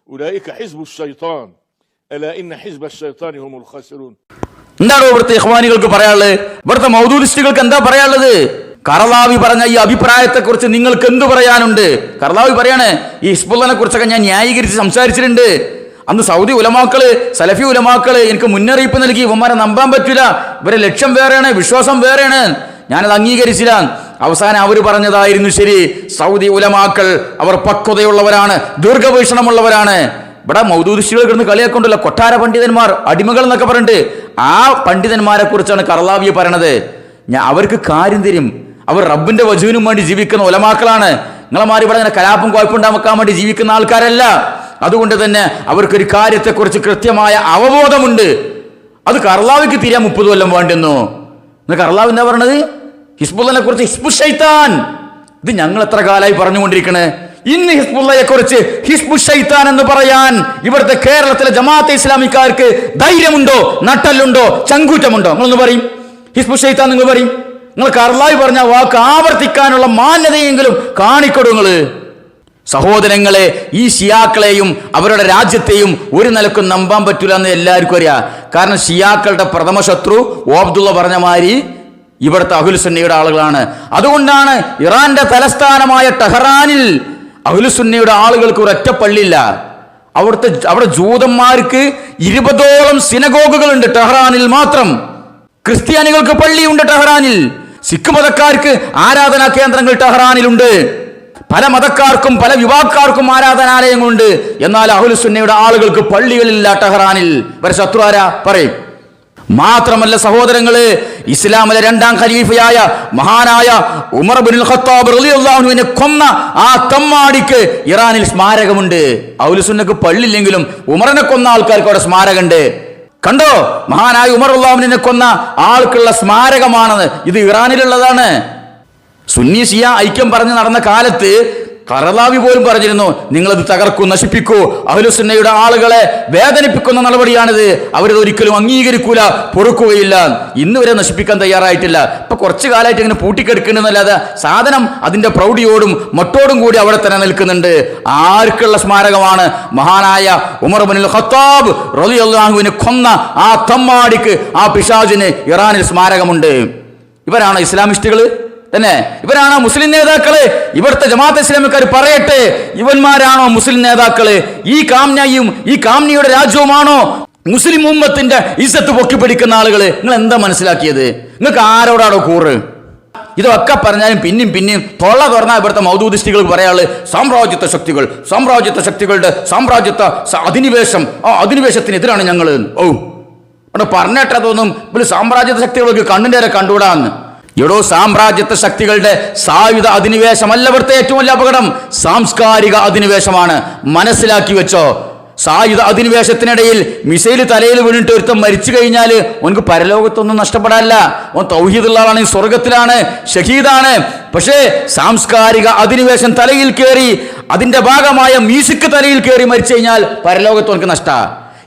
أولئك حزب الشيطان، ألا إن حزب الشيطان هم الخاسرون. എന്താണ് ഇവിടുത്തെ ഇഖ്വാനികൾക്ക് പറയാനുള്ളത്? ഇവിടുത്തെ മൗദൂദിസ്റ്റുകൾക്ക് എന്താ പറയാനുള്ളത്? കർലാവി പറഞ്ഞ ഈ അഭിപ്രായത്തെ കുറിച്ച് നിങ്ങൾക്ക് എന്ത് പറയാനുണ്ട്? കർലാവി പറയാണ്, ഈ ഹിസ്ബുള്ളനെ കുറിച്ചൊക്കെ ഞാൻ ന്യായീകരിച്ച് സംസാരിച്ചിട്ടുണ്ട്. അന്ന് സൗദി ഉലമാക്കള്, സലഫി ഉലമാക്കള് എനിക്ക് മുന്നറിയിപ്പ് നൽകി, ഇവന്മാരെ നമ്പാൻ പറ്റൂല, ഇവരെ ലക്ഷ്യം വേറെയാണ്, വിശ്വാസം വേറെയാണ്. ഞാനത് അംഗീകരിച്ചില്ല. അവസാനം അവർ പറഞ്ഞതായിരുന്നു ശരി, സൗദി ഉലമാക്കൾ അവർ പക്വതയുള്ളവരാണ്, ദീർഘവീക്ഷണമുള്ളവരാണ്. ഇവിടെ മൗദൂദിസ്റ്റുകൾ കിടന്ന് കളിയാക്കൊണ്ടല്ലോ കൊട്ടാര പണ്ഡിതന്മാർ, അടിമകൾ എന്നൊക്കെ പറഞ്ഞിട്ട്. ആ പണ്ഡിതന്മാരെ കുറിച്ചാണ് കർലാവി പറയണത്. അവർക്ക് കാര്യം തരും. അവർ റബ്ബിന്റെ വജൂവിനും വേണ്ടി ജീവിക്കുന്ന ഉലമാക്കളാണ്. നിങ്ങളെമാരി ഇവിടെ കലാപം കുഴപ്പമുണ്ടാക്കാൻ വേണ്ടി ജീവിക്കുന്ന ആൾക്കാരല്ല. അതുകൊണ്ട് തന്നെ അവർക്കൊരു കാര്യത്തെക്കുറിച്ച് കൃത്യമായ അവബോധമുണ്ട്. അത് കർലാവിക്ക് തീരാൻ 30 കൊല്ലം വേണ്ടെന്നു. കർലാവ് എന്താ പറയണത്? ഹിസ്ബുള്ളനെ കുറിച്ച് ഹിസ്ബു ശൈത്താൻ. ഇത് ഞങ്ങൾ എത്ര കാലമായി പറഞ്ഞുകൊണ്ടിരിക്കണേ. ഇന്ന് ഹിസ്ബുള്ളയെ കുറിച്ച് ഹിസ്ബു ശൈത്താൻ എന്ന് പറയാൻ ഇവിടുത്തെ കേരളത്തിലെ ജമാഅത്തെ ഇസ്ലാമിക്കാർക്ക് ധൈര്യമുണ്ടോ, നട്ടല്ലുണ്ടോ, ചങ്കൂറ്റമുണ്ടോ? നിങ്ങളൊന്ന് പറയും. ഹിസ്ബു ശൈത്താൻ നിങ്ങൾ പറയും. നിങ്ങൾ കർലാവി പറഞ്ഞ വാക്ക് ആവർത്തിക്കാനുള്ള മാന്യതയെങ്കിലും കാണിക്കൊടുങ്ങള്. സഹോദരങ്ങളെ, ഈ ഷിയാക്കളെയും അവരുടെ രാജ്യത്തെയും ഒരു നിലക്കും നമ്പാൻ പറ്റൂല എന്ന് എല്ലാവർക്കും അറിയാം. കാരണം ഷിയാക്കളുടെ പ്രഥമ ശത്രു ഓബ്ദുള്ള പറഞ്ഞ മാതിരി ഇവിടുത്തെ അഹ്ലുസുന്നയുടെ ആളുകളാണ്. അതുകൊണ്ടാണ് ഇറാന്റെ തലസ്ഥാനമായ ടെഹ്റാനിൽ അഹ്ലുസുന്നയുടെ ആളുകൾക്ക് ഒരൊറ്റ പള്ളിയില്ല. അവിടെ ജൂതന്മാർക്ക് 20ഓളം സിനഗോഗുകളുണ്ട് ടെഹ്റാനിൽ മാത്രം. ക്രിസ്ത്യാനികൾക്ക് പള്ളിയുണ്ട് ടെഹ്റാനിൽ. സിഖ് മതക്കാർക്ക് ആരാധനാ കേന്ദ്രങ്ങൾ ടെഹ്റാനിലുണ്ട്. പല മതക്കാർക്കും പല വിഭാഗക്കാർക്കും ആരാധനാലയങ്ങളുണ്ട്. എന്നാൽ അഹ്ലുസുന്നയുടെ ആളുകൾക്ക് പള്ളികളില്ല ടെഹ്റാനിൽ. വരെ ശത്രു ആരാ പറയും? മാത്രമല്ല സഹോദരങ്ങളെ, ഇസ്ലാമിലെ 2ാം ഖലീഫയായ മഹാനായ ഉമർ ഇബ്നുൽ ഖത്താബ് റളിയല്ലാഹു അൻഹുവിനെ കൊന്ന ആ തമ്മാടിക്ക് ഇറാനിൽ സ്മാരകമുണ്ട്. ഔലുസുന്നക്ക് പള്ളിയില്ലെങ്കിലും ഉമറിനെ കൊന്ന ആൾക്കാർക്ക് അവിടെ സ്മാരകമുണ്ട്. കണ്ടോ, മഹാനായ ഉമർ റളിയല്ലാഹു അൻഹുവിനെ കൊന്ന ആൾക്കുള്ള സ്മാരകമാണത്. ഇത് ഇറാനിലുള്ളതാണ്. സുന്നി ഷിയ ഐക്യം പറഞ്ഞ് നടന്ന കാലത്ത് ഖറളാവി പോലും പറഞ്ഞിരുന്നു, നിങ്ങളത് തകർക്കൂ, നശിപ്പിക്കൂ, അഹ്ലുസുന്നയുടെ ആളുകളെ വേദനിപ്പിക്കുന്ന നടപടിയാണിത്, അവരത് ഒരിക്കലും അംഗീകരിക്കൂല, പൊറുക്കുകയില്ല. ഇന്ന് വരെ നശിപ്പിക്കാൻ തയ്യാറായിട്ടില്ല. ഇപ്പൊ കുറച്ചു കാലമായിട്ട് ഇങ്ങനെ പൂട്ടിക്കെടുക്കുന്നതല്ലാതെ സാധനം അതിന്റെ പ്രൗഢിയോടും മട്ടോടും കൂടി അവിടെ തന്നെ നിൽക്കുന്നുണ്ട്. ആർക്കുള്ള സ്മാരകമാണ്? മഹാനായ ഉമർ ഇബ്നുൽ ഖത്താബ് റളിയല്ലാഹു അൻഹുവിനെ കൊന്ന ആ തമ്മാടിക്ക്, ആ പിശാചിന് ഇറാനിൽ സ്മാരകമുണ്ട്. ഇവരാണ് ഇസ്ലാമിസ്റ്റുകൾ തന്നെ? ഇവരാണോ മുസ്ലിം നേതാക്കള്? ഇവിടുത്തെ ജമാഅത്തെ ഇസ്ലാമിക്കാർ പറയട്ടെ, ഇവന്മാരാണോ മുസ്ലിം നേതാക്കള്? ഈ കാംനയും ഈ കാംനിയുടെ രാജ്യവുമാണോ മുസ്ലിം ഉമ്മത്തിന്റെ ഇസ്സത്ത് പൊക്കിപ്പിടിക്കുന്ന ആളുകള്? നിങ്ങൾ എന്താ മനസ്സിലാക്കിയത്? നിങ്ങൾക്ക് ആരോടാണോ കൂറ്? ഇതൊക്കെ പറഞ്ഞാലും പിന്നെയും തൊള്ള തുറന്നാൽ ഇവിടുത്തെ മൗദൂദിസ്റ്റുകൾ പറയാള് സാമ്രാജ്യത്വ ശക്തികളുടെ സാമ്രാജ്യത്വ അധിനിവേശം, ആ അധിനിവേശത്തിനെതിരാണ് ഞങ്ങൾ. ഓ അവിടെ പറഞ്ഞിട്ടതൊന്നും ഇവര് സാമ്രാജ്യത്വ ശക്തികൾക്ക് കണ്ണിൻ്റെ കണ്ടുകൂടാന്ന്. എടോ, സാമ്രാജ്യത്വ ശക്തികളുടെ സായുധ അധിനിവേശമല്ല ഇവിടുത്തെ ഏറ്റവും വലിയ അപകടം, സാംസ്കാരിക അധിനിവേശമാണ്. മനസ്സിലാക്കി വെച്ചോ. സായുധ അധിനിവേശത്തിനിടയിൽ മിസൈൽ തലയിൽ വീണിട്ട് ഒരുത്തം മരിച്ചു കഴിഞ്ഞാൽ ഓനക്ക് പരലോകത്തൊന്നും നഷ്ടപ്പെടാനില്ല. ഓൻ തൗഹീദുള്ളാണ്, സ്വർഗത്തിലാണ്, ഷഹീദാണ്. പക്ഷേ സാംസ്കാരിക അധിനിവേശം തലയിൽ കയറി, അതിന്റെ ഭാഗമായ മ്യൂസിക് തലയിൽ കയറി മരിച്ചു കഴിഞ്ഞാൽ പരലോകത്ത് ഓനക്ക് നഷ്ട.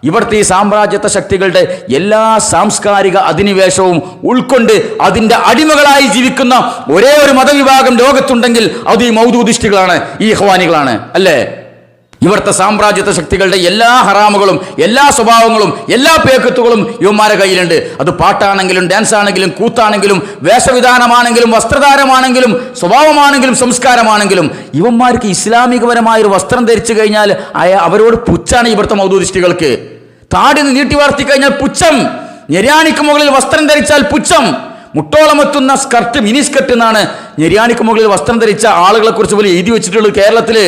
ഇവിടുത്തെ ഈ സാമ്രാജ്യത്വ ശക്തികളുടെ എല്ലാ സാംസ്കാരിക അധിനിവേശവും ഉൾക്കൊണ്ട് അതിന്റെ അടിമകളായി ജീവിക്കുന്ന ഒരേ ഒരു മതവിഭാഗം ലോകത്തുണ്ടെങ്കിൽ അത് ഈ മൗദൂദിസ്റ്റുകളാണ്, ഈ ഇഖ്വാനികളാണ്, അല്ലേ? ഇവിടുത്തെ സാമ്രാജ്യത്വ ശക്തികളുടെ എല്ലാ ഹറാമുകളും എല്ലാ സ്വഭാവങ്ങളും എല്ലാ പേക്കത്തുകളും യുവന്മാരുടെ കയ്യിലുണ്ട്. അത് പാട്ടാണെങ്കിലും ഡാൻസ് ആണെങ്കിലും കൂത്താണെങ്കിലും വേഷവിധാനമാണെങ്കിലും വസ്ത്രധാരമാണെങ്കിലും സ്വഭാവമാണെങ്കിലും സംസ്കാരമാണെങ്കിലും ഇവന്മാർക്ക് ഇസ്ലാമികപരമായ ഒരു വസ്ത്രം ധരിച്ചു കഴിഞ്ഞാൽ അവരോട് പുച്ഛാണ് ഇവിടുത്തെ മൗദൂദിസ്റ്റുകൾക്ക്. താടി നീട്ടി വളർത്തി കഴിഞ്ഞാൽ പുച്ഛം, ഞെരിയാണിക്ക് മുകളിൽ വസ്ത്രം ധരിച്ചാൽ പുച്ഛം, മുട്ടോളമെത്തുന്ന സ്കർട്ട് മിനി സ്കർട്ട് എന്നാണ് ഞെരിയാണിക്ക് മുകളിൽ വസ്ത്രം ധരിച്ച ആളുകളെ കുറിച്ച് പോലും എഴുതി വെച്ചിട്ടുള്ളത് കേരളത്തില്.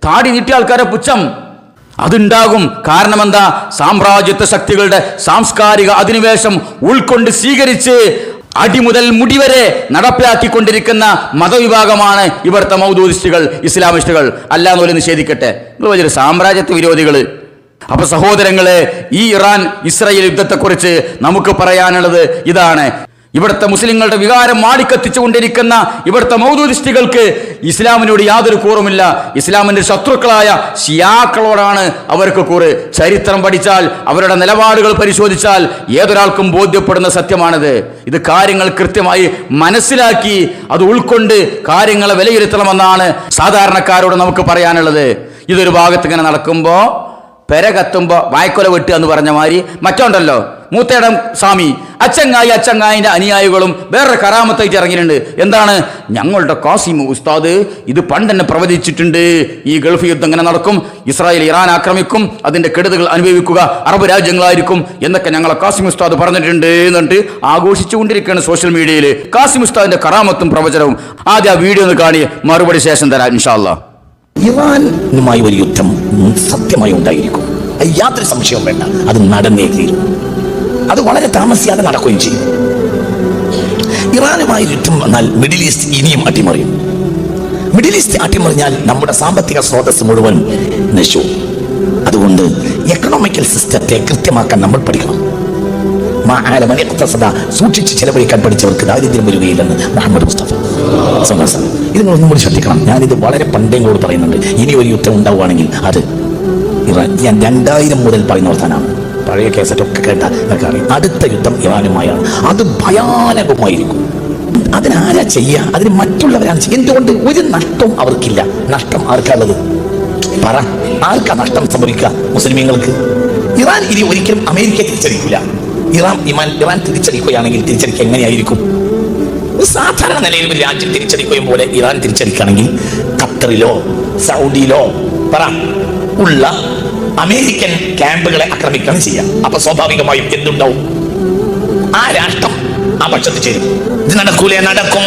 താടി നീട്ടിയ ആൾക്കാരെ പുച്ഛം അതുണ്ടാകും. കാരണം എന്താ? സാമ്രാജ്യത്വ ശക്തികളുടെ സാംസ്കാരിക അധിനിവേശം ഉൾക്കൊണ്ട് സ്വീകരിച്ച് അടിമുതൽ മുടിവരെ നടപ്പിലാക്കിക്കൊണ്ടിരിക്കുന്ന മതവിഭാഗമാണ് ഇവിടുത്തെ മൗദൂദിസ്റ്റുകൾ, ഇസ്ലാമിസ്റ്റുകൾ. അല്ലാന്ന് നിഷേധിക്കട്ടെ, നിങ്ങൾ വലിയൊരു സാമ്രാജ്യത്വ വിരോധികൾ. അപ്പൊ സഹോദരങ്ങളെ, ഈ ഇറാൻ ഇസ്രായേൽ യുദ്ധത്തെക്കുറിച്ച് നമുക്ക് പറയാനുള്ളത് ഇതാണ്. ഇവിടുത്തെ മുസ്ലിങ്ങളുടെ വികാരം മാടിക്കത്തിച്ചുകൊണ്ടിരിക്കുന്ന ഇവിടുത്തെ മൗദൂദിസ്റ്റുകൾക്ക് ഇസ്ലാമിനോട് യാതൊരു കൂറുമില്ല. ഇസ്ലാമിന്റെ ശത്രുക്കളായ ഷിയാക്കളോടാണ് അവർക്ക് കൂറ്. ചരിത്രം പഠിച്ചാൽ, അവരുടെ നിലപാടുകൾ പരിശോധിച്ചാൽ ഏതൊരാൾക്കും ബോധ്യപ്പെടുന്ന സത്യമാണിത്. ഇത് കാര്യങ്ങൾ കൃത്യമായി മനസ്സിലാക്കി അത് ഉൾക്കൊണ്ട് കാര്യങ്ങളെ വിലയിരുത്തണമെന്നാണ് സാധാരണക്കാരോട് നമുക്ക് പറയാനുള്ളത്. ഇതൊരു ഭാഗത്ത് ഇങ്ങനെ നടക്കുമ്പോൾ പെര കത്തുമ്പോ വായ്ക്കൊല വെട്ടുക എന്ന് പറഞ്ഞ മാതിരി മറ്റുണ്ടല്ലോ, മൂത്തേടം സ്വാമി അച്ചങ്ങായിന്റെ അനുയായികളും വേറൊരു കറാമത്തായിട്ട് ഇറങ്ങിയിട്ടുണ്ട്. എന്താണ്? ഞങ്ങളുടെ കാസിം ഉസ്താദ് ഇത് പണ്ട് തന്നെ പ്രവചിച്ചിട്ടുണ്ട്, ഈ ഗൾഫ് യുദ്ധം ഇങ്ങനെ നടക്കും, ഇസ്രായേൽ ഇറാൻ ആക്രമിക്കും, അതിന്റെ കെടുതികൾ അനുഭവിക്കുക അറബ് രാജ്യങ്ങളായിരിക്കും എന്നൊക്കെ ഞങ്ങളെ കാസിം ഉസ്താദ് പറഞ്ഞിട്ടുണ്ട് എന്നിട്ട് ആഘോഷിച്ചുകൊണ്ടിരിക്കുകയാണ് സോഷ്യൽ മീഡിയയിൽ. കാസിം ഉസ്താദിന്റെ കറാമത്തും പ്രവചനവും ആദ്യം ആ വീഡിയോ ഒന്ന് കാണി, മറുപടി ശേഷം തരാം ഇൻഷാ അല്ലാഹ്. ഇറാനുമായി ഒരു യുദ്ധം സത്യമായി ഉണ്ടായിരിക്കും, യാതൊരു സംശയവും വേണ്ട. അത് നടന്നേ തീരും. അത് വളരെ താമസിയാതെ നടക്കുകയും ചെയ്യും. ഇറാനുമായി യുദ്ധം വന്നാൽ മിഡിൽ ഈസ്റ്റ് ഇനിയും അട്ടിമറിയും. മിഡിൽ ഈസ്റ്റ് അട്ടിമറിഞ്ഞാൽ നമ്മുടെ സാമ്പത്തിക സ്രോതസ് മുഴുവൻ നശിച്ചു. അതുകൊണ്ട് എക്കണോമിക്കൽ സിസ്റ്റത്തെ കൃത്യമാക്കാൻ നമ്മൾ പഠിക്കണം. സൂക്ഷിച്ച് ചെലവഴിക്കാൻ പഠിച്ചവർക്ക് ദാരിദ്ര്യം വരികയില്ലെന്ന് മുഹമ്മദ് മുസ്തഫ. ഇത് നിങ്ങളൊന്നും കൂടി ശ്രദ്ധിക്കണം. ഞാനിത് വളരെ പണ്ടേ കൂടി പറയുന്നുണ്ട്. ഇനി ഒരു യുദ്ധം ഉണ്ടാവുകയാണെങ്കിൽ അത് ഇറാൻ. ഞാൻ 2000 മുതൽ പറയുന്ന വർത്താനാണ്. പഴയ കേസറ്റൊക്കെ കേട്ടാൽ അറിയാം. അടുത്ത യുദ്ധം ഇറാനുമായാണ്. അത് ഭയാനകമായിരിക്കും. അതിനാരാ ചെയ്യുക? അതിന് മറ്റുള്ളവരാണ് ചെയ്യുക. എന്തുകൊണ്ട്? ഒരു നഷ്ടവും അവർക്കില്ല. നഷ്ടം ആർക്കാണുള്ളത്? പറ, ആർക്കാ നഷ്ടം സംഭവിക്കുക? മുസ്ലിമീങ്ങൾക്ക്. ഇറാൻ ഇനി ഒരിക്കലും അമേരിക്കയെ തിരിച്ചടിക്കില്ല. ഇറാൻ തിരിച്ചടിക്കുകയാണെങ്കിൽ തിരിച്ചടിക്കുക എങ്ങനെയായിരിക്കും? സാധാരണ നിലയിൽ ഒരു രാജ്യം തിരിച്ചടിക്കുകയും പോലെ ഇറാൻ തിരിച്ചടിക്കുകയാണെങ്കിൽ ഖത്തറിലോ സൗദിയിലോ പറ ഉള്ള അമേരിക്കൻ ക്യാമ്പുകളെ ആക്രമിക്കുകയാണ് ചെയ്യാം. അപ്പൊ സ്വാഭാവികമായും എന്തുണ്ടാവും? ആ രാഷ്ട്രം ആ പക്ഷത്ത് ചേരും. ഇത് നടക്കൂലേ? നടക്കും.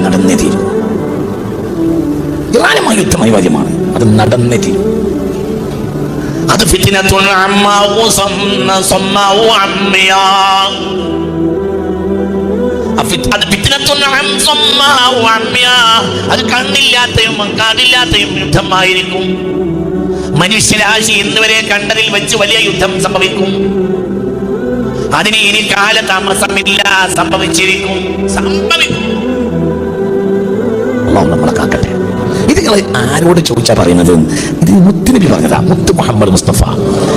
നടന്നേ തീരും. ഇറാനുമായി യുദ്ധം അനിവാര്യമാണ്. അത് നടന്നേ തീരും. അത് ഫിത്നത്തുൻ അമ്മാഉ സമ്മാഉ അമ്മിയാ, അത് കണ്ണില്ലാത്തയും കാതില്ലാത്തയും യുദ്ധമായിരിക്കും. മനുഷ്യരാശി ഇന്നുവരെ കണ്ടതിൽ വെച്ച് വലിയ യുദ്ധം സംഭവിക്കും. അതിന് ഇനി കാലതാമസമില്ല, സംഭവിച്ചിരിക്കും. നമ്മളെ കാക്കട്ടെ. ഇത് നിങ്ങൾ ആരോട് ചോദിച്ചാ പറയുന്നത്? ഇത് മുത്തുനബി പറഞ്ഞതാ, മുത്ത് മുഹമ്മദ് മുസ്തഫ.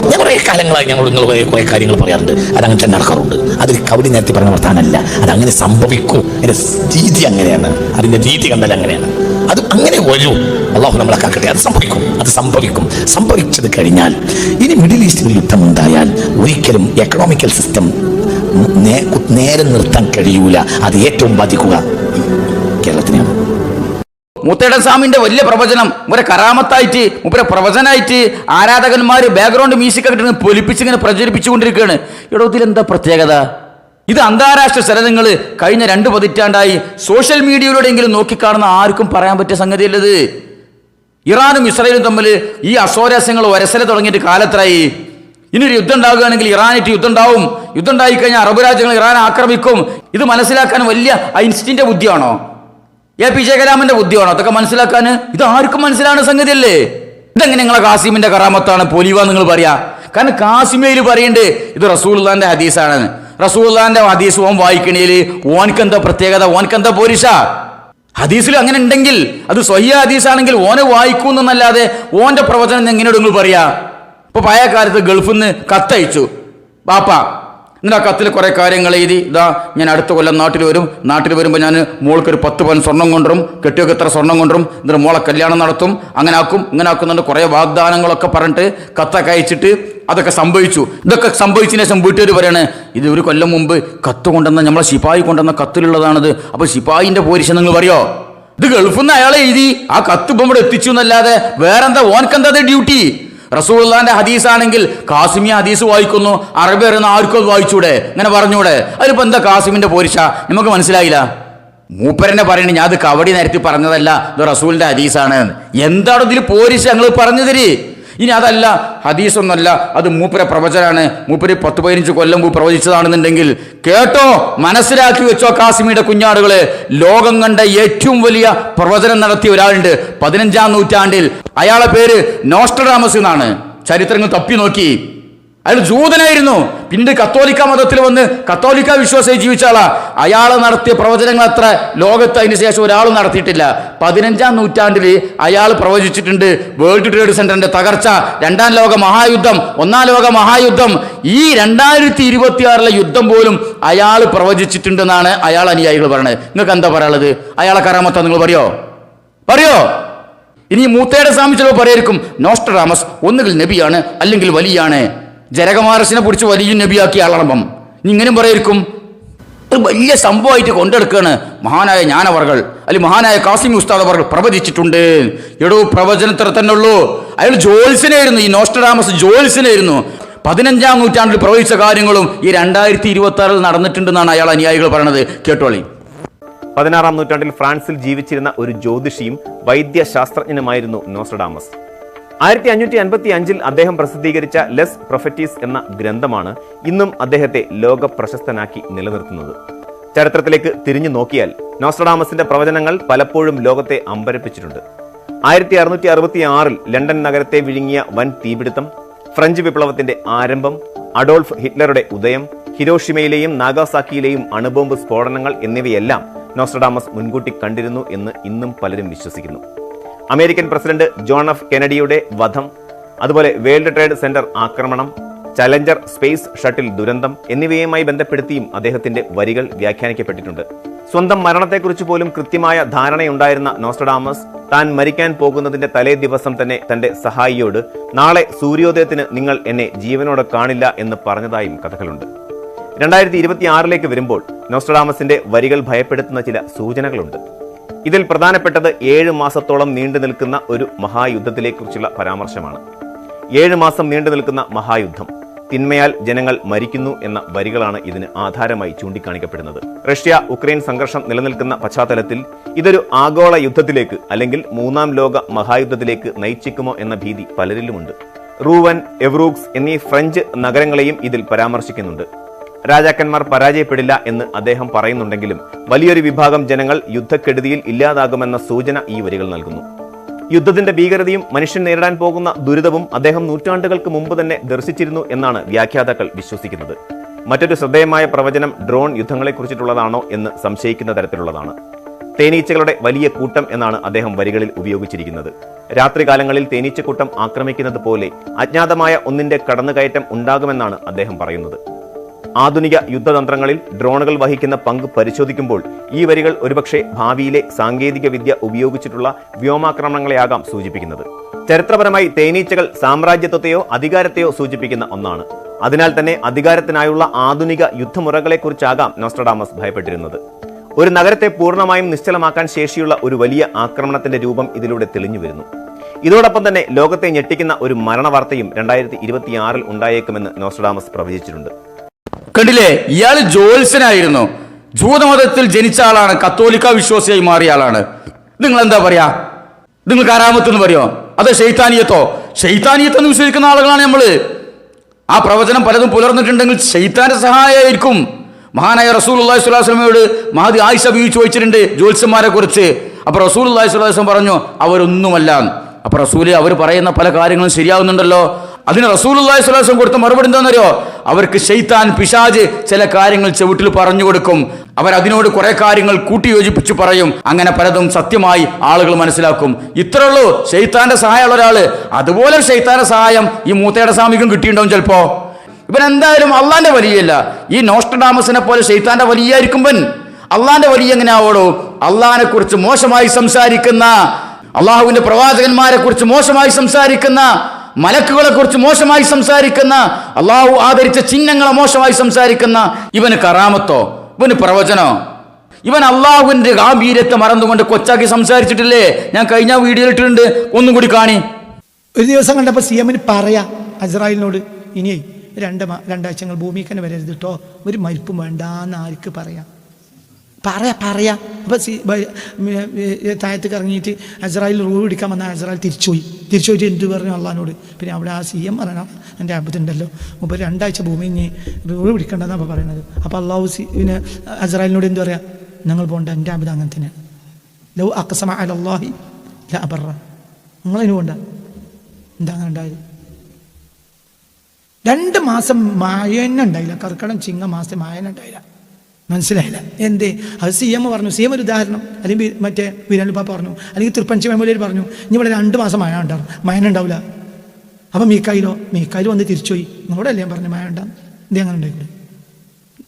ഞാൻ കുറെ കാലങ്ങളായി നിങ്ങൾ കുറെ കാര്യങ്ങൾ പറയാറുണ്ട്, അതങ്ങനെ തന്നെ നടക്കാറുണ്ട്. അതൊരു കവടി നേരത്തെ പറഞ്ഞ വർത്താനല്ല, അതങ്ങനെ സംഭവിക്കും. അതിന്റെ രീതി അങ്ങനെയാണ്, അതിന്റെ രീതി കണ്ടാൽ അങ്ങനെയാണ്. അത് അങ്ങനെ വരൂ. അള്ളാഹു നമ്മളെ കാക്കട്ടെ. അത് സംഭവിക്കും. സംഭവിച്ചത് കഴിഞ്ഞാൽ ഇനി മിഡിൽ ഈസ്റ്റിൽ യുദ്ധം ഉണ്ടായാൽ ഒരിക്കലും എക്കണോമിക്കൽ സിസ്റ്റം നേരെ നിർത്താൻ കഴിയൂല. അത് ഏറ്റവും ബാധിക്കുക കേരളത്തിനെയാണ്. മുത്തേടൻ സ്വാമിന്റെ വലിയ പ്രവചനം ഒരു കറാമത്തായിട്ട് മുപ്പര പ്രവചനമായിട്ട് ആരാധകന്മാർ ബാക്ക്ഗ്രൗണ്ട് മ്യൂസിക് ഒക്കെ പൊലിപ്പിച്ച് ഇങ്ങനെ പ്രചരിപ്പിച്ചുകൊണ്ടിരിക്കുകയാണ്. ഇടത്തിൽ എന്താ പ്രത്യേകത? ഇത് അന്താരാഷ്ട്ര സ്ഥലങ്ങൾ കഴിഞ്ഞ 2 പതിറ്റാണ്ടായി സോഷ്യൽ മീഡിയയിലൂടെയെങ്കിലും നോക്കിക്കാണുന്ന ആർക്കും പറയാൻ പറ്റിയ സംഗതിയല്ലത്. ഇറാനും ഇസ്രായേലും തമ്മിൽ ഈ അസ്വാരസ്യങ്ങൾ വരസല തുടങ്ങിയിട്ട് കാലത്തായി. ഇനിയൊരു യുദ്ധം ഉണ്ടാകുകയാണെങ്കിൽ ഇറാനായിട്ട് യുദ്ധം ഉണ്ടാവും. യുദ്ധം ഉണ്ടായി കഴിഞ്ഞാൽ അറബ് രാജ്യങ്ങൾ ഇറാൻ ആക്രമിക്കും. ഇത് മനസ്സിലാക്കാൻ വലിയ ഐൻസ്റ്റീൻ്റെ ബുദ്ധിയാണോ, APJ കലാമിന്റെ ബുദ്ധിയാണോ അതൊക്കെ മനസ്സിലാക്കാൻ? ഇത് ആർക്കും മനസ്സിലാവുന്ന സംഗതിയല്ലേ. ഇതെങ്ങനെ നിങ്ങളെ കാസിമിന്റെ കറാമത്താണ് പൊലിവ നിങ്ങൾ പറയാ? കാരണം കാസിമയിൽ പറയണ്ട് ഇത് റസൂലുള്ളാന്റെ ഹദീസാണ്. റസൂലുള്ളാന്റെ ഹദീസ് ഓൻ വായിക്കണേൽ ഓനക്കെന്താ പ്രത്യേകത, ഓനക്കെന്താ പോരിശ? ഹദീസിൽ അങ്ങനെ ഉണ്ടെങ്കിൽ അത് സ്വഹീഹ ഹദീസാണെങ്കിൽ ഓനെ വായിക്കൂന്നല്ലാതെ ഓന്റെ പ്രവചനം എങ്ങനെയോട് നിങ്ങൾ പറയാ? ഇപ്പൊ പഴയ കാലത്ത് ഗൾഫിൽ നിന്ന് കത്തയച്ചു ബാപ്പ, എന്നിട്ട് ആ കത്തിൽ കുറേ കാര്യങ്ങൾ എഴുതി, ഇതാ ഞാൻ അടുത്ത കൊല്ലം നാട്ടിൽ വരുമ്പോൾ ഞാൻ മോൾക്കൊരു 10 പവൻ സ്വർണം കൊണ്ടുവരും, കെട്ടിയൊക്കെ എത്ര സ്വർണം കൊണ്ടുവരും, എന്നിട്ട് മോളെ കല്യാണം നടത്തും, അങ്ങനെ ആക്കുന്നുണ്ട് കുറേ വാഗ്ദാനങ്ങളൊക്കെ പറഞ്ഞിട്ട് കത്തൊക്കെ അയച്ചിട്ട് അതൊക്കെ സംഭവിച്ചു. ഇതൊക്കെ സംഭവിച്ചതിന് ശേഷം വീട്ടുകാർ പറയാണ് ഇത് ഒരു കൊല്ലം മുമ്പ് കത്ത് കൊണ്ടുവന്ന നമ്മളെ ശിപായി കൊണ്ടുവന്ന കത്തിലുള്ളതാണിത്. അപ്പോൾ ശിപായിൻ്റെ പോരിശ നിങ്ങൾ പറയോ? ഇത് ഗൾഫിൽ നിന്ന് അയാളെ എഴുതി ആ കത്ത് ഇപ്പം ഇവിടെ എത്തിച്ചു എന്നല്ലാതെ വേറെന്താ ഓനക്കെന്താ ഡ്യൂട്ടി? റസൂലുള്ളാന്റെ ഹദീസാണെങ്കിൽ കാസിമി ഹദീസ് വായിക്കുന്നു, അറബി അറിയുന്ന ആർക്കും വായിച്ചൂടെ, ഇങ്ങനെ പറഞ്ഞൂടെ? അതിലിപ്പോൾ എന്താ കാസിമിന്റെ പോരിശ? നമുക്ക് മനസ്സിലായില്ല. മൂപ്പരനെ പറയണേ ഞാൻ അത് കവടി നിരത്തി പറഞ്ഞതല്ല, ഇത് റസൂലിന്റെ ഹദീസാണ്. എന്താണ് ഇതിൽ പോരിശ? ഞങ്ങൾ പറഞ്ഞു തരി. ഇനി അതല്ല, ഹദീസൊന്നല്ല, അത് മൂപ്പര പ്രവചനാണ്, മൂപ്പര് 10-15 കൊല്ലം മുമ്പ് പ്രവചിച്ചതാണെന്നുണ്ടെങ്കിൽ കേട്ടോ, മനസ്സിലാക്കി വെച്ചോ കാസിമിയുടെ കുഞ്ഞാടുകള്. ലോകം കണ്ട ഏറ്റവും വലിയ പ്രവചനം നടത്തിയ ഒരാളുണ്ട് 15-ാം നൂറ്റാണ്ടിൽ. അയാളെ പേര് നോസ്ട്രഡാമസ് എന്നാണ്. ചരിത്രങ്ങൾ തപ്പി നോക്കി. അയാൾ ജൂതനായിരുന്നു, പിന്നീട് കത്തോലിക്ക മതത്തിൽ വന്ന് കത്തോലിക്ക വിശ്വാസമായി ജീവിച്ച ആളാ. അയാൾ നടത്തിയ പ്രവചനങ്ങൾ അത്ര ലോകത്ത് അതിന് ശേഷം ഒരാളും നടത്തിയിട്ടില്ല. 15-ാം നൂറ്റാണ്ടിൽ അയാൾ പ്രവചിച്ചിട്ടുണ്ട് വേൾഡ് ട്രേഡ് സെന്ററിന്റെ തകർച്ച, 2ാം ലോക മഹായുദ്ധം, 1ാം ലോക മഹായുദ്ധം, ഈ 2026 യുദ്ധം പോലും അയാൾ പ്രവചിച്ചിട്ടുണ്ടെന്നാണ് അയാൾ അനുയായികൾ പറയുന്നത്. നിങ്ങൾക്ക് എന്താ പറയാനുള്ളത്? അയാളെ കറാമത്ത നിങ്ങൾ പറയോ? ഇനി മൂത്തയുടെ സ്വാമി ചിലപ്പോൾ പറയായിരിക്കും നോസ്ട്രഡാമസ് ഒന്നുകിൽ നബിയാണ് അല്ലെങ്കിൽ വലിയാണ്. ജനകമാരസിനെ പിടിച്ച് വലിയ നബിയാക്കിയ ആളാണ്. ഇങ്ങനെയും പറയായിരിക്കും. ഒരു വലിയ സംഭവമായിട്ട് കൊണ്ടെടുക്കുകയാണ്. മഹാനായ ജ്ഞാനവർകൾ അല്ലെങ്കിൽ മഹാനായ കാസിമി ഉസ്താദ് അവർ പ്രവചിച്ചിട്ടുണ്ട്. എടോ പ്രവചനത്തിൽ തന്നെ ഉള്ളൂ. അയാൾ ജോത്സ്യനായിരുന്നു. ഈ നോസ്ട്രഡാമസ് ജോത്സ്യനായിരുന്നു. 15-ാം നൂറ്റാണ്ടിൽ പ്രവചിച്ച കാര്യങ്ങളും ഈ 2026 നടന്നിട്ടുണ്ടെന്നാണ് അയാൾ അനുയായികൾ പറയണത്. കേട്ടോളി. 16-ാം നൂറ്റാണ്ടിൽ ഫ്രാൻസിൽ ജീവിച്ചിരുന്ന ഒരു ജ്യോതിഷിയും വൈദ്യശാസ്ത്രജ്ഞനുമായിരുന്നു നോസ്ട്രഡാമസ്. 1555 അദ്ദേഹം പ്രസിദ്ധീകരിച്ച ലെസ് പ്രൊഫറ്റീസ് എന്ന ഗ്രന്ഥമാണ് ഇന്നും അദ്ദേഹത്തെ ലോക പ്രശസ്തനാക്കി നിലനിർത്തുന്നത്. ചരിത്രത്തിലേക്ക് തിരിഞ്ഞു നോക്കിയാൽ നോസ്ട്രഡാമസിന്റെ പ്രവചനങ്ങൾ പലപ്പോഴും ലോകത്തെ അമ്പരപ്പിച്ചിട്ടുണ്ട്. 1666 ലണ്ടൻ നഗരത്തെ വിഴുങ്ങിയ വൻ തീപിടുത്തം, ഫ്രഞ്ച് വിപ്ലവത്തിന്റെ ആരംഭം, അഡോൾഫ് ഹിറ്റ്ലറുടെ ഉദയം, ഹിരോഷിമയിലെയും നാഗാസാക്കിയിലെയും അണുബോംബ് സ്ഫോടനങ്ങൾ എന്നിവയെല്ലാം നോസ്ട്രഡാമസ് മുൻകൂട്ടി കണ്ടിരുന്നു എന്ന് ഇന്നും പലരും വിശ്വസിക്കുന്നു. അമേരിക്കൻ പ്രസിഡന്റ് ജോൺ എഫ് കെനഡിയുടെ വധം, അതുപോലെ വേൾഡ് ട്രേഡ് സെന്റർ ആക്രമണം, ചലഞ്ചർ സ്പേസ് ഷട്ടിൽ ദുരന്തം എന്നിവയുമായി ബന്ധപ്പെടുത്തിയും അദ്ദേഹത്തിന്റെ വരികൾ വ്യാഖ്യാനിക്കപ്പെട്ടിട്ടുണ്ട്. സ്വന്തം മരണത്തെക്കുറിച്ച് പോലും കൃത്യമായ ധാരണയുണ്ടായിരുന്ന നോസ്ട്രഡാമസ് താൻ മരിക്കാൻ പോകുന്നതിന്റെ തലേ ദിവസം തന്നെ തന്റെ സഹായിയോട് നാളെ സൂര്യോദയത്തിന് നിങ്ങൾ എന്നെ ജീവനോടെ കാണില്ല എന്ന് പറഞ്ഞതായും കഥകളുണ്ട്. 2026 വരുമ്പോൾ നോസ്ട്രഡാമസിന്റെ വരികൾ ഭയപ്പെടുത്തുന്ന ചില സൂചനകളുണ്ട്. ഇതിൽ പ്രധാനപ്പെട്ടത് 7 മാസത്തോളം നീണ്ടു നിൽക്കുന്ന ഒരു മഹായുദ്ധത്തിനെക്കുറിച്ചുള്ള പരാമർശമാണ്. 7 മാസം നീണ്ടു നിൽക്കുന്ന മഹായുദ്ധം, തിന്മയാൽ ജനങ്ങൾ മരിക്കുന്നു എന്ന വരികളാണ് ഇതിന് ആധാരമായി ചൂണ്ടിക്കാണിക്കപ്പെടുന്നത്. റഷ്യ ഉക്രൈൻ സംഘർഷം നിലനിൽക്കുന്ന പശ്ചാത്തലത്തിൽ ഇതൊരു ആഗോള യുദ്ധത്തിലേക്ക് അല്ലെങ്കിൽ 3ാം ലോക മഹായുദ്ധത്തിലേക്ക് നയിച്ചേക്കുമോ എന്ന ഭീതി പലരിലുമുണ്ട്. റൂവൻ, എവ്രൂക്സ് എന്നീ ഫ്രഞ്ച് നഗരങ്ങളെയും ഇതിൽ പരാമർശിക്കുന്നുണ്ട്. രാജാക്കന്മാർ പരാജയപ്പെടില്ല എന്ന് അദ്ദേഹം പറയുന്നുണ്ടെങ്കിലും വലിയൊരു വിഭാഗം ജനങ്ങൾ യുദ്ധക്കെടുതിയിൽ ഇല്ലാതാകുമെന്ന സൂചന ഈ വരികൾ നൽകുന്നു. യുദ്ധത്തിന്റെ ഭീകരതയും മനുഷ്യൻ നേരിടാൻ പോകുന്ന ദുരിതവും അദ്ദേഹം നൂറ്റാണ്ടുകൾക്ക് മുമ്പ് തന്നെ ദർശിച്ചിരുന്നു എന്നാണ് വ്യാഖ്യാതാക്കൾ വിശ്വസിക്കുന്നത്. മറ്റൊരു ശ്രദ്ധേയമായ പ്രവചനം ഡ്രോൺ യുദ്ധങ്ങളെക്കുറിച്ചിട്ടുള്ളതാണോ എന്ന് സംശയിക്കുന്ന തരത്തിലുള്ളതാണ്. തേനീച്ചകളുടെ വലിയ കൂട്ടം എന്നാണ് അദ്ദേഹം വരികളിൽ ഉപയോഗിച്ചിരിക്കുന്നത്. രാത്രികാലങ്ങളിൽ തേനീച്ചക്കൂട്ടം ആക്രമിക്കുന്നത് പോലെ അജ്ഞാതമായ ഒന്നിന്റെ കടന്നുകയറ്റം ഉണ്ടാകുമെന്നാണ് അദ്ദേഹം പറയുന്നത്. ആധുനിക യുദ്ധതന്ത്രങ്ങളിൽ ഡ്രോണുകൾ വഹിക്കുന്ന പങ്ക് പരിശോധിക്കുമ്പോൾ ഈ വരികൾ ഒരുപക്ഷെ ഭാവിയിലെ സാങ്കേതിക വിദ്യ ഉപയോഗിച്ചിട്ടുള്ള വ്യോമാക്രമണങ്ങളെയാകാം സൂചിപ്പിക്കുന്നത്. ചരിത്രപരമായി തേനീച്ചകൾ സാമ്രാജ്യത്വത്തെയോ അധികാരത്തെയോ സൂചിപ്പിക്കുന്ന ഒന്നാണ്. അതിനാൽ തന്നെ അധികാരത്തിനായുള്ള ആധുനിക യുദ്ധമുറകളെക്കുറിച്ചാകാം നോസ്ട്രഡാമസ് ഭയപ്പെട്ടിരുന്നത്. ഒരു നഗരത്തെ പൂർണ്ണമായും നിശ്ചലമാക്കാൻ ശേഷിയുള്ള ഒരു വലിയ ആക്രമണത്തിന്റെ രൂപം ഇതിലൂടെ തെളിഞ്ഞു വരുന്നു. ഇതോടൊപ്പം തന്നെ ലോകത്തെ ഞെട്ടിക്കുന്ന ഒരു മരണവാർത്തയും 2026 ഉണ്ടായേക്കുമെന്ന് നോസ്ട്രഡാമസ് പ്രവചിച്ചിട്ടുണ്ട്. കണ്ടില്ലേ, ഇയാൾ ജോത്സ്യനായിരുന്നു. ജൂതമതത്തിൽ ജനിച്ച ആളാണ്, കത്തോലിക്ക വിശ്വാസിയായി മാറിയ ആളാണ്. നിങ്ങൾ എന്താ പറയാ? നിങ്ങൾ കറാമത്തെന്ന് പറയോ? അതോ ശൈത്താനിയത്തോ? ശൈത്താനിയത്തെന്ന് വിശ്വസിക്കുന്ന ആളുകളാണ് നമ്മള്. ആ പ്രവചനം പലതും പുലർന്നിട്ടുണ്ടെങ്കിൽ ശൈത്താന്റെ സഹായമായിരിക്കും. മഹാനായ റസൂലുള്ളാഹി സ്വല്ലല്ലാഹു അലൈഹി വസല്ലമയോട് മഹദി ആയിഷ ബീവി ചോദിച്ചിട്ടുണ്ട് ജ്യോത്സ്യന്മാരെ കുറിച്ച്. അപ്പൊ റസൂലുള്ളാഹി സ്വല്ലല്ലാഹു അലൈഹി വസല്ലം പറഞ്ഞു അവരൊന്നുമല്ല. അപ്പൊ റസൂല് അവർ പറയുന്ന പല കാര്യങ്ങളും ശരിയാവുന്നുണ്ടല്ലോ. അതിന് റസൂലുള്ളാഹി സ്വല്ലല്ലാഹു അലൈഹി വസല്ലം കൊടുത്ത മറുപടി എന്താണെന്നറിയോ? അവർക്ക് ശൈത്താൻ, പിശാച് ചില കാര്യങ്ങൾ ചെവിട്ടിൽ പറഞ്ഞു കൊടുക്കും. അവരതിനോട് കുറെ കാര്യങ്ങൾ കൂട്ടിയോജിപ്പിച്ചു പറയും. അങ്ങനെ പലതും സത്യമായി ആളുകൾ മനസ്സിലാക്കും. ഇത്രേ ഉള്ളൂ ശൈത്താന്റെ സഹായമുള്ള ഒരാള്. അതുപോലെ ശൈത്താന്റെ സഹായം ഈ മൂത്തയുടെ സ്വാമിക്കും കിട്ടിയിട്ടുണ്ടാവും ചിലപ്പോ. ഇവൻ എന്തായാലും അള്ളാന്റെ വലിയല്ല. ഈ നോസ്ട്രഡാമസിനെ പോലെ ശൈത്താന്റെ വലിയായിരിക്കുമ്പൻ അള്ളാന്റെ വലിയ എങ്ങനെ ആവോടോ? അള്ളാഹിനെ കുറിച്ച് മോശമായി സംസാരിക്കുന്ന, അള്ളാഹുവിന്റെ പ്രവാചകന്മാരെ കുറിച്ച് മോശമായി സംസാരിക്കുന്ന, മലക്കുകളെ കുറിച്ച് മോശമായി സംസാരിക്കുന്ന, അള്ളാഹു ആദരിച്ച ചിഹ്നങ്ങളെ മോശമായി സംസാരിക്കുന്ന ഇവന് കറാമത്തോ? ഇവന് പ്രവചനോ? ഇവൻ അള്ളാഹുവിന്റെ ഗാംഭീര്യത്തെ മറന്നുകൊണ്ട് കൊച്ചാക്കി സംസാരിച്ചിട്ടില്ലേ? ഞാൻ കഴിഞ്ഞ വീഡിയോയിൽ ഇട്ടിട്ടുണ്ട്, ഒന്നും കൂടി കാണി. ഒരു ദിവസം കണ്ടപ്പോൾ സിഎമ്മിന് പറയാ അസ്രായേലിനോട്, ഇനി രണ്ടാഴ്ചകൾ ഭൂമിക്ക് തന്നെ വരരുത് കേട്ടോ, ഒരു മരിപ്പും വേണ്ടാന്ന് ആർക്ക് പറയാം? പറയാ. അപ്പോൾ താഴത്തേക്ക് ഇറങ്ങിയിട്ട് അസ്രായേൽ റൂൾ പിടിക്കാൻ വന്നാൽ അസ്രായേൽ തിരിച്ചുപോയിട്ട് എന്ത് പറഞ്ഞു അള്ളഹാനോട്? പിന്നെ അവിടെ ആ സിഎം പറയണം, എൻ്റെ അബദ്ധമുണ്ടല്ലോ, മുമ്പ് 2 ആഴ്ച ഭൂമി ഇനി റൂൾ പിടിക്കേണ്ടതെന്നാണ് അപ്പോൾ പറയുന്നത്. അപ്പോൾ അള്ളാഹു പിന്നെ അസ്രായേലിനോട് എന്ത് പറയാ? നിങ്ങൾ പോകണ്ട, എൻ്റെ അബദ്ധം അങ്ങനെ തന്നെയാണ്. ലൗ അഖ്സമ അലല്ലാഹി ലഅബറ. നിങ്ങളതിന് പോകണ്ട. എന്താ അങ്ങനെ ഉണ്ടായത്? 2 മാസം മഴന്നെ ഉണ്ടായില്ല. കർക്കിടം ചിങ്ങ മാസം മഴന്നെ ഉണ്ടായില്ല. മനസ്സിലായില്ല എന്തേ? അത് സിഎം പറഞ്ഞു. സിഎം ഒരു ഉദാഹരണം. അല്ലെങ്കിൽ മറ്റേ വീരാനുപ്പാ പറഞ്ഞു, അല്ലെങ്കിൽ തിരുപ്പഞ്ചി മേമൂലർ പറഞ്ഞു, ഇനി ഇവിടെ 2 മാസം മഴ ഉണ്ടാവും, മഴ ഉണ്ടാവില്ല. അപ്പം മീക്കായിൽ വന്ന് തിരിച്ചുപോയി. നിങ്ങളോട് അല്ലേ ഞാൻ പറഞ്ഞു മഴ ഉണ്ടാകും? എന്തേ അങ്ങനെ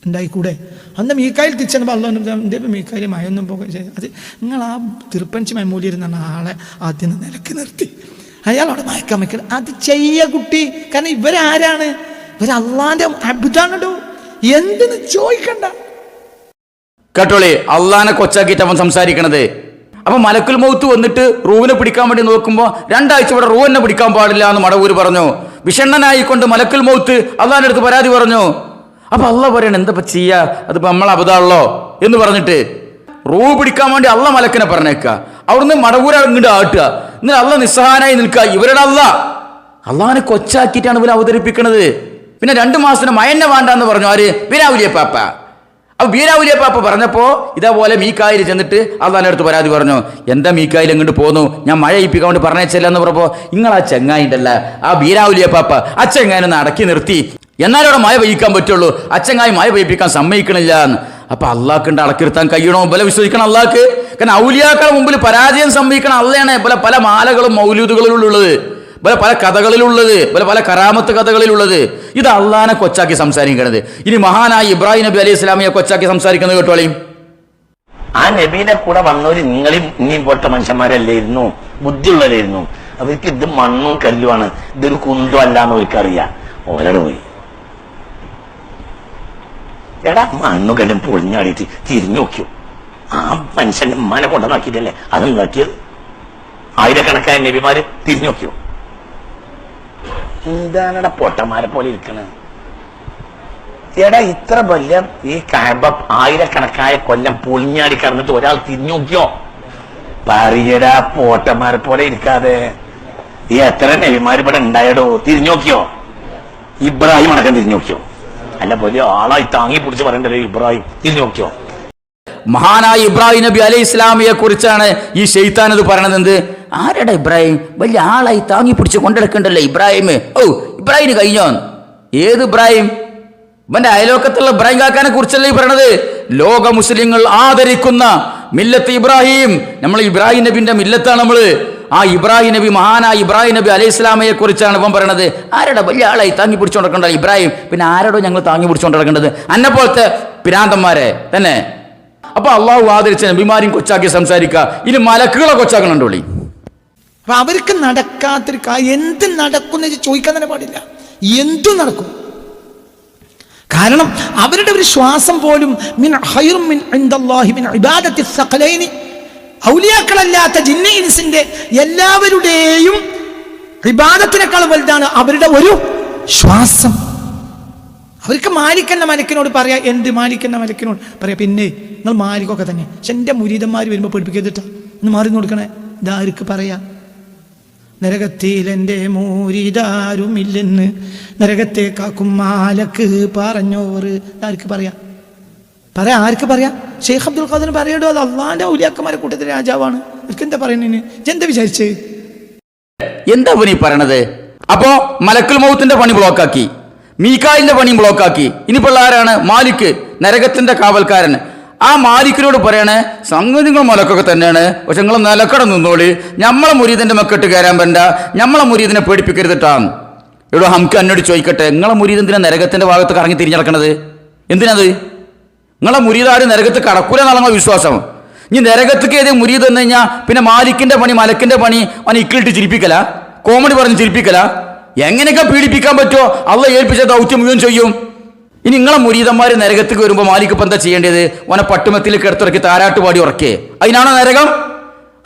ഉണ്ടായിക്കൂടെ? അന്ന് മീക്കായിൽ തിരിച്ചപ്പോൾ അള്ളാഹ് എന്തേ മീക്കായിൽ മഴയൊന്നും പോകുക. അത് നിങ്ങൾ ആ തിരുപ്പഞ്ചി മേമൂലർ എന്ന് പറഞ്ഞ ആളെ ആദ്യം നിലക്ക് നിർത്തി അയാളോട് മയക്കാൻ വയ്ക്കണം. അത് ചെയ്യ കുട്ടി. കാരണം ഇവരാരാണ്? ഇവർ അള്ളാന്റെ അബുദാണോ? എന്തെന്ന് ചോദിക്കണ്ട. കേട്ടോളി, അള്ളാനെ കൊച്ചാക്കിയിട്ട് അവൻ സംസാരിക്കണത്. അപ്പൊ മലക്കുൽ മൗത്ത് വന്നിട്ട് റൂവിനെ പിടിക്കാൻ വേണ്ടി നോക്കുമ്പോൾ 2 ആഴ്ച ഇവിടെ റൂവിനെ പിടിക്കാൻ പാടില്ല എന്ന് മടവൂര് പറഞ്ഞു. വിഷണ്ണനായിക്കൊണ്ട് മലക്കുൽ മൗത്ത് അള്ളാന്റെ അടുത്ത് പരാതി പറഞ്ഞു. അപ്പൊ അള്ളാഹ് പറയണ എന്താ ചെയ്യാ, അതിപ്പോ നമ്മളെ അബദ്ധമാണല്ലോ എന്ന് പറഞ്ഞിട്ട് റൂ പിടിക്കാൻ വേണ്ടി അള്ളാഹ് മലക്കിനെ പറഞ്ഞേക്കുക. അവിടുന്ന് മടവൂര ഇങ്ങോട്ട് ആട്ടുക. എന്നിട്ട് അള്ളാഹ് നിസ്സഹായനായി നിൽക്കുക. ഇവരുടെ അള്ളാഹിനെ കൊച്ചാക്കിയിട്ടാണ് ഇവർ അവതരിപ്പിക്കുന്നത്. പിന്നെ 2 മാസത്തിന് മയന്നെ വേണ്ടെന്ന് പറഞ്ഞു ആര്? വീരാവുലിയ പാപ്പ. അപ്പൊ വീരാവുലിയ പാപ്പ പറഞ്ഞപ്പോ ഇതേപോലെ മീക്കായിൽ ചെന്നിട്ട് അള്ളാഹിന്റെ അടുത്ത് പരാതി പറഞ്ഞു. എന്താ മീക്കായിൽ എങ്ങോട്ട് പോന്നു, ഞാൻ മഴ ഇപ്പിക്കാൻ വേണ്ടി പറഞ്ഞേച്ചല്ല എന്ന് പറഞ്ഞപ്പോ നിങ്ങൾ ആ ചെങ്ങായിണ്ടല്ല, ആ വീരാവുലിയ പാപ്പ ആ ചെങ്ങായിനൊന്ന് അടക്കി നിർത്തി, എന്നാലും അവിടെ മഴ പെയ്യിക്കാൻ പറ്റുള്ളൂ. അച്ചങ്ങായി മഴ പെയ്യിപ്പിക്കാൻ സമ്മതിക്കണില്ല എന്ന്. അപ്പൊ അള്ളാഹ്ക്കുണ്ട് അടക്കിരുത്താൻ കഴിയണോ? ബല വിശ്വസിക്കണം അള്ളാഹ്ക്ക്. കാരണം ഔലിയാക്കളുടെ മുമ്പിൽ പരാജയം സംഭവിക്കണം അള്ളയാണ്. പല മാലകളും മൗലൂദുകളിലുള്ളത്, പല കഥകളിലുള്ളത്, പല കറാമത്ത് കഥകളിലുള്ളത്. ഇത് അള്ളാഹിനെ കൊച്ചാക്കി സംസാരിക്കണത്. ഇനി മഹാനായ ഇബ്രാഹിം നബി അലൈഹി ഇസ്ലാമിയെ കൊച്ചാക്കി സംസാരിക്കുന്നത് കേട്ടോളീം. ആ നബീനെ കൂടെ വന്നവര് നിങ്ങളെയും ഇനിയും പോട്ട മനുഷ്യന്മാരല്ലായിരുന്നു, ബുദ്ധിയുള്ളവരായിരുന്നു. അവർക്ക് ഇത് മണ്ണും കല്ലുമാണ്, ഇതൊരു കുന്തം അല്ലാന്ന് അവർക്കറിയാം. ഓരോട് പോയി എടാ മണ്ണും കല്ലും പൊളിഞ്ഞാടിയിട്ട് തിരിഞ്ഞു നോക്കിയോ? ആ മനുഷ്യന്റെ ഉമ്മാനെ കൊണ്ടുവന്നാക്കിയിട്ടല്ലേ അത് ഉണ്ടാക്കിയത്. 1000കണക്കായ നബിമാര് തിരിഞ്ഞു നോക്കിയോ? എന്താണടാ പൊട്ടന്മാരെ പോലെ ഇരിക്കണത്? എടാ ഇത്ര കൊല്ലം ഈ കഅബ 1000കണക്കായ കൊല്ലം പൊളിഞ്ഞാടി കിടന്നിട്ട് ഒരാൾ തിരിഞ്ഞു നോക്കിയോ? പറയടാ പൊട്ടന്മാരെ പോലെ ഇരിക്കാതെ. ഈ എത്ര നബിമാർ ഇവിടെ ഉണ്ടായടോ? തിരിഞ്ഞു നോക്കിയോ? ഇബ്രാഹിം അടക്കം തിരിഞ്ഞു നോക്കിയോ? അല്ല വലിയ ആളായി താങ്ങി പിടിച്ച് പറയണ്ടല്ലോ ഇബ്രാഹിം. തിരിഞ്ഞു നോക്കിയോ? മഹാനായ ഇബ്രാഹിം നബി അലൈഹി ഇസ്ലാമിയെ കുറിച്ചാണ് ഈ ഷെയ്ത്താൻ ഇത് പറയണത്. എന്ത്? ആരടാ ഇബ്രാഹിം? വലിയ ആളായി താങ്ങി പിടിച്ച് കൊണ്ടെടുക്കണ്ടല്ലോ ഇബ്രാഹിം. ഓ, ഇബ്രാഹിം കഴിഞ്ഞോ? ഏത് ഇബ്രാഹിം? ഇവന്റെ അയലോക്കത്തുള്ള ഇബ്രാഹിം കാക്കാനെ കുറിച്ചല്ലേ ഈ പറയണത്? ലോക മുസ്ലിങ്ങൾ ആദരിക്കുന്ന മില്ലത്ത് ഇബ്രാഹിം. നമ്മൾ ഇബ്രാഹിം നബിന്റെ മില്ലത്താണ് നമ്മള്. ആ ഇബ്രാഹിം നബി, മഹാനായ ഇബ്രാഹിം നബി അലൈഹി ഇസ്ലാമയെ കുറിച്ചാണ് ഇവൻ പറയണത്. ആരടാ വലിയ ആളായി താങ്ങി പിടിച്ചോണ്ടിരിക്കണ്ട ഇബ്രാഹിം? പിന്നെ ആരോടോ ഞങ്ങൾ താങ്ങി പിടിച്ചോണ്ടിരിക്കേണ്ടത്? അന്നെ പോലത്തെ പിരാന്തന്മാരെ തന്നെ. അപ്പൊ അള്ളാഹു ആദരിച്ച നബിമാരും കൊച്ചാക്കി സംസാരിക്കുക, ഇനി മലക്കുകളെ കൊച്ചാക്കണുണ്ടോ? അപ്പൊ അവർക്ക് നടക്കാത്തൊരു കാര്യം എന്ത് നടക്കുന്ന ചോദിക്കാൻ തന്നെ പാടില്ല. എന്തും നടക്കും. കാരണം അവരുടെ ഒരു ശ്വാസം പോലും ഔലിയാക്കളല്ലാത്ത ജിന്നി ഇൻസിന്റെ എല്ലാവരുടെയും ഇബാദത്തിനേക്കാൾ വലുതാണ് അവരുടെ ഒരു ശ്വാസം. അവർക്ക് മാലിക്കെന്ന മലക്കിനോട് പറയാ, എന്ത് മാലിക്കെന്ന മലക്കിനോട് പറയാ, പിന്നെ നിങ്ങൾ മാലിക്കൊക്കെ തന്നെ. പക്ഷെ എൻ്റെ മുരീദന്മാർ വരുമ്പോൾ പഠിപ്പിക്കരുതിട്ടാ, ഒന്ന് മാറി കൊടുക്കണേ. ഇതാർക്ക് പറയാ? നരകത്തിൽ എൻ്റെ മൂരിതാരുമില്ലെന്ന് നരകത്തെ കാക്കും മാലക്ക് പറഞ്ഞോർ. ആർക്ക് പറയാ? ആർക്ക് പറയാ? ഷെയ്ഖ് അബ്ദുൽ ഖാദിർ പറയടോ, അത് അള്ളാന്റെ ഔലിയാക്കന്മാരെ കൂട്ടത്തിൽ രാജാവാണ്. എനിക്ക് എന്താ പറയുന്നതിന്? എന്താ വിചാരിച്ചേ? എന്താ നീ പറയണത്? അപ്പോ മലക്കുൽ മൗത്തിന്റെ പണി ബ്ലോക്കാക്കി, മീകായിലിന്റെ പണിയും ബ്ലോക്കാക്കി. ഇനിയിപ്പോൾ ആരാണ്? മാലിക്, നരകത്തിന്റെ കാവൽക്കാരൻ. ആ മാലിക്കിനോട് പറയണേ, സംഗതി നിങ്ങൾ മലക്കൊക്കെ തന്നെയാണ്, പക്ഷെ നിങ്ങൾ നിലക്കട നിന്നോളി, ഞമ്മളെ മുരീദിന്റെ മക്കെട്ട് കയറാൻ പറ്റ, ഞമ്മളെ മുരീദിനെ പേടിപ്പിക്കരുതിട്ടാണ്. ഇവിടെ ഹംക്ക് എന്നോട് ചോദിക്കട്ടെ, നിങ്ങളെ മുരീദിന്റെ നരകത്തിന്റെ ഭാഗത്ത് കറങ്ങി തിരിഞ്ഞടക്കണത് എന്തിനത്? നിങ്ങളെ മുരീദാരും നരകത്ത് കടക്കൂല എന്നുള്ള വിശ്വാസം. ഇനി നരകത്തേക്ക് ഏത് മുരീദ് എന്ന് കഴിഞ്ഞാൽ പിന്നെ മാലിക്കിന്റെ പണി, മലക്കിന്റെ പണി അവൻ ഇക്കിലിട്ട് ചിരിപ്പിക്കല, കോമഡി പറഞ്ഞ് ചിരിപ്പിക്കല. എങ്ങനെയൊക്കെ പീഡിപ്പിക്കാൻ പറ്റുമോ അള്ള ഏൽപ്പിച്ച ദൗത്യം മുഴുവൻ ചെയ്യും. ഇനി നിങ്ങളെ മുരീദന്മാർ നരകത്തേക്ക് വരുമ്പോൾ മാലിക് ഇപ്പം എന്താ ചെയ്യേണ്ടത്? ഓനെ പട്ടുമത്തിലേക്ക് എടുത്തിറക്കി താരാട്ടുപാടി ഉറക്കേ? അതിനാണോ നരകം?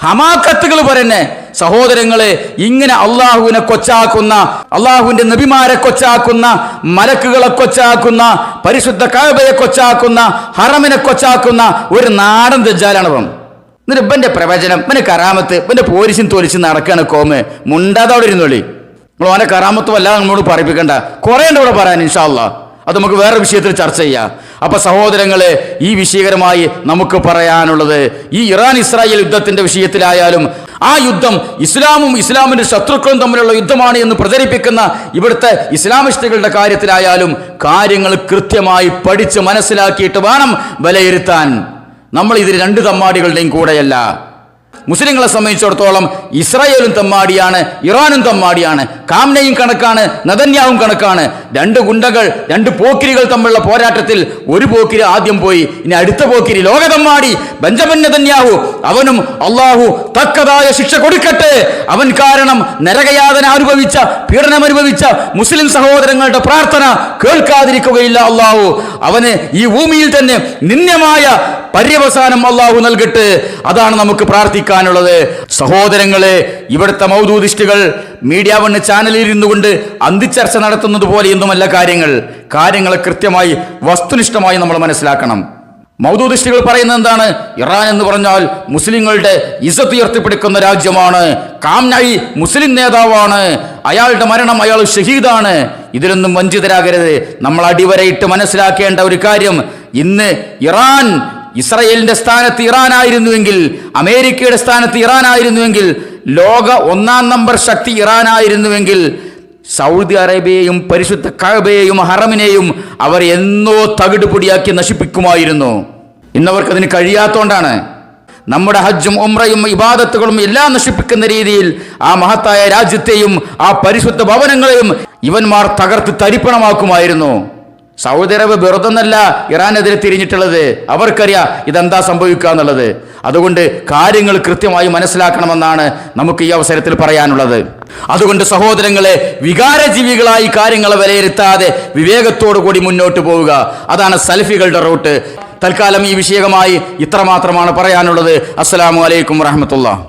ഹമാക്കത്തുകൾ പറയുന്നേ. സഹോദരങ്ങളെ, ഇങ്ങനെ അള്ളാഹുവിനെ കൊച്ചാക്കുന്ന, അള്ളാഹുവിന്റെ നബിമാരെ കൊച്ചാക്കുന്ന, മലക്കുകളെ കൊച്ചാക്കുന്ന, പരിശുദ്ധ കഅബയെ കൊച്ചാക്കുന്ന, ഹറമിനെ കൊച്ചാക്കുന്ന ഒരു നാടൻ ദജ്ജാലാണവൻ. എന്നിട്ട് ഇവന്റെ പ്രവചനം, ഇവന്റെ കറാമത്ത്, ഇവന്റെ പോരിശും തോലിച്ചും നടക്കാണ് കോമ്. മുണ്ടാതെ അവിടെ ഇരുന്നോളി. നിങ്ങൾ ഓനെ കറാമത്ത് വല്ലാതെ നമ്മളോട് പറയിപ്പിക്കണ്ട. കുറേ ഉണ്ട് ഇവിടെ പറയാൻ. ഇൻഷാ അല്ലാഹ് അത് നമുക്ക് വേറെ വിഷയത്തിൽ ചർച്ച ചെയ്യാം. അപ്പൊ സഹോദരങ്ങളെ, ഈ വിഷയകരമായി നമുക്ക് പറയാനുള്ളത്, ഈ ഇറാൻ ഇസ്രായേൽ യുദ്ധത്തിന്റെ വിഷയത്തിലായാലും, ആ യുദ്ധം ഇസ്ലാമും ഇസ്ലാമിന്റെ ശത്രുക്കളും തമ്മിലുള്ള യുദ്ധമാണ് എന്ന് പ്രചരിപ്പിക്കുന്ന ഇവിടുത്തെ ഇസ്ലാമിസ്റ്റുകളുടെ കാര്യത്തിലായാലും കാര്യങ്ങൾ കൃത്യമായി പഠിച്ച് മനസ്സിലാക്കിയിട്ട് വേണം വിലയിരുത്താൻ. നമ്മൾ ഇതിൽ രണ്ട് തമ്മാടികളുടെയും കൂടെയല്ല. മുസ്ലിങ്ങളെ സംബന്ധിച്ചിടത്തോളം ഇസ്രായേലും തമ്മാടിയാണ്, ഇറാനും തമ്മാടിയാണ്, കാംനയും കണക്കാണ്, നെതന്യാഹുവും കണക്കാണ്. രണ്ട് ഗുണ്ടകൾ, രണ്ട് പോക്കിരികൾ തമ്മിലുള്ള പോരാട്ടത്തിൽ ഒരു പോക്കിരി ആദ്യം പോയി, ഇനി അടുത്ത പോക്കിരി ലോക തമ്മാടി ബെഞ്ചമിൻ നെതന്യാഹു. അവനും അള്ളാഹു തക്കതായ ശിക്ഷ കൊടുക്കട്ടെ. അവൻ കാരണം നരകയാതന അനുഭവിച്ച, പീഡനം അനുഭവിച്ച മുസ്ലിം സഹോദരങ്ങളുടെ പ്രാർത്ഥന കേൾക്കാതിരിക്കുകയില്ല അള്ളാഹു. അവന് ഈ ഭൂമിയിൽ തന്നെ നിന്ദ്യമായ പര്യവസാനം അള്ളാഹു നൽകട്ടെ. അതാണ് നമുക്ക് പ്രാർത്ഥിക്കാനുള്ളത്. സഹോദരങ്ങളെ, ഇവിടുത്തെ മൗദൂദിസ്റ്റുകൾ മീഡിയ വൺ ചാനലിൽ ഇരുന്നു കൊണ്ട് അന്തിച്ചർച്ച നടത്തുന്നത് പോലെയൊന്നുമല്ല കാര്യങ്ങളെ കൃത്യമായി വസ്തുനിഷ്ഠമായി നമ്മൾ മനസ്സിലാക്കണം. മൗദൂദിസ്റ്റുകൾ പറയുന്നത് എന്താണ്? ഇറാൻ എന്ന് പറഞ്ഞാൽ മുസ്ലിങ്ങളുടെ ഇസ്സത്ത് ഉയർത്തിപ്പിടിക്കുന്ന രാജ്യമാണ്, കാംനായി മുസ്ലിം നേതാവാണ്, അയാളുടെ മരണം അയാൾ ഷഹീദാണ്. ഇതിലൊന്നും വഞ്ചിതരാകരുത്. നമ്മൾ അടിവരയിട്ട് മനസ്സിലാക്കേണ്ട ഒരു കാര്യം, ഇന്ന് ഇറാൻ ഇസ്രായേലിന്റെ സ്ഥാനത്ത് ഇറാനായിരുന്നുവെങ്കിൽ, അമേരിക്കയുടെ സ്ഥാനത്ത് ഇറാനായിരുന്നുവെങ്കിൽ, ലോക 1-ാം നമ്പർ ശക്തി ഇറാനായിരുന്നുവെങ്കിൽ, സൗദി അറേബ്യയെയും പരിശുദ്ധ കഅബയെയും ഹറമിനെയും അവർ എന്നോ തകിടുപൊടിയാക്കി നശിപ്പിക്കുമായിരുന്നു. ഇന്നവർക്കതിന് കഴിയാത്തോണ്ടാണ്. നമ്മുടെ ഹജ്ജും ഉംറയും ഇബാദത്തുകളും എല്ലാം നശിപ്പിക്കുന്ന രീതിയിൽ ആ മഹത്തായ രാജ്യത്തെയും ആ പരിശുദ്ധ ഭവനങ്ങളെയും ഇവന്മാർ തകർത്ത് തരിപ്പണമാക്കുമായിരുന്നു. സൗദി അറേബ്യ വെറുതെന്നല്ല ഇറാനെതിരെ തിരിഞ്ഞിട്ടുള്ളത്. അവർക്കറിയാം ഇതെന്താ സംഭവിക്കുക എന്നുള്ളത്. അതുകൊണ്ട് കാര്യങ്ങൾ കൃത്യമായി മനസ്സിലാക്കണമെന്നാണ് നമുക്ക് ഈ അവസരത്തിൽ പറയാനുള്ളത്. അതുകൊണ്ട് സഹോദരങ്ങളെ, വികാരജീവികളായി കാര്യങ്ങളെ വിലയിരുത്താതെ വിവേകത്തോടു കൂടി മുന്നോട്ട് പോവുക. അതാണ് സലഫികളുടെ റൂട്ട്. തൽക്കാലം ഈ വിഷയമായി ഇത്രമാത്രമാണ് പറയാനുള്ളത്. അസ്സലാമു അലൈക്കും വറഹ്മത്തുള്ളാഹി.